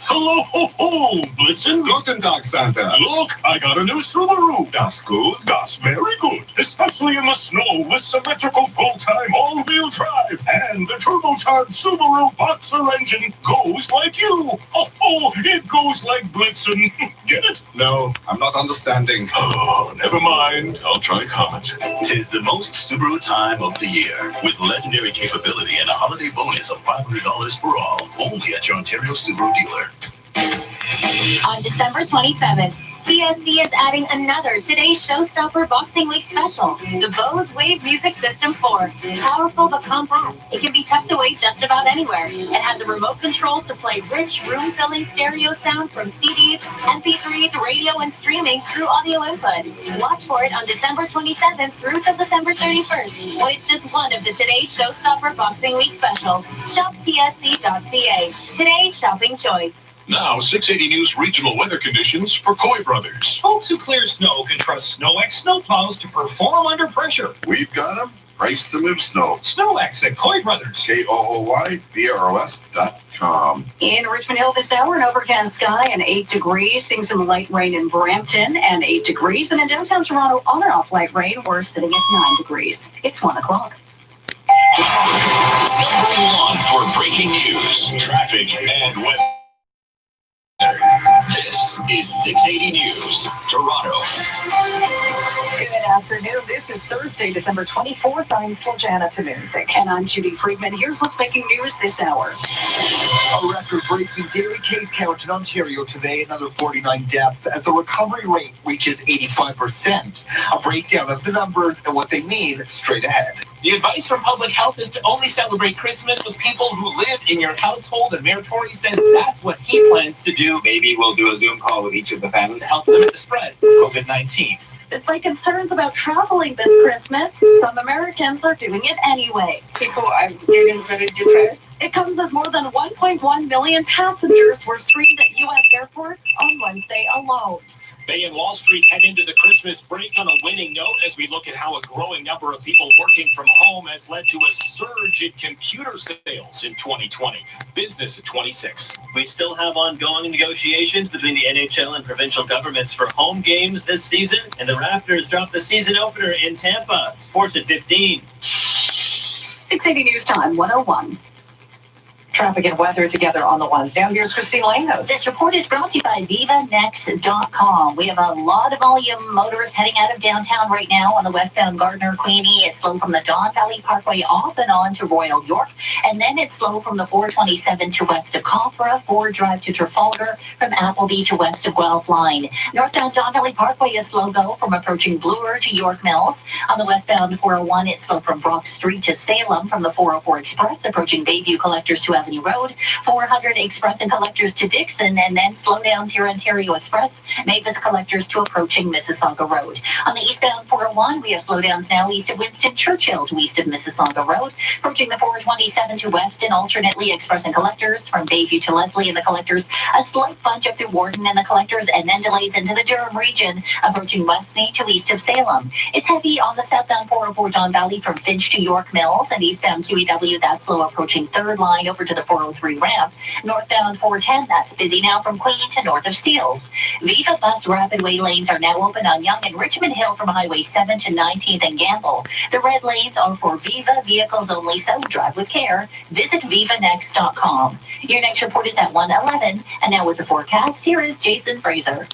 Hello, ho, ho, Blitzen. Guten Tag, Santa. Look, I got a new Subaru. That's good. That's very good. Especially in the snow with symmetrical full-time all-wheel drive. And the turbocharged Subaru Boxer engine goes like you. Oh, it goes like Blitzen. Get it? No, I'm not understanding. Oh, never mind. I'll try comment. 'Tis the most Subaru time of the year, with legendary capability and a holiday bonus of $500 for all, only at your Ontario Subaru dealer. On December 27th, TSC is adding another Today's Showstopper Boxing Week special, the Bose Wave Music System 4. Powerful but compact, it can be tucked away just about anywhere. It has a remote control to play rich, room-filling stereo sound from CDs, MP3s, radio, and streaming through audio input. Watch for it on December 27th through to December 31st, when it's just one of the Today's Showstopper Boxing Week specials. Shop tsc.ca. Today's shopping choice. Now, 680 News regional weather conditions for Coy Brothers. Folks who clear snow can trust SnowX snowplows to perform under pressure. We've got them. Price to move snow. SnowX at Coy Brothers. KOOYBROS.com. In Richmond Hill this hour, an overcast sky and 8 degrees. Seeing some light rain in Brampton and 8 degrees. And in downtown Toronto, on or off light rain, we're sitting at 9 degrees. It's 1 o'clock. Number 1 for breaking news, traffic, and weather. This is 680 News, Toronto. Good afternoon. This is Thursday, December 24th. I'm Sljana Tamuzik. And I'm Judy Friedman. Here's what's making news this hour. A record-breaking daily case count in Ontario today, another 49 deaths as the recovery rate reaches 85%. A breakdown of the numbers and what they mean straight ahead. The advice from public health is to only celebrate Christmas with people who live in your household, and Mayor Tory says that's what he plans to do. Maybe we'll do a Zoom call with each of the families to help limit the spread of COVID-19. Despite concerns about traveling this Christmas, some Americans are doing it anyway. People are getting very depressed. It comes as more than 1.1 million passengers were screened at U.S. airports on Wednesday alone. Bay and Wall Street head into the Christmas break on a winning note as we look at how a growing number of people working from home has led to a surge in computer sales in 2020. Business at 26. We still have ongoing negotiations between the NHL and provincial governments for home games this season, and the Raptors dropped the season opener in Tampa. Sports at 15. 680 News Time, 101. Traffic and weather together on the ones. Now here's Christine Langos. This report is brought to you by VivaNext.com. We have a lot of volume motorists heading out of downtown right now on the westbound Gardner Queenie. It's slow from the Don Valley Parkway off and on to Royal York. And then it's slow from the 427 to west of Copra, Ford Drive to Trafalgar, from Appleby to west of Guelph Line. Northbound Don Valley Parkway is slow go from approaching Bloor to York Mills. On the westbound 401, it's slow from Brock Street to Salem, from the 404 Express approaching Bayview Collectors to Avenue Road, 400 Express and Collectors to Dixon, and then slowdowns here Ontario Express, Mavis Collectors to approaching Mississauga Road. On the eastbound 401, we have slowdowns now east of Winston Churchill to east of Mississauga Road, approaching the 427 to Weston, alternately Express and Collectors from Bayview to Leslie and the Collectors, a slight bunch up through Warden and the Collectors, and then delays into the Durham region, approaching Westney to east of Salem. It's heavy on the southbound 404 Don Valley from Finch to York Mills, and eastbound QEW, that's slow approaching third line over to the 403 ramp. Northbound 410, that's busy now from Queen to north of Steeles. Viva Bus Rapid Way lanes are now open on Yonge and Richmond Hill from Highway 7 to 19th and Gamble. The red lanes are for Viva vehicles only, so drive with care. Visit vivanext.com. Your next report is at 1:11, and now with the forecast, here is Jason Fraser.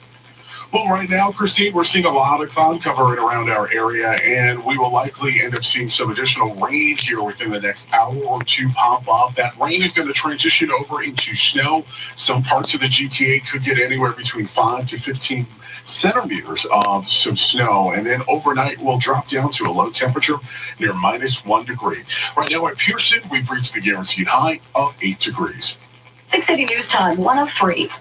Well, right now, Christine, we're seeing a lot of cloud cover around our area, and we will likely end up seeing some additional rain here within the next hour or two pop up. That rain is going to transition over into snow. Some parts of the GTA could get anywhere between 5 to 15 centimeters of some snow, and then overnight we'll drop down to a low temperature near -1 degree. Right now at Pearson, we've reached the guaranteed high of 8 degrees. 680 News Time, 1:03.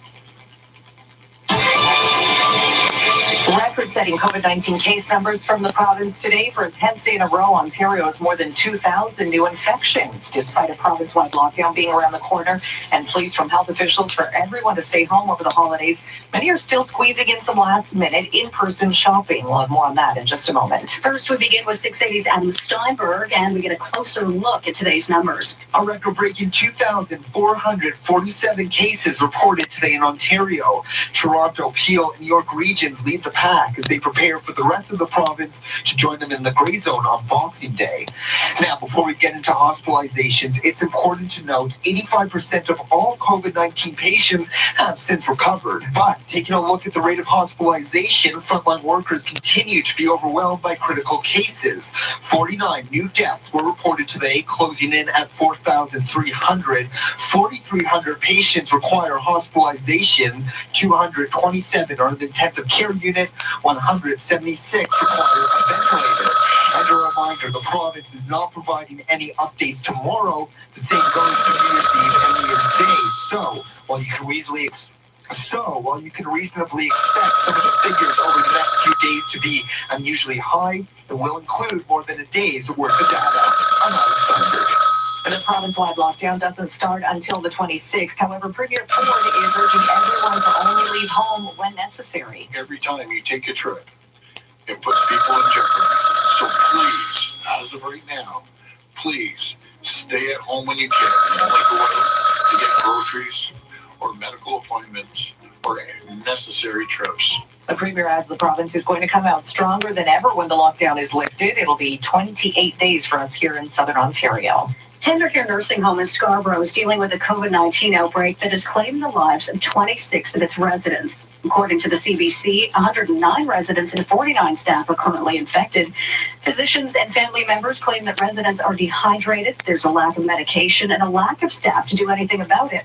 Record-setting COVID-19 case numbers from the province today. For a 10th day in a row, Ontario has more than 2,000 new infections, despite a province-wide lockdown being around the corner and pleas from health officials for everyone to stay home over the holidays. Many are still squeezing in some last-minute in-person shopping. We'll have more on that in just a moment. First, we begin with 680's Adam Steinberg, and we get a closer look at today's numbers. A record-breaking 2,447 cases reported today in Ontario. Toronto, Peel, and York regions lead the pack as they prepare for the rest of the province to join them in the gray zone on Boxing Day. Now, before we get into hospitalizations, it's important to note 85% of all COVID-19 patients have since recovered. But taking a look at the rate of hospitalization, frontline workers continue to be overwhelmed by critical cases. 49 new deaths were reported today, closing in at 4,300. 4,300 patients require hospitalization. 227 are in the intensive care unit. 176 require a ventilator. And a reminder, the province is not providing any updates tomorrow. The same goes for New Year's Eve and New Year's Day. So, while you can reasonably expect some of the figures over the next few days to be unusually high, it will include more than a day's worth of data. I'm Adam Steinberg. The province-wide lockdown doesn't start until the 26th. However, Premier Ford is urging everyone to only leave home when necessary. Every time you take a trip, it puts people in jeopardy. So please, as of right now, please stay at home when you can. Only go out to get groceries or medical appointments or necessary trips. The Premier adds the province is going to come out stronger than ever when the lockdown is lifted. It'll be 28 days for us here in Southern Ontario. Tendercare Nursing Home in Scarborough is dealing with a COVID-19 outbreak that has claimed the lives of 26 of its residents. According to the CBC, 109 residents and 49 staff are currently infected. Physicians and family members claim that residents are dehydrated, there's a lack of medication, and a lack of staff to do anything about it.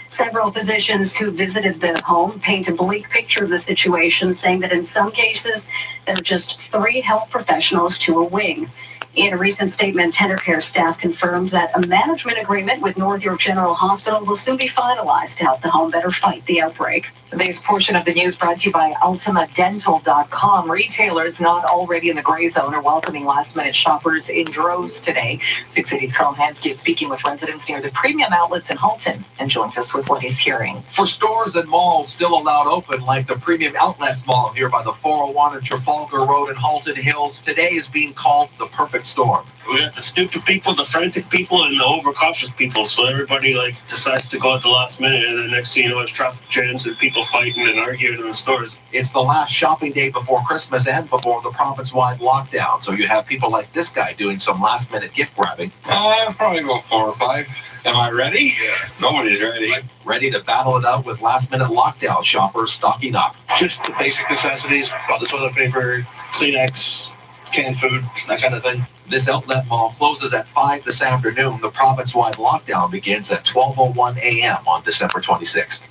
Several physicians who visited the home paint a bleak picture of the situation, saying that in some cases, there are just 3 health professionals to a wing. In a recent statement, Tendercare staff confirmed that a management agreement with North York General Hospital will soon be finalized to help the home better fight the outbreak. This portion of the news brought to you by UltimaDental.com. Retailers not already in the gray zone are welcoming last-minute shoppers in droves today. 680's Carl Hansky is speaking with residents near the premium outlets in Halton and joins us with what he's hearing. For stores and malls still allowed open, like the Premium Outlets Mall here by the 401 and Trafalgar Road in Halton Hills, today is being called the perfect storm. We got the stupid people, the frantic people, and the overcautious people. So everybody decides to go at the last minute, and the next thing you know, there's traffic jams and people fighting and arguing in the stores. It's the last shopping day before Christmas and before the province-wide lockdown. So you have people like this guy doing some last-minute gift grabbing. Probably about 4 or 5. Am I ready? Yeah. Nobody's ready. Ready to battle it out with last-minute lockdown shoppers stocking up. Just the basic necessities: bought the toilet paper, Kleenex, canned food, that kind of thing. This outlet mall closes at 5 this afternoon. The province-wide lockdown begins at 12:01 a.m. on December 26th.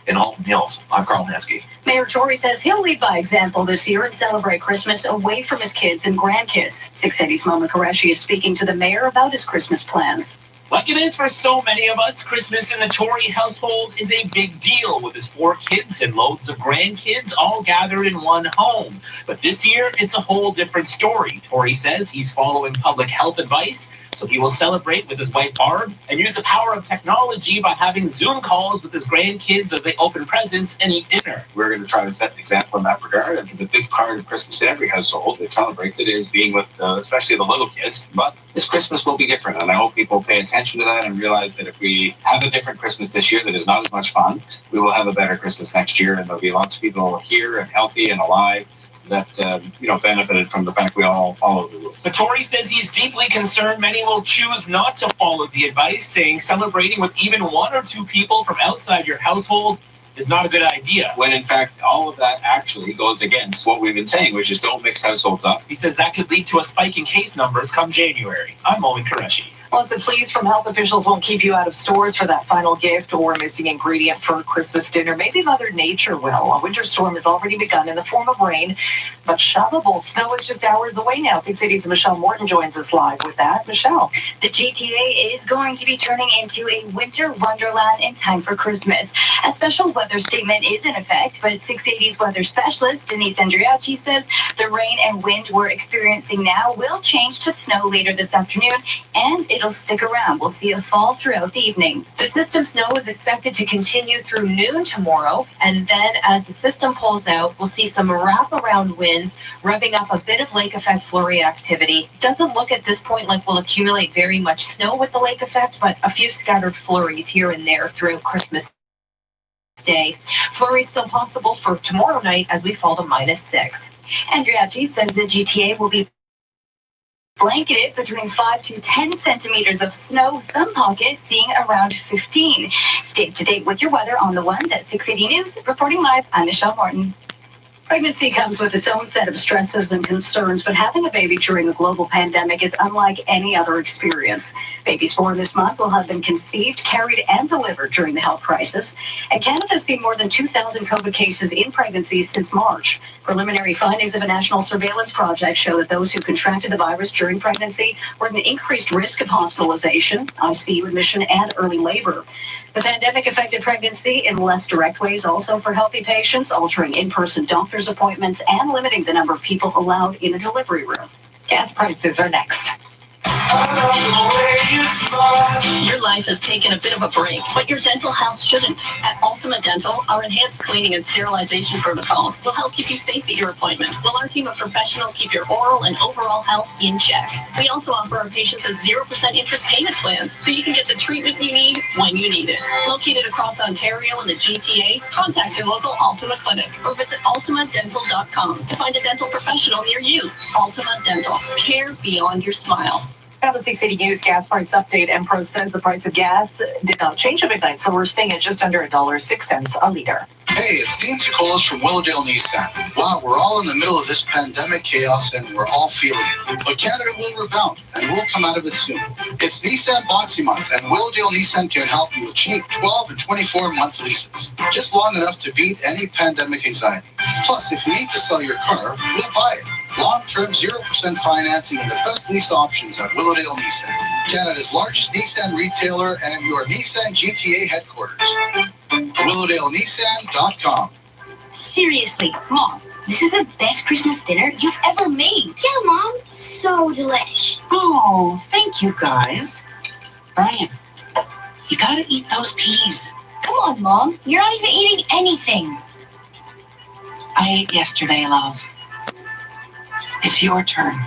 In Halton Hills, I'm Carl Hansky. Mayor Tory says he'll lead by example this year and celebrate Christmas away from his kids and grandkids. 680's Moma Qureshi is speaking to the mayor about his Christmas plans. Like it is for so many of us, Christmas in the Tory household is a big deal with his 4 kids and loads of grandkids all gathered in one home. But this year, it's a whole different story. Tory says he's following public health advice, so he will celebrate with his wife Barb and use the power of technology by having Zoom calls with his grandkids as they open presents and eat dinner. We're going to try to set an example in that regard, because a big part of Christmas in every household that celebrates it is being with, especially the little kids. But this Christmas will be different, and I hope people pay attention to that and realize that if we have a different Christmas this year that is not as much fun, we will have a better Christmas next year, and there'll be lots of people here and healthy and alive that benefited from the fact we all follow the rules. But Tory says he's deeply concerned many will choose not to follow the advice, saying celebrating with even 1 or 2 people from outside your household is not a good idea. When in fact, all of that actually goes against what we've been saying, which is don't mix households up. He says that could lead to a spike in case numbers come January. I'm Moen Qureshi. Well, if the pleas from health officials won't keep you out of stores for that final gift or missing ingredient for Christmas dinner, maybe Mother Nature will. A winter storm has already begun in the form of rain, but shovelable snow is just hours away now. 6 Cities' Michelle Morton joins us live with that. Michelle. The GTA is going to be turning into a winter wonderland in time for Christmas. A special weather statement is in effect, but 680's weather specialist Denise Andriacci says the rain and wind we're experiencing now will change to snow later this afternoon, and it'll stick around. We'll see a fall throughout the evening. The system snow is expected to continue through noon tomorrow, and then as the system pulls out, we'll see some wraparound winds revving up a bit of lake effect flurry activity. Doesn't look at this point like we'll accumulate very much snow with the lake effect, but a few scattered flurries here and there throughout Christmas Day. Flurries still possible for tomorrow night as we fall to -6. Andriacci says the GTA will be blanketed between 5 to 10 centimeters of snow, some pockets seeing around 15. Stay up to date with your weather on the ones at 680 News. Reporting live, I'm Michelle Morton. Pregnancy comes with its own set of stresses and concerns, but having a baby during a global pandemic is unlike any other experience. Babies born this month will have been conceived, carried, and delivered during the health crisis. And Canada has seen more than 2,000 COVID cases in pregnancies since March. Preliminary findings of a national surveillance project show that those who contracted the virus during pregnancy were at an increased risk of hospitalization, ICU admission, and early labor. The pandemic affected pregnancy in less direct ways also for healthy patients, altering in-person doctor's appointments and limiting the number of people allowed in a delivery room. Gas prices are next. Your life has taken a bit of a break, but your dental health shouldn't. At Ultima Dental, our enhanced cleaning and sterilization protocols will help keep you safe at your appointment, while our team of professionals keep your oral and overall health in check. We also offer our patients a 0% interest payment plan, so you can get the treatment you need when you need it. Located across Ontario and the GTA, contact your local Ultima clinic or visit ultimadental.com to find a dental professional near you. Ultima Dental, care beyond your smile. Now the 680 News gas price update. Empro says the price of gas did not change at midnight, so we're staying at just under $1.06 a liter. Hey, it's Dean Sicolas from Willowdale Nissan. Wow, we're all in the middle of this pandemic chaos and we're all feeling it. But Canada will rebound and we'll come out of it soon. It's Nissan Boxy Month and Willowdale Nissan can help you with cheap 12 and 24-month leases. Just long enough to beat any pandemic anxiety. Plus, if you need to sell your car, we'll buy it. Long-term 0% financing and the best lease options at Willowdale Nissan, Canada's largest Nissan retailer and your Nissan GTA headquarters. WillowdaleNissan.com. Seriously, Mom, this is the best Christmas dinner you've ever made. Yeah, Mom, so delish. Oh, thank you, guys. Brian, you gotta eat those peas. Come on, Mom, you're not even eating anything. I ate yesterday, love. It's your turn.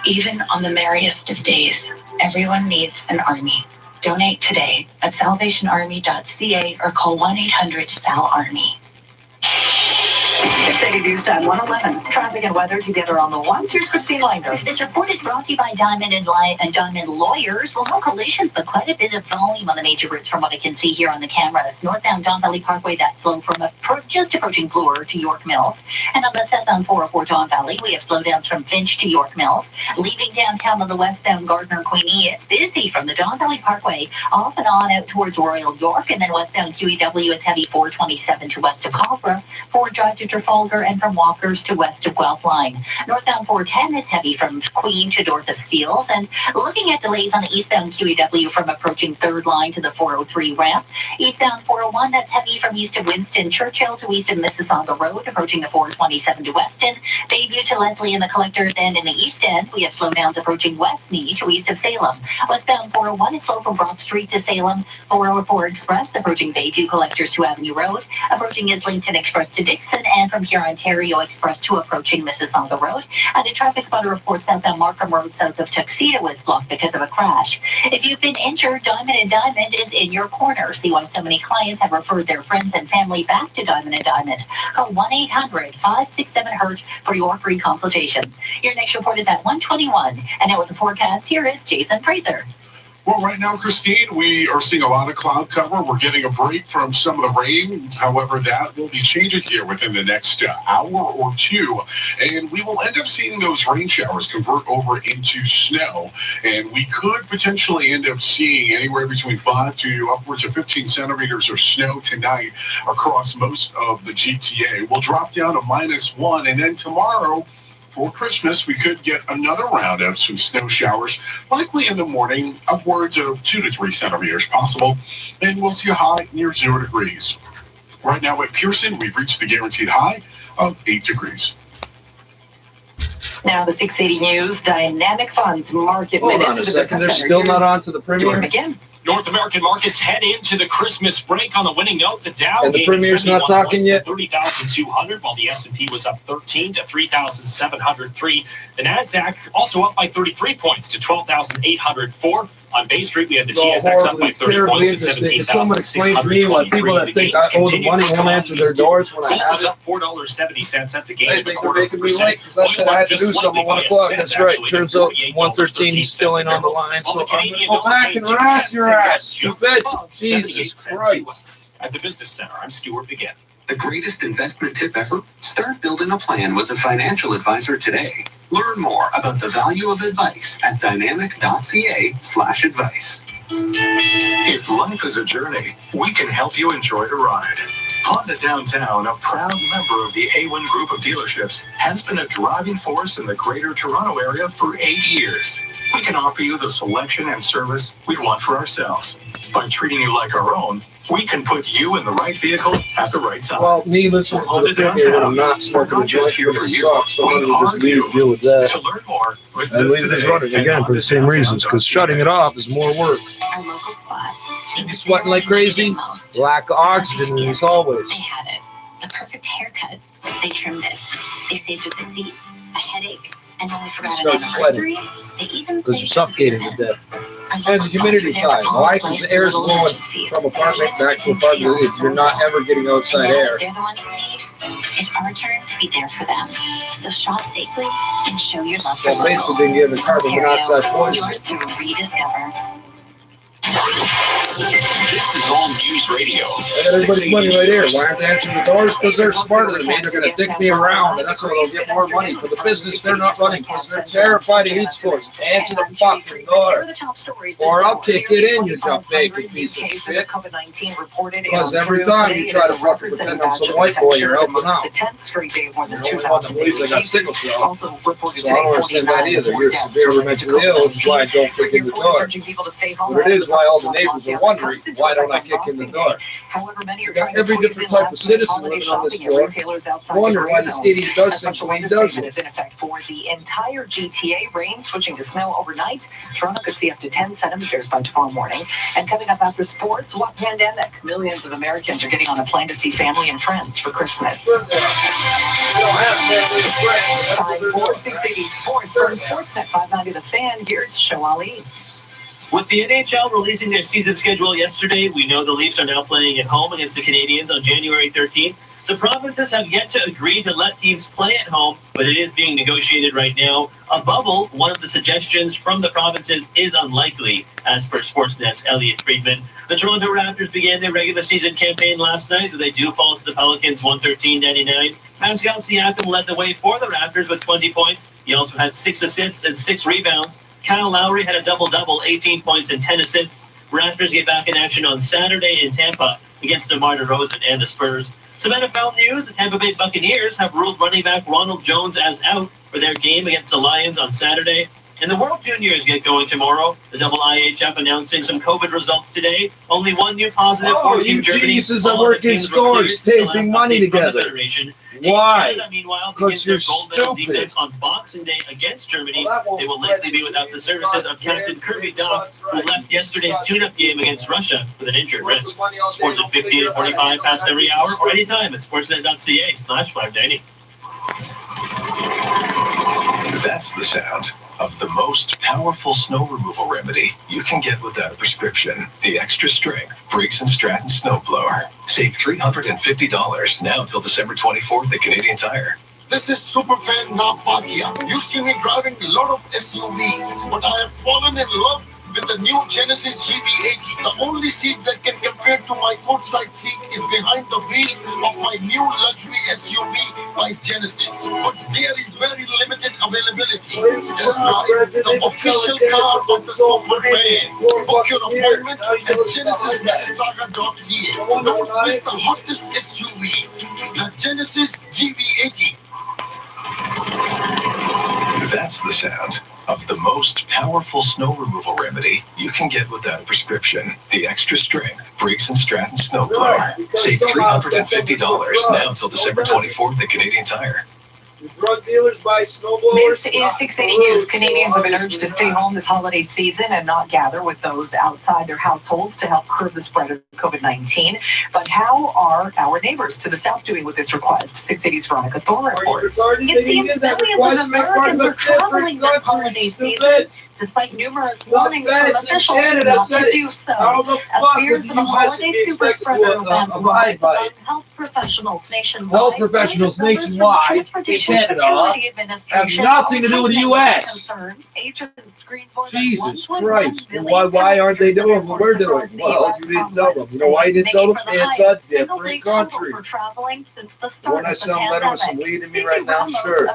Even on the merriest of days, everyone needs an army. Donate today at salvationarmy.ca or call 1-800-SAL-ARMY. 680 News Time 111. Traffic and weather together on the ones. Here's Christine Langdon. This report is brought to you by Diamond and Diamond Lawyers. Well, no collisions, but quite a bit of volume on the major routes from what I can see here on the cameras. Northbound Don Valley Parkway, that's slow from just approaching Bloor to York Mills. And on the southbound 404 Don Valley, we have slowdowns from Finch to York Mills. Leaving downtown on the westbound Gardner Queenie, it's busy from the Don Valley Parkway off and on out towards Royal York. And then westbound QEW is heavy 427 to west of Cobra. Ford Drive to Trafalgar Walker and from Walkers to west of Guelph Line. Northbound 410 is heavy from Queen to north of Steeles. And looking at delays on the eastbound QEW from approaching 3rd Line to the 403 ramp. Eastbound 401, that's heavy from east of Winston Churchill to east of Mississauga Road, approaching the 427 to Weston. Bayview to Leslie and the Collectors, and in the east end, we have slowdowns approaching Westmead to east of Salem. Westbound 401 is slow from Brock Street to Salem. 404 Express approaching Bayview Collectors to Avenue Road, approaching Islington Express to Dixon, and from here Ontario Express to approaching Mississauga Road. And a traffic spotter report southbound Markham Road south of Tuxedo is blocked because of a crash. If you've been injured, Diamond and Diamond is in your corner. See why so many clients have referred their friends and family back to Diamond and Diamond. Call 1-800-567-HURT for your free consultation. Your next report is at 1:21. And now with the forecast, here is Jason Fraser. Well, right now, Christine, we are seeing a lot of cloud cover. We're getting a break from some of the rain. However, that will be changing here within the next hour or two. And we will end up seeing those rain showers convert over into snow. And we could potentially end up seeing anywhere between 5 to upwards of 15 centimeters of snow tonight across most of the GTA. We'll drop down to -1. And then tomorrow, for Christmas, we could get another round of some snow showers, likely in the morning, upwards of 2 to 3 centimeters possible, and we'll see a high near 0 degrees. Right now at Pearson, we've reached the guaranteed high of 8 degrees. Now the 680 News Dynamic Funds Market Hold Minute. on a second, they're still not on to the Premier? Again. North American markets head into the Christmas break on the winning note. The Dow And the gained Premier's not 71 talking points yet? to 30,200, while the S&P was up 13 to 3,703. The Nasdaq also up by 33 points to 12,804. On Bay Street, we had the TSX up by 30 points to 17,623. Can someone explain to me why people that think I owe the money won't answer their doors when I Gold have was it? up $4.70. That's a gain I of a think they're quarter making me percent. late because I said I had to do something at 1 o'clock. That's right. Turns out 113 he's still ain't on the line. So I'm going to go back and harass your ass. Stupid. Jesus Christ. At the Business Center, I'm Stuart McGinn. The greatest investment tip ever? Start building a plan with a financial advisor today. Learn more about the value of advice at dynamic.ca/advice. If life is a journey, we can help you enjoy the ride. Honda Downtown, a proud member of the A1 Group of dealerships, has been a driving force in the Greater Toronto area for 8 years. We can offer you the selection and service we want for ourselves. By treating you like our own, we can put you in the right vehicle at the right time. Well, me listening to the Premier when I'm not smoking a joint for the sucks, so I'm going to just leave, deal with that. To learn more, And leave this running again for the same reasons, because shutting it off is more work. Our local spot. You sweating like crazy? Lack of oxygen in these hallways. They had it. The perfect haircut. They trimmed it. They saved us a seat, a headache, and when we forgot an Start anniversary, sweating they even because you're suffocating to death. And the humidity side. Why? Because the air is blowing from apartment back to apartment. You're not ever getting outside air. they're the ones we need. It's our turn to be there for them. So shop safely and show your love for Well, basically being given carbon monoxide poisoning. yours to rediscover. This is All News Radio. I got everybody's money right here. Why aren't they answering the doors? Because they're smarter than me. They're going to dick me around, and that's how they'll get more money. For the business, they're not running because they're terrified of heat scores. Answer the fucking door. Or I'll kick it in, you jump bacon piece of shit. Because every time you try to fucking pretend I'm some white boy, you're helping out. You're the only one that believes I got sickle cell. So I don't understand that either. You're severely mentally ill, which is why I don't kick in the door. But it is why all the neighbors are wondering, why don't I kick in the door? You got every different type of citizen living on this floor, wondering why this idiot does things when he doesn't. Is in effect for the entire GTA. Rain switching to snow overnight. Toronto could see up to 10 centimeters by tomorrow morning. And coming up after sports, what pandemic? Millions of Americans are getting on a plane to see family and friends for Christmas. Time for 680 Sports from Sportsnet 590 The Fan. Here's Shawali. With the NHL releasing their season schedule yesterday, we know the Leafs are now playing at home against the Canadiens on January 13th. The provinces have yet to agree to let teams play at home, but it is being negotiated right now. A bubble, one of the suggestions from the provinces, is unlikely, as per Sportsnet's Elliot Friedman. The Toronto Raptors began their regular season campaign last night, but they do fall to the Pelicans 113-99. Pascal Siakam led the way for the Raptors with 20 points. He also had 6 assists and 6 rebounds. Kyle Lowry had a double-double, 18 points and 10 assists. Raptors get back in action on Saturday in Tampa against DeMar DeRozan and the Spurs. Some NFL news, the Tampa Bay Buccaneers have ruled running back Ronald Jones as out for their game against the Lions on Saturday. And the World Juniors get going tomorrow. The IIHF announcing some COVID results today. Only one new positive for Team Germany. geniuses are working stores, taping money together. Why? Because you're stupid. On Boxing Day against Germany, they will likely be without the services of Captain Kirby Doc, who left yesterday's tune-up game against Russia with an injured wrist. Sports at 15 and 45 past every hour or anytime at sportsnet.ca/590. That's the sound of the most powerful snow removal remedy you can get without a prescription. The Extra Strength Briggs & Stratton Snowblower. Save $350 now until December 24th at Canadian Tire. This is Superfan Napatia. You see me driving a lot of SUVs, but I have fallen in love with the new Genesis GV80. The only seat that can compare to my courtside seat is behind the wheel of my new luxury SUV by Genesis. But there is very limited availability. Test drive the official car of the Superfan. Book your appointment at genesis.saga.ca. Don't miss the hottest SUV, the Genesis GV80. That's the sound of the most powerful snow removal remedy you can get without a prescription. The Extra Strength Briggs & Stratton Snowblower. Save $350 now until December 24th at Canadian Tire. Drug dealers buy snowblowers. This is 680 News. Canadians have been urged to stay home this holiday season and not gather with those outside their households to help curb the spread of COVID-19. But how are our neighbors to the south doing with this request? 680's Veronica Thorne reports. It seems millions of Americans are traveling this holiday season, despite numerous warnings from officials not to do so. As fears of a holiday super spreader event rise among health professionals nationwide. Health professionals nationwide in Canada have nothing to do with the U.S. Jesus Christ. Why aren't they doing what we're doing? Well, you didn't tell them. You know why you didn't tell them? It's a different country. Want to sell better with some weed in me right now? Sure.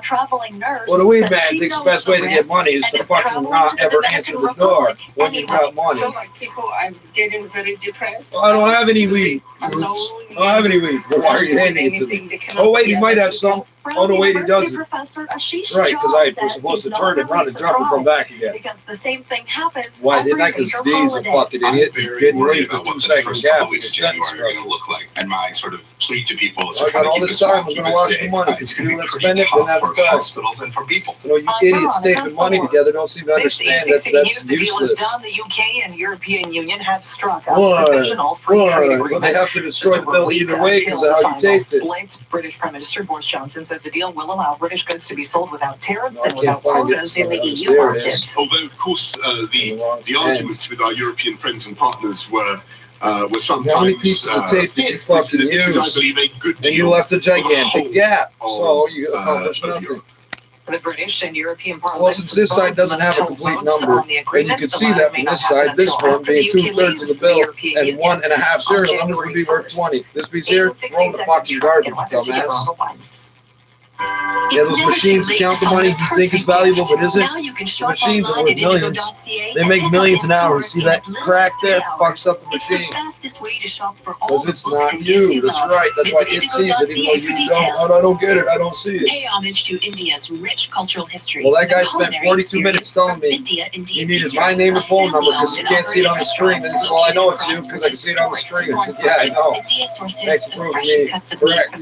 Well, the weed man thinks the best way to get money is to fucking not ever answer the door when you got money. People are getting very depressed. I don't have any weed. I don't have any weed. Well, why are you handing it to me? Oh, wait, he might have some. Oh, no, wait, he doesn't. Right, because I was supposed to turn it around and jump and come back again. Because the same thing happens. Why didn't I? Because D's a fucking idiot. He didn't leave the 2 second gap in the sentence. Going to look like, and my sort of plea to people is I got all this time. I'm going to watch the money because you let's spend it and have the time. Hospitals and for people. So you idiots taping money together don't seem to understand that that's the deal is useless. done. The UK and European Union have struck a provisional free trade agreement. Well, they have to destroy the bill either way because of how you taste it. British Prime Minister Boris Johnson says the deal will allow British goods to be sold without tariffs and without quotas in the EU market. Although, of course, the arguments with our European friends and partners were sometimes. How many pieces of tape did you fucking use? I believe a good deal. And you left a gigantic gap, so you accomplished nothing. The British and European Parliament. Well, since this side doesn't have a complete number, and you can see that from this side, this one being 2/3 of the bill, and 1.5 serial numbers would be worth 20. This piece here, throw in the fucking garbage, dumbass. Yeah, those machines that count the money you think is valuable but isn't. The machines are worth millions. They make millions an hour. You see that crack there? Fucks up the machine. Because it's not you. That's right. That's why it sees it, even though you don't. Oh, I don't get it. I don't see it. Pay homage to India's rich cultural history. Well, that guy spent 42 minutes telling me he needed my name and phone number because he can't see it on the screen. And he said, well, I know it's you because I can see it on the screen. I said, yeah, I know. Thanks for proving me correct.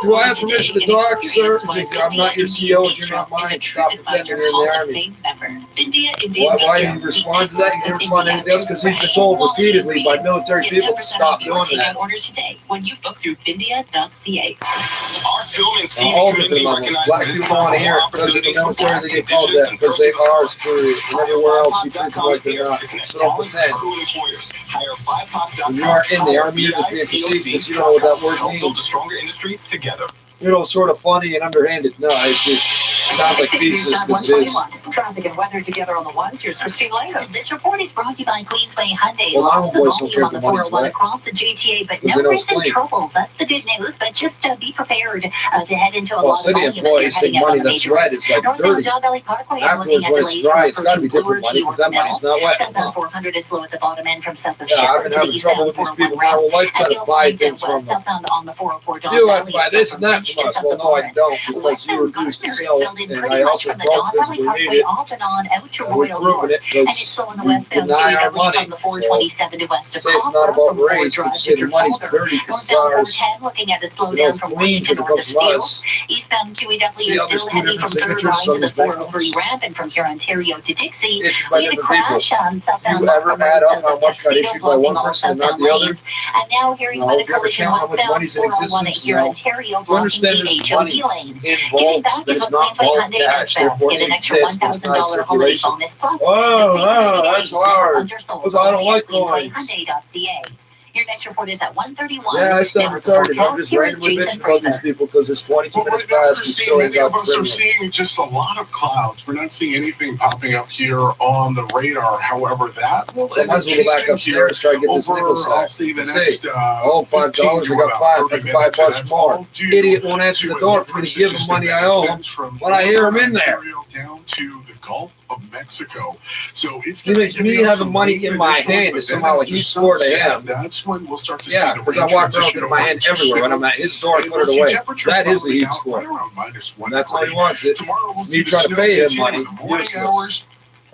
Do I have permission to talk, sir? I'm not your CEO, you're not mine. Stop pretending you're in the army. Why didn't you respond to that? You didn't respond to anything else because he's been told repeatedly by military people to stop doing that. Orders today when you book through bindia.ca. Our film and TV all different levels. Black people want to hear it because in the military they get called that because they are superior. And everywhere else you treat them like they're not. So don't pretend. When you are in the army, you're just being facetious. You don't know what that word means. Industry together. You know, sort of funny and underhanded. No, it sounds like thesis because it is. Traffic and weather together on the ones. Here's Christine Langos. This report is brought to you by Queensway Hyundai. Well, Lots of voice volume on the okay, 401 right? across the GTA, but Because no they know it's recent clean. troubles. That's the good news. But just be prepared to head into a Well, lot of city volume if you're employees heading think out on money the that's major red roads. is like Northbound dirty. John Valley Parkway, I'm looking Afterwards, at when it's delays dry, from it's got to be approaching different money Bloor because to that money's not wet. Southbound 400 is slow at the bottom end from south of Yeah, I've Shepherd been to the having trouble with eastbound these people 401 my ramp. whole life And trying the to buy opening things to from them. southbound on the 404 John You Valley have to buy is this from and that Finch from to us. south Well, of no, I Lawrence. don't because you Westbound refuse to Gardner is sell it, filled in and pretty I much also from the don't John Valley physically need Parkway it. off and on out to And we're Royal proving York. it And it's because slow on the you westbound deny our QEW money. from the So 427 to west of say it's not Copper about from Ford race, but Drive say to the money's Trafalgar. dirty because it's Northbound ours. 410 looking at a So slowdown it's from clean Queen to because it north of comes from Steeles. us. Eastbound QEW See is how there's still two heavy different from third signatures line on to the these banknotes? 403 ramp and from here Ontario to Dixie. Issued by We had a different people. crash on southbound You ever Locker add Road up south how of much got Tuxedo, issued by one blocking all person and not southbound the other? lanes. And now hearing No, about a you ever collision count how much westbound money's in 401 existence? here No. Ontario You blocking understand the there's HOV money lane. in Giving vaults, back but is it's what not Queensway vault Hyundai cash. does best. Therefore, Get it an extra exists, but it's not in $1,000 holiday circulation. bonus plus. Oh, that's hard. Undersold. Because I don't like Queensway coins. Hyundai.ca. Your next report is at 1:31. Yeah, I sound Now with the retarded. I'm forecast, just here is randomly Jason bitching about these Fraser. people because it's 22 Well, minutes right now, past. We Christine, still ain't many got of the us are premium. seeing just a lot of clouds. We're not seeing anything popping up here on the radar. However, that will So I might as well go back upstairs try to get this nickel I'll sack. see the Let's next, see. Oh, $5. I got five. I can buy a bunch more. Idiot won't answer the door for me to give him money I owe him when I hear him in there. Down to the Gulf of Mexico. So it's He thinks me having money in my hand is somehow a heat score to him. That's when we'll start to see Yeah, the because I rain walk around transition with my hand over to everywhere. When I'm at his door, I put it away. That is the heat score. And that's how he wants it. Me trying to pay him money. Useless.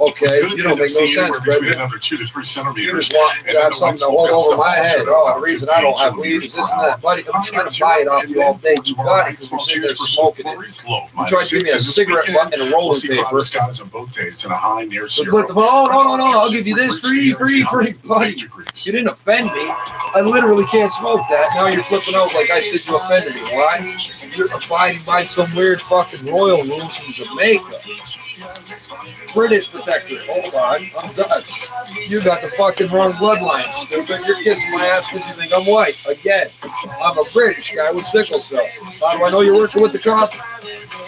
Okay, you don't make no sense, Brendan. Another 2 to 3 You centimeters. just want got something to hold over my head. Oh, the reason I don't have weed is this and that. Buddy, I'm trying to buy it off you all day. You got it because you're sitting there smoking it. You tried to give me a cigarette butt and a rolling paper. Skies on both days and a high near So zero. it's like, oh, no, I'll give you this free, buddy. You didn't offend me. I literally can't smoke that. Now you're flipping out like I said you offended me. Why? You're abiding by some weird fucking royal rules from Jamaica. British protector. Hold on, I'm Dutch. You got the fucking wrong bloodline, stupid. You're kissing my ass because you think I'm white. Again, I'm a British guy with sickle cell. How do I know you're working with the cop?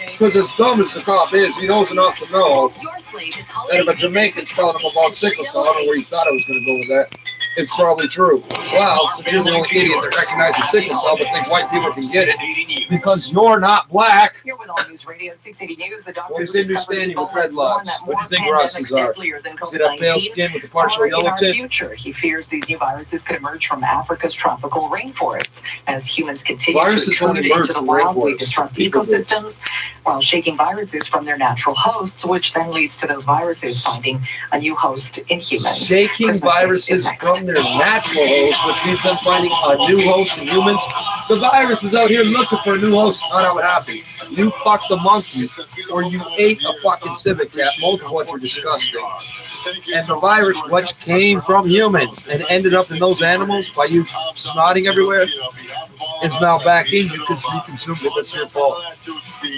Because as dumb as the cop is, he knows enough to know that if a Jamaican's telling him about sickle cell, I don't know where you thought I was going to go with that. It's probably true. Well, since you're the only idiot that recognizes sickle cell but think white people can get it because you're not black. Here with All News Radio 680 News, the doctor What is understanding with dreadlocks? What do you think Rusty's are? Is it a pale skin with the partial yellow tint? Future, he fears these new viruses could emerge from Africa's tropical rainforests as humans continue Viruses to don't intrude emerge into the from wild. We rainforests. disrupt People do. ecosystems while shaking viruses from their natural hosts, which then leads to those viruses finding a new host in humans. Shaking viruses from their natural host, which means them finding a new host in humans. The virus is out here looking for a new host. Not how it happened. You fucked a monkey or you ate a fucking civet cat, both of which are disgusting. And the virus, which came from humans and ended up in those animals by you snotting everywhere, is now back in you because you consumed it. That's your fault.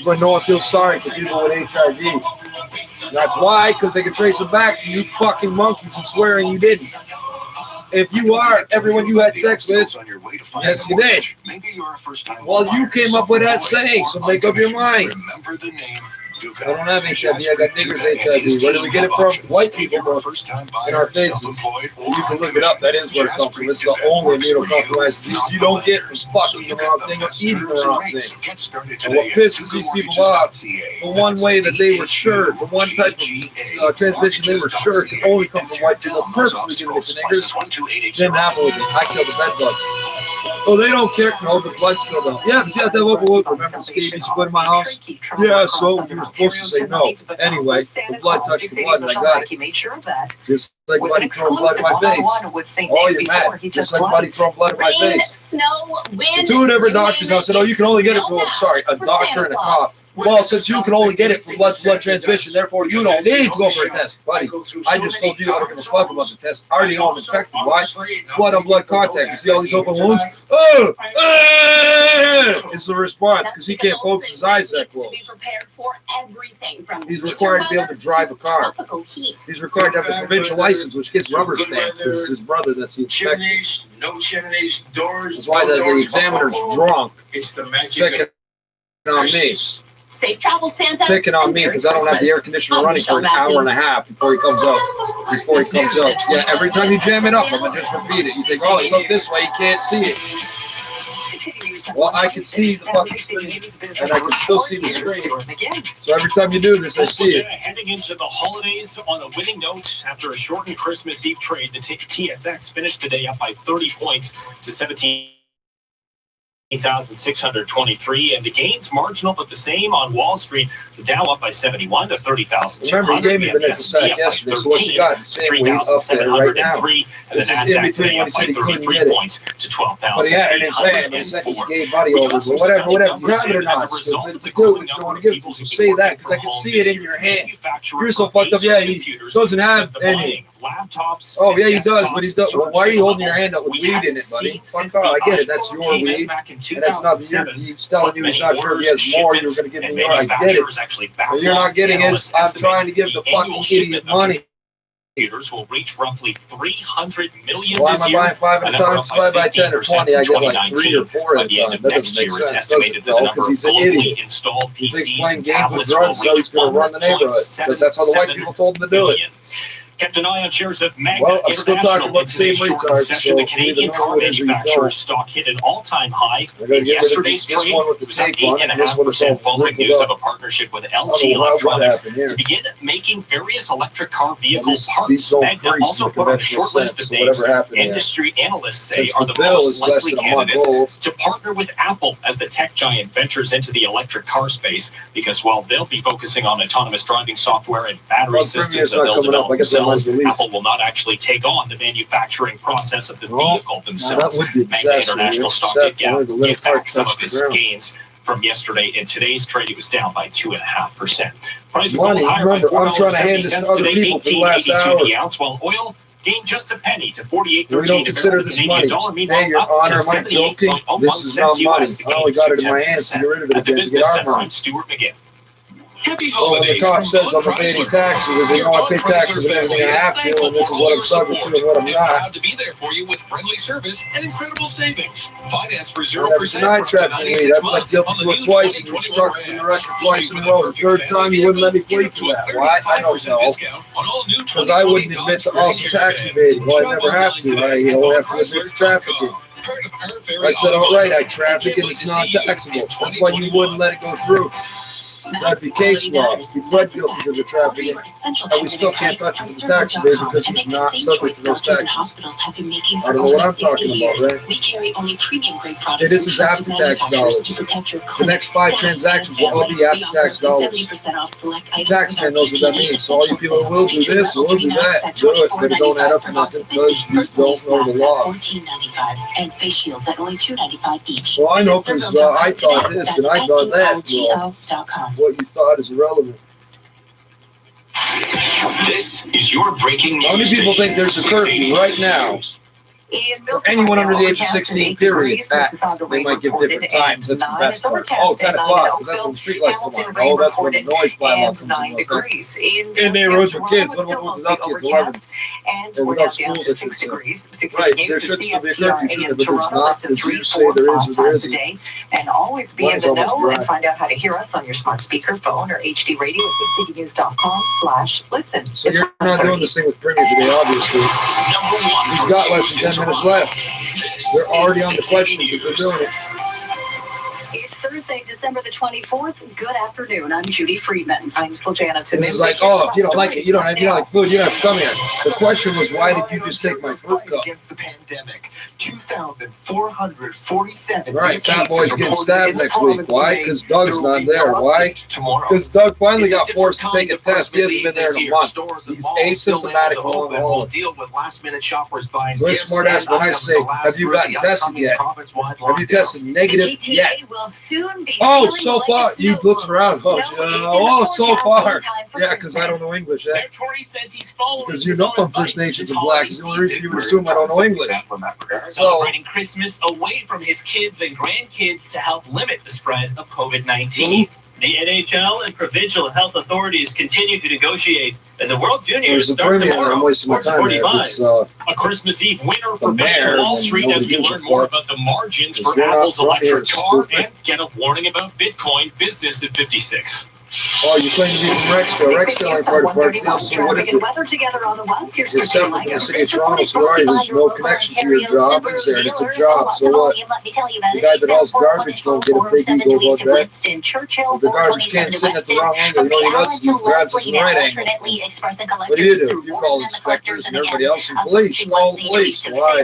But no one feels sorry for people with HIV. That's why, because they can trace it back to you fucking monkeys and swearing you didn't. If you are everyone you had sex with, yes, you did. Well, you came up with that saying, so make up your mind. I don't have HIV, I got niggers HIV. Where do we get it from? White people books in our faces. You can look it up, that is where it comes from. It's the only immunocompromised disease you don't get from fucking the wrong thing or eating the wrong thing. And what pisses these people off, the one way that they were sure, the one type of transmission they were sure could only come from white people, purposely giving it to niggers, didn't happen with me. I killed the bed bug. Oh, they don't care. No, the blood spilled out. Yeah, but you have to have overlook. Remember the scabies you put in my house? Yeah, so you were supposed to say no. Anyway, the blood touched the blood and I got it. Just like buddy throwing blood in my face. Oh, you're mad. Just like buddy throwing blood in my face. Snow, wind, So two different doctors now said, oh, you can only get it from, sorry, a doctor and a cop. Well, since you can only get it from blood transmission, therefore you don't need to go for a test. Buddy, I just told you I don't give a fuck about the test. I already know I'm infected. Why? Blood on blood contact. You see all these open wounds? Oh! It's the response, because he can't focus his eyes that close. He's required to be able to drive a car. He's required to have the provincial license, which gets rubber stamped, because it's his brother that's the inspector. No chimneys, doors. That's why the examiner's drunk. It's the magic Checking on me. Safe travel, Santa. Picking on me because I don't have the air conditioner running for an hour and a half before he comes up. Yeah, every time you jam it up, I'm gonna just repeat it. You think, oh, you look this way, you can't see it. Well, I can see the fucking screen, and I can still see the screen. So every time you do this, I see it. Heading into the holidays on a winning note after a shortened Christmas Eve trade, the TSX finished the day up by 30 points to 17,623, and the gains marginal but the same on Wall Street. The Dow up by 71 to 30,000. Remember, he gave me the nickel sack yesterday, so what's he got? The same weight up there right now. This is in between when he said he couldn't get it. But he had it in his hand, he said he gave Buddy over. But whatever, grab it or not, stupid. Do what you don't want to give it to him, so say that, because I can see it in your hand. You're so fucked up, yeah, he doesn't have any. Laptops. Oh, yeah, he does, but he does. Well, why are you holding your hand up with weed in it, buddy? Fuck off, I get it, that's your weed, and that's not the he's telling you he's not sure if he has more, you're going to give me more, I get it. What you're not getting is, I'm trying to give the fucking idiot money. Computers will reach roughly 300 million Why this am I year. buying 5 at a time? Divide by 10 or 20, I get like 3 or 4 at a time. That doesn't make sense, does it? No, because he's an idiot. He thinks playing games with drugs so he's going to run the neighborhood, because that's how the white people told him to do it. Kept an eye on shares of Magna Well, I'm still talking about the same retards, so the Canadian car manufacturer's stock hit an all-time high in yesterday's trade. One with the tape on it, and this one is all following news of a partnership with LG Electronics to begin making various electric car vehicle parts. Magna also put on a short list of names industry analysts say are the most likely candidates to partner with Apple as the tech giant ventures into the electric car space, because while they'll be focusing on autonomous driving software and battery systems that they'll develop themselves, Apple will not actually take on the manufacturing process of the vehicle themselves. Magna International stock did get back some of its gains from yesterday. In today's trade, it was down by 2.5%. Price of gold higher by $4.70 today, $18.82 the ounce, while oil gained just a penny to 48.13. We don't consider this money. Hey, Your Honor, am I joking? This is not money. I only got it in my hands to get rid of it again to get our money. Stuart McGinn. Happy well, when the cop says I'm evading taxes, because they know I pay taxes and everything I have to, and this is what I'm subject to and what I'm not. Proud to be there for you with friendly service and incredible savings. Finance for 0%. Denied trapping me. I pled guilty to it twice, and you struck me in the record twice in a row. The third time, you wouldn't let me plead for that. Why? I don't know. Because I wouldn't admit to also tax evading. Well, I never have to. I only have to admit to trafficking. I said, all right, I traffic and it's not taxable. That's why you wouldn't let it go through. That'd be case law. He pled guilty to the trafficking, and we still can't touch him with the tax evasion because he's not subject to those taxes. I don't know what I'm talking about, right? Hey, this is after-tax dollars. The next 5 transactions will all be after-tax dollars. The taxman knows what that means, so all you people will do this, will do that, do it, but it don't add up to nothing because you don't know the law. And face shields at only $2.95 each. Well, I know because I thought this and I thought that. Well, what you thought is irrelevant. This is your breaking news. How many people think there's a curfew right now? For anyone under the age of 16, period. They might give different times. That's the best part. Oh, 10 o'clock, because that's when street lights come on. Oh, that's when the noise bylaw comes into effect. In neighborhoods with kids. What about without kids? 11. Or without schools, I should say. Right, there should still be a curfew, shouldn't there? But there's not. Because you say there is or there isn't. And always be in the know and find out how to hear us on your smart speaker, phone, or HD radio at citynews.com/listen. So you're not doing this thing with Premier today, obviously. He's got less than 10 minutes left. They're already on the questions if they're doing it. It's Thursday, December the 24th. Good afternoon. I'm Judy Friedman. I'm Slojana. This is like, oh, if you don't like it, you don't like food, you don't have to come here. The question was, why did you just take my fruit cup? Against the pandemic, 2,447. Right, Fat Boy's getting stabbed next week. Why? Because Doug's not there. Why? Because Doug finally got forced to take a test. He hasn't been there in a month. He's asymptomatic long haul. So this smart ass when I say, have you gotten tested yet? Have you tested negative yet? Oh, so far. You looked around. Oh, so far. Yeah, because I don't know English, eh? Because you know I'm First Nations and Black. It's the only reason you would assume I don't know English. Celebrating Christmas away from his kids and grandkids to help limit the spread of COVID-19. The NHL and provincial health authorities continue to negotiate, and the World Juniors There's a start premiere. tomorrow. I'm wasting my time there. It's, A Christmas Eve winner for mayor, Wall Street as we learn more about the margins for Apple's electric car and get a warning about Bitcoin business at 56. Oh, you claim to be from Rexdale. Rexdale ain't part of Parkdale, so what is it? Weather together on the ones. Here's You're separate from the city of Toronto, so why there's no connection to your job. It's there, and it's a job, so what? The guy that hauls garbage don't get a big ego about that. If the garbage can's sitting at the wrong angle, you know what he does? He grabs it from the right angle. What do? You call inspectors and everybody else in police. Call the police. Why?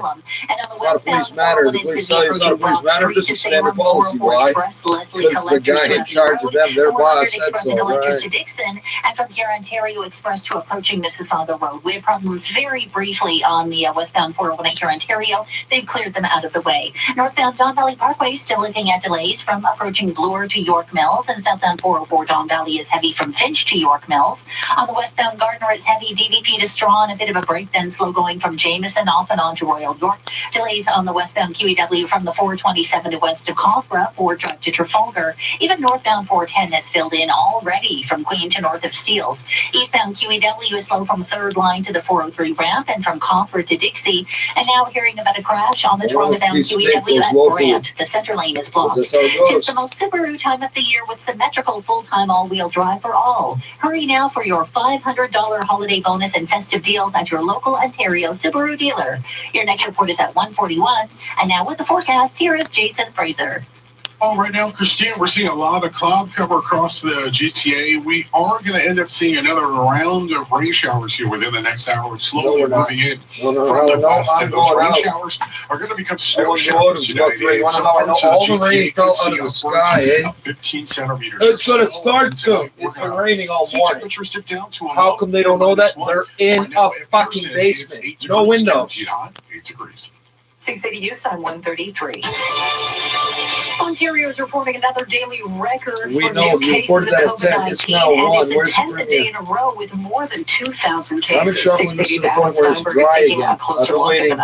It's not a police matter. The police tell you it's not a police matter. This is standard policy. Why? Because the guy in charge of them, their boss, that's all right. To Dixon, and from here, Ontario Express to approaching Mississauga Road. We have problems very briefly on the westbound 418 here, Ontario. They've cleared them out of the way. Northbound Don Valley Parkway still looking at delays from approaching Bloor to York Mills, and southbound 404 Don Valley is heavy from Finch to York Mills. On the westbound Gardner, it's heavy DVP to Strawn, a bit of a break, then slow going from Jameson off and on to Royal York. Delays on the westbound QEW from the 427 to west of Cothra, Ford Drive to Trafalgar. Even northbound 410 has filled in already from Queen to north of Steeles. Eastbound QEW is slow from 3rd line to the 403 ramp and from Coffer to Dixie. And now hearing about a crash on the Toronto-bound QEW at Brant. The center lane is blocked. It's the most Subaru time of the year with symmetrical full-time all-wheel drive for all. Hurry now for your $500 holiday bonus and festive deals at your local Ontario Subaru dealer. Your next report is at 1:41. And now with the forecast, here is Jason Fraser. Oh, right now, Christine, we're seeing a lot of cloud cover across the GTA. We are going to end up seeing another round of rain showers here within the next hour. It's slowly moving in from the west, and those rain showers are going to become snow showers tonight. You want to know? I know all the rain fell out of the sky, eh? 15 centimeters. It's going to start soon. It's been raining all morning. How come they don't know that? They're in a fucking basement. No windows. 8 degrees. 680 News Time 1:33. Ontario is reporting another daily record We for know, new you cases reported of that at 10. COVID-19, It's now and 1. it's Where's the the 10th day premier? in a row with more than 2,000 cases. I've been shuffling this to the point where it's dry again. I've been waiting.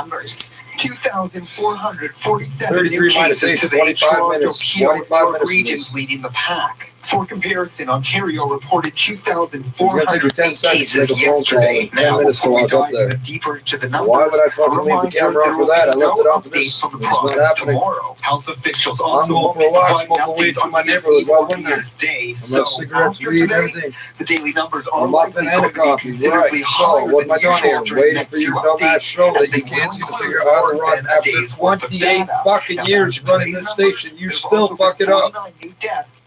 2,447 33 new minus 8 cases is today. 25 minutes. 25 minutes. Regions leading the pack. For comparison, Ontario reported It's going to take you 10 2,408 seconds to make cases a phone call yesterday. and 10 minutes to walk up there. Deeper into the numbers, Why would I fucking leave the camera on for that? I left it on for this. It's not happening. Health officials I'm also going for a walk, smoking weed in my neighborhood while I'm there. I'm out cigarettes, weed, everything. The daily numbers are A muffin and a coffee, right? So, what am I doing here? Waiting for your dumbass show that you can't seem to figure out how to run. After 28 fucking years running this station, you still fuck it up.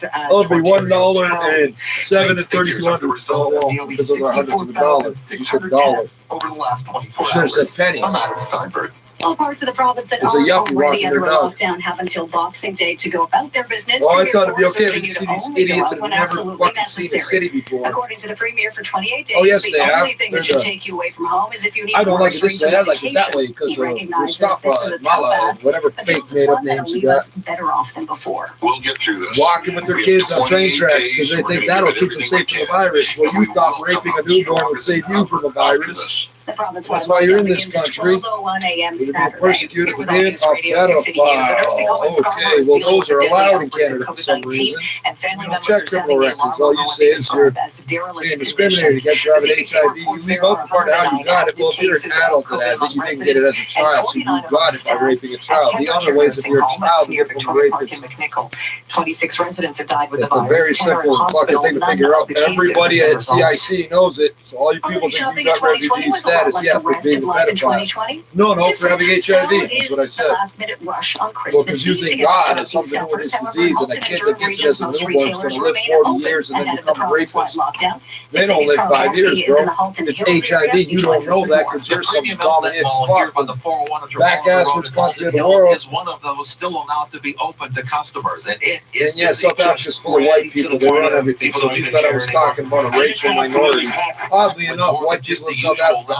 It'll be $1.07 and 3,200. So, because of our hundreds of dollars. You said dollar. Over the last 24 Should have said pennies. I'm Adam Steinberg. All parts of the province that It's a are yuppie already walking under their a dog. lockdown have until Boxing Day to go about their business. Well, I Premier thought it'd be reports okay urging if you you see to these only go idiots out that have when never absolutely fucking seen a necessary. city before. According to the Premier, for 28 days, Oh, yes, the they only have. thing that should take you away from home is if you need I don't like it groceries this way. I or like it that way vacation. because He of recognizes Mustafa, this is a tough Mala, ask, whatever but fake feels it's made up one that'll names you leave us got. better off than before. We'll get through this. Walking with their kids on train tracks because they think that'll keep them safe from the virus. Well, you thought raping a newborn would save you from a virus. The province That's why you're in this country. 12:01 a.m. You're being Saturday. persecuted Here for with being all a news radio 680 News, a nursing home in pedophile. Scarborough Okay, is well, dealing those with are a deadly allowed in outbreak of Canada for some COVID-19, reason. and family You don't members check are criminal sending records. alarm All over you what say they is you're describe as derelict being discriminated conditions. against for having The CBC HIV. reports You leave there out the part of how you got it. Well, if you're an 111 adult that has it, you didn't get it as a child, so you got it by raping a child. The other ways, if you're a child, you become a rapist. 26 residents have died with the It's a virus. very 10 are in simple fucking hospital. thing to None figure of out. the cases Everybody have been at resolved. CIC knows it. So all you people think you got refugee status, yeah, for being a pedophile. No, for having HIV. That's what I said. Last-minute rush on Christmas Well, because using God as something to do with this disease, and a kid that gets it as a newborn is going to live 40 years and then become a rapist. They don't live 5 years, bro. It's HIV. You don't know that because you're some dominant fuck with back-ass responsibility of the world. Is one of those still allowed to be open to customers, and it is. And yeah, South Africa's full of white people. They run everything. So you thought I was talking about a racial minority. Oddly enough, white people in South Africa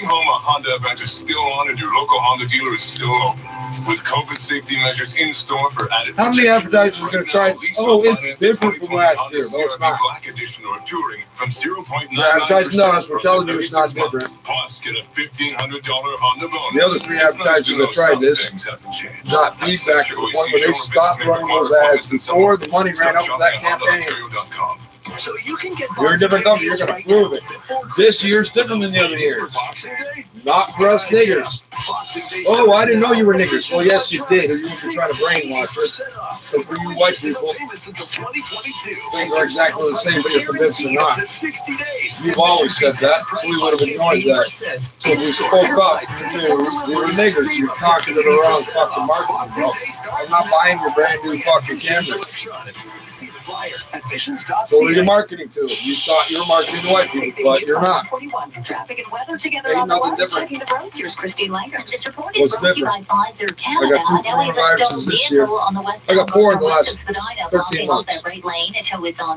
Bring Home a Honda event is still on and your local Honda dealer is still open. With COVID safety measures in store for added How many advertisers are going to try? Oh, it's different from last year. No, it's not. Black Edition or Touring from 0.99%. They're advertising us. We're telling you it's not different. Plus, get a $1,500 Honda bonus. The other 3 advertisers that tried this got feedback to the point where they stopped running those ads before the money ran out for that campaign. So you can get You're a different company. You're going to prove it. This year's different than the other years. Not for us niggers. Oh, I didn't know you were niggers. Well, yes, you did. You were trying to brainwash us. Because for you white people, things are exactly the same, but you're convinced they're not. You've always said that, so we would have ignored that. So if we spoke up, we were niggers. You're talking to the wrong fucking marketing, bro. I'm not buying your brand new fucking camera. So are you marketing to? You thought you were marketing to white people, but you're not. Traffic and weather together Ain't on the nothing west. different. Checking the roads, here's Christine Langer. This report is brought to you by Pfizer I Canada. got 2 coronaviruses this year. I got 4 in the last 13 months.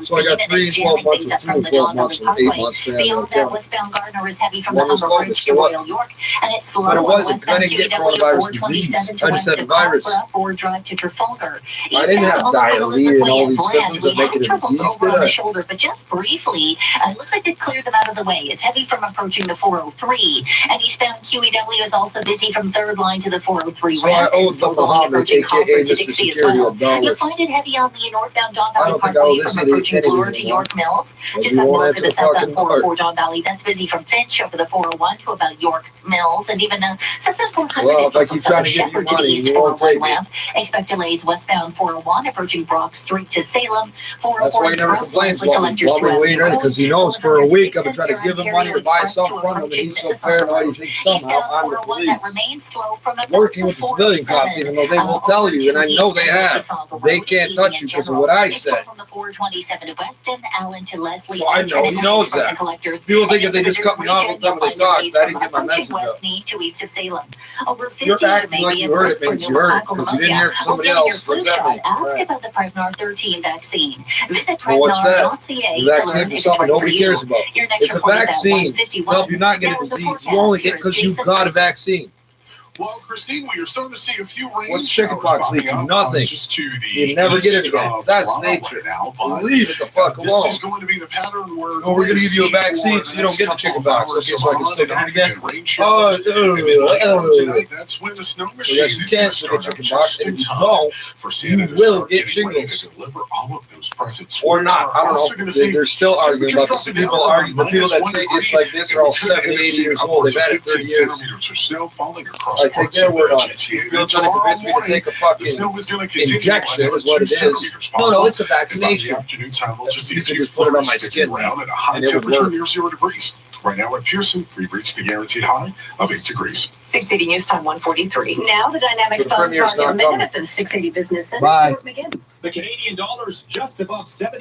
So I got 3 in 12 months and 2 in 12 months and 8 months. Beyond that, westbound Gardner is heavy from the One was Humber COVID, Bridge to so what? Royal York, and it's slow But it on wasn't, because I westbound didn't get QEW coronavirus disease. 427 to I just west had of the virus. Cobra, Ford Drive to Trafalgar. I didn't have diarrhea and all these symptoms that make it a troubles disease, over did on the I? shoulder, but just briefly, it looks like they've cleared them out of the way. It's heavy from approaching the 403, and eastbound QEW is also busy from third line to the 403 So I owed the Muhammad, a.k.a. Mr. Security, $1. You'll find it heavy on the northbound Don I Valley don't think I owe Parkway this from idiot approaching anything Bloor to anymore. York Mills. Well, Just you up won't north of answer the the southbound fucking 404 Don Valley, that's busy from Finch over the 401 to about York Mills, and even southbound 400 Well, is if I still keep from trying to give you Shepherd to the money, east you won't 401 take me. ramp. Expect delays westbound 401 approaching Brock Street to Salem. That's why he never complains about me Collectors bumming away Road, because he knows for a week I've been trying to give him money or buy something from him, and he's so paranoid he thinks somehow I'm the police. Working with the civilian cops, even though they will tell you, and I know they have. They can't touch you because of what I said. From the 427 to Weston, Allen to Leslie, So I know he knows that. People think if they just cut me off every time they talk, I didn't get my message up. To east of Salem. Over 50 You're acting like you heard it means you heard it, because you didn't hear it from somebody else. What's that mean? Ask about the Prevnar 13 vaccine. Visit Well, what's that? Prevnar.ca The to vaccine learn for if it's something right for nobody you. cares about. Your next It's a report is at vaccine to 1:51. help you not get a Now the disease. forecast. You only get Here is because you've Jason got a Fraser. vaccine. Well, Christine, we are starting to see a few rain What's showers chickenpox lead to? popping up, Nothing. just to the You never get it east again. of That's Toronto nature. right now, but Leave it the fuck this alone. is going to be the pattern where No, we're going to give you a vaccine so you don't get the chicken pox. Okay, so I can still get it again? That's when the snow So machine yes, you is can gonna still get start chicken up pox, just and in if you time don't, for you Santa to will start get getting ready shingles. to deliver all of those presents. Or not. I We're also don't gonna know. see They're still arguing about this. temperatures People dropping argue. The down people that -1 say it's degree, like this are all 70, 80 years old. They've had it 30 years. centimeters of snow falling across I take parts their of word the on it. GTA. You're trying to convince me to take a fucking injection is what it is. No, it's a vaccination. You can just put it on my skin now, at a high and it would temperature work. near 0 degrees. Right now at Pearson, we've reached the guaranteed high of 8 degrees. 680 News Time 143. Now the dynamic So the funds Premier's market not minute coming. at the 680 Business Center. Bye. Stuart McGinn. The Canadian dollar's just above 70.